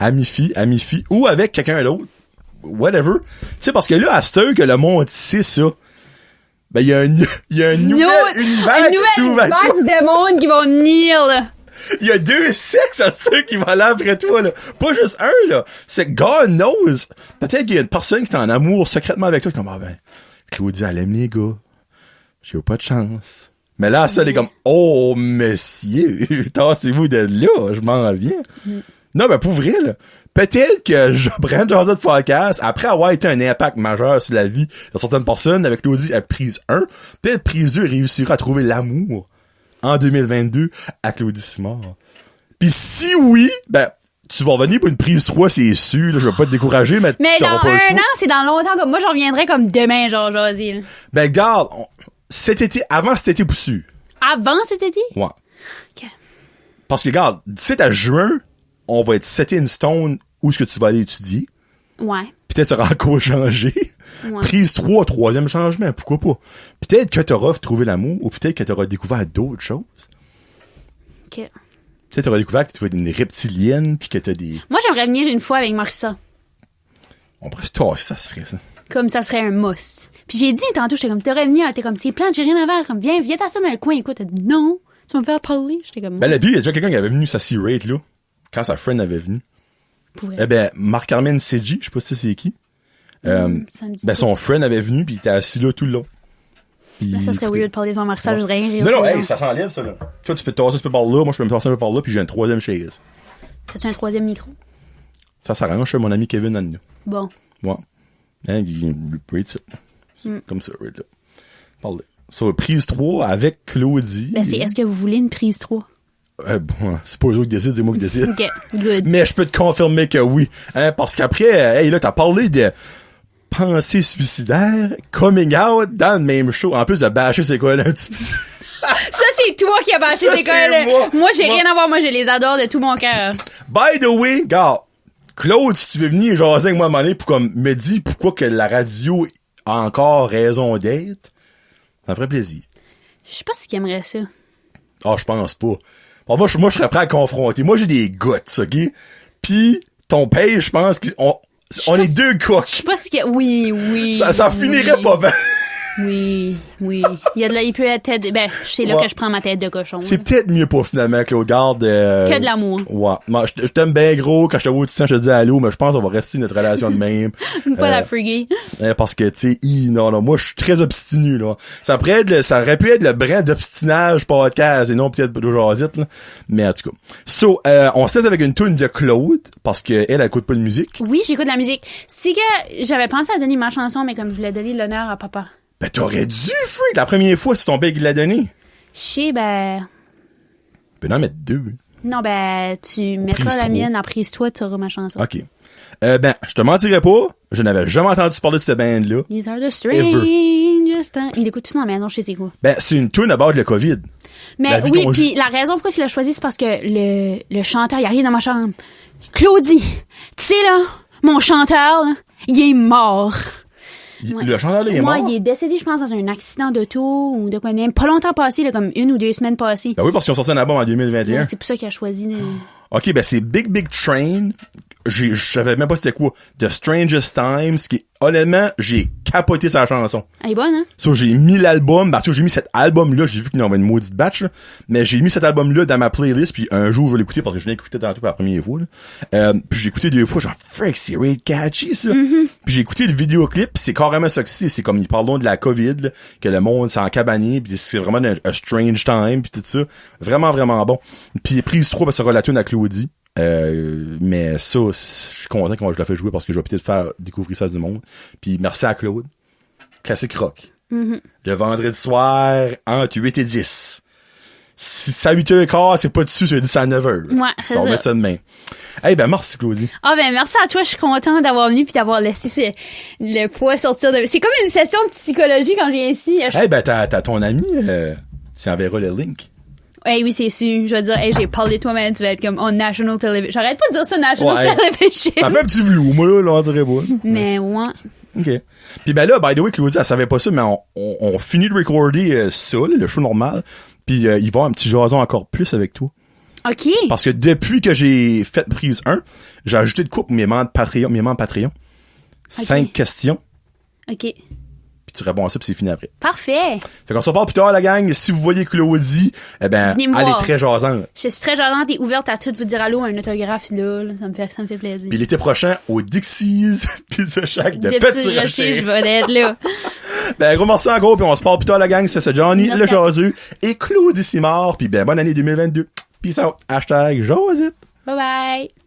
ou avec quelqu'un d'autre. Whatever. Tu sais, parce que là, à cette heure que le monde sait ça, ben, il y a un nouvel univers qui s'ouvre à toi. Il y a une vague de monde qui vont venir, là. Il y a 2 sexes à ceux qui vont aller après toi, là. Pas juste un, là. C'est God knows. Peut-être qu'il y a une personne qui est en amour secrètement avec toi qui est comme, ah ben, Claudie, elle aime les gars. J'ai pas de chance. Mais là, ça, elle est comme, oh, monsieur, tassez-vous de là, je m'en reviens. Non, ben, pour vrai, là. Peut-être que Brand Josette Podcast, après avoir été un impact majeur sur la vie de certaines personnes, avec Claudie à prise 1, peut-être prise 2 réussira à trouver l'amour en 2022 à Claudie Simard. Puis si oui, ben, tu vas revenir pour une prise 3, c'est sûr, là, je vais pas te décourager, mais dans pas un an, c'est dans longtemps, comme moi, je reviendrai comme demain, genre, Josie. Ben, regarde, cet été, avant cet été poussu. Avant cet été? Ouais. OK. Parce que, regarde, d'ici à juin, on va être set in stone où est-ce que tu vas aller étudier. Ouais. Peut-être ça aura encore changé. Ouais. Prise 3, 3e changement, pourquoi pas? Peut-être que t'auras trouvé l'amour, ou peut-être que t'auras découvert d'autres choses. OK. Peut-être que t'auras découvert que tu vas être une reptilienne, puis que t'as des... Moi, j'aimerais venir une fois avec Marissa. On pourrait se tasser, ça se ferait, ça. Comme ça serait un must. Puis j'ai dit tantôt, j'étais comme, t'aurais venu, t'es comme, c'est plante, j'ai rien à faire. Comme, viens t'asseoir dans le coin, écoute. Elle dit, non, tu vas me faire parler. J'étais comme, ben, là, puis, il y a déjà quelqu'un qui avait venu sa C-Rate, là, quand sa friend avait venu. Eh ben, Marc-Armène Cedji, je sais pas si c'est qui. Ben, son friend avait venu, puis il était assis là tout le long. Puis, là, ça serait weird de parler devant Marcel, je voudrais rien rire. Non, hey, ça s'enlève, ça, là. Toi, tu peux te tasser un peu par là, moi, je peux me tasser un peu par là, puis j'ai une 3e chaise. T'as-tu un 3e micro? Ça s'arrange, je suis mon ami Kevin Anna. Bon. Ouais. Hein, il rate ça. Comme ça, right là. Parle. Sur prise 3 avec Claudie. Ben, est-ce que vous voulez une prise 3? Bon, c'est pas eux qui décident, c'est moi qui décide. OK, good. Mais je peux te confirmer que oui. Hein, parce qu'après, hey, là, t'as parlé de pensée suicidaire, coming out dans le même show. En plus de bâcher c'est quoi, là, un petit peu. Ça, c'est toi qui as bâché ces gars-là. Moi, j'ai rien à voir. Moi, je les adore de tout mon cœur. By the way, gars, Claude, si tu veux venir jaser avec moi à un moment donné pour comme me dire pourquoi que la radio a encore raison d'être, ça me ferait plaisir. Je sais pas si qu'il aimerait ça. Ah, je pense pas. Bon, moi, je serais prêt à confronter. Moi, j'ai des guts, OK? Puis, ton père, je pense qu'on est 2 coques. Je sais pas si qu'il... Oui. Ça finirait pas bien. Oui. Il peut être tête... Ben, c'est là que je prends ma tête de cochon. C'est peut-être mieux pas, finalement, Claude Garde. Que de l'amour. Ouais. Moi, je t'aime bien gros. Quand je te vois au je te dis allô, mais je pense qu'on va rester notre relation de même. Pas la friguer. Parce que, tu sais, non, moi, je suis très obstinu, là. Ça aurait pu être le brin d'obstinage podcast, et non peut-être d'aujourd'hui, là. Mais en tout cas. So, on se laisse avec une tune de Claude, parce qu'elle écoute pas de musique. Oui, j'écoute de la musique. C'est que j'avais pensé à donner ma chanson, mais comme je voulais donner l'honneur à papa. Ben, t'aurais dû, freak, la première fois, c'est ton père qui l'a donné. Je sais, ben... Ben, en mettre 2. Non, ben, tu mettras la mienne en prise toi, tu auras ma chanson. OK. Ben, je te mentirais pas, je n'avais jamais entendu parler de cette band-là. These are the strangest times. Il écoute tout dans la maison, je sais c'est quoi. Ben, c'est une tune about le COVID. Mais oui, puis la raison pourquoi il l'a choisi, c'est parce que le chanteur, il arrive dans ma chambre. Claudie, tu sais, là, mon chanteur, là, il est mort. Ouais. Le chanteur, là, il est mort? Il est décédé, je pense, dans un accident d'auto ou de quoi même. Pas longtemps passé, là, comme 1 ou 2 semaines passées. Ben oui, parce qu'ils ont sorti un album en 2021. Ouais, c'est pour ça qu'il a choisi. OK, ben c'est Big Train. Je savais même pas c'était quoi. The Strangest Times, qui, honnêtement, j'ai capoté sa chanson. Elle est bonne, hein? So, j'ai mis l'album, j'ai mis cet album-là, j'ai vu qu'il y avait une maudite batch, là, mais j'ai mis cet album-là dans ma playlist, puis un jour, je vais l'écouter parce que je l'ai écouté tantôt pour la première fois, là. Puis j'ai écouté 2 fois, genre, freak, c'est really catchy, ça. Puis j'ai écouté le vidéoclip, pis c'est carrément ça que c'est comme, ils parlent de la COVID, là, que le monde s'est encabané, pis c'est vraiment un strange time, pis tout ça. Vraiment, vraiment bon. Puis prise 3, ça sera la tune à Claudie. Mais ça, je suis content que je la fais jouer parce que je vais peut-être faire découvrir ça du monde. Puis merci à Claude. Classique rock. Le vendredi soir, entre 8 et 10. Si c'est à 8h15, c'est pas dessus, c'est 10 à 9h. Ouais, c'est ça. On va mettre ça demain. Eh ben, merci, Claudie. Ah, ben, merci à toi. Je suis contente d'avoir venu puis d'avoir laissé le poids sortir de... C'est comme une session de psychologie quand je viens ici. Eh ben, t'as ton ami, tu enverras le link. Hey, oui, c'est sûr. Je vais dire, hey, j'ai parlé de toi, man, tu vas être comme on national television. J'arrête pas de dire ça, national television. Ça fait un petit vlou, moi, là, on dirait pas. Mais, ouais. OK. Puis ben là, by the way, Claudie, elle savait pas ça, mais on finit de recorder ça, le show normal. Puis il va y avoir un petit jason encore plus avec toi. OK. Parce que depuis que j'ai fait prise 1, j'ai ajouté de quoi pour mes membres Patreon. 5 questions. OK. Puis tu réponds à ça, puis c'est fini après. Parfait. Fait qu'on se reparle plus tard, la gang. Si vous voyez Claudie, eh ben, elle est très jasante. Je suis très jasante et ouverte à tout vous dire allô, un autographe là. Ça me fait plaisir. Puis l'été prochain, au Dixie's Pizza Shack de Petit Rocher. Je vais être là. Ben, gros merci encore, puis on se parle plus tard, la gang. C'est Johnny, le jaseux, et Claudie Simard, puis ben, bonne année 2022. Peace out. #Josette. Bye bye.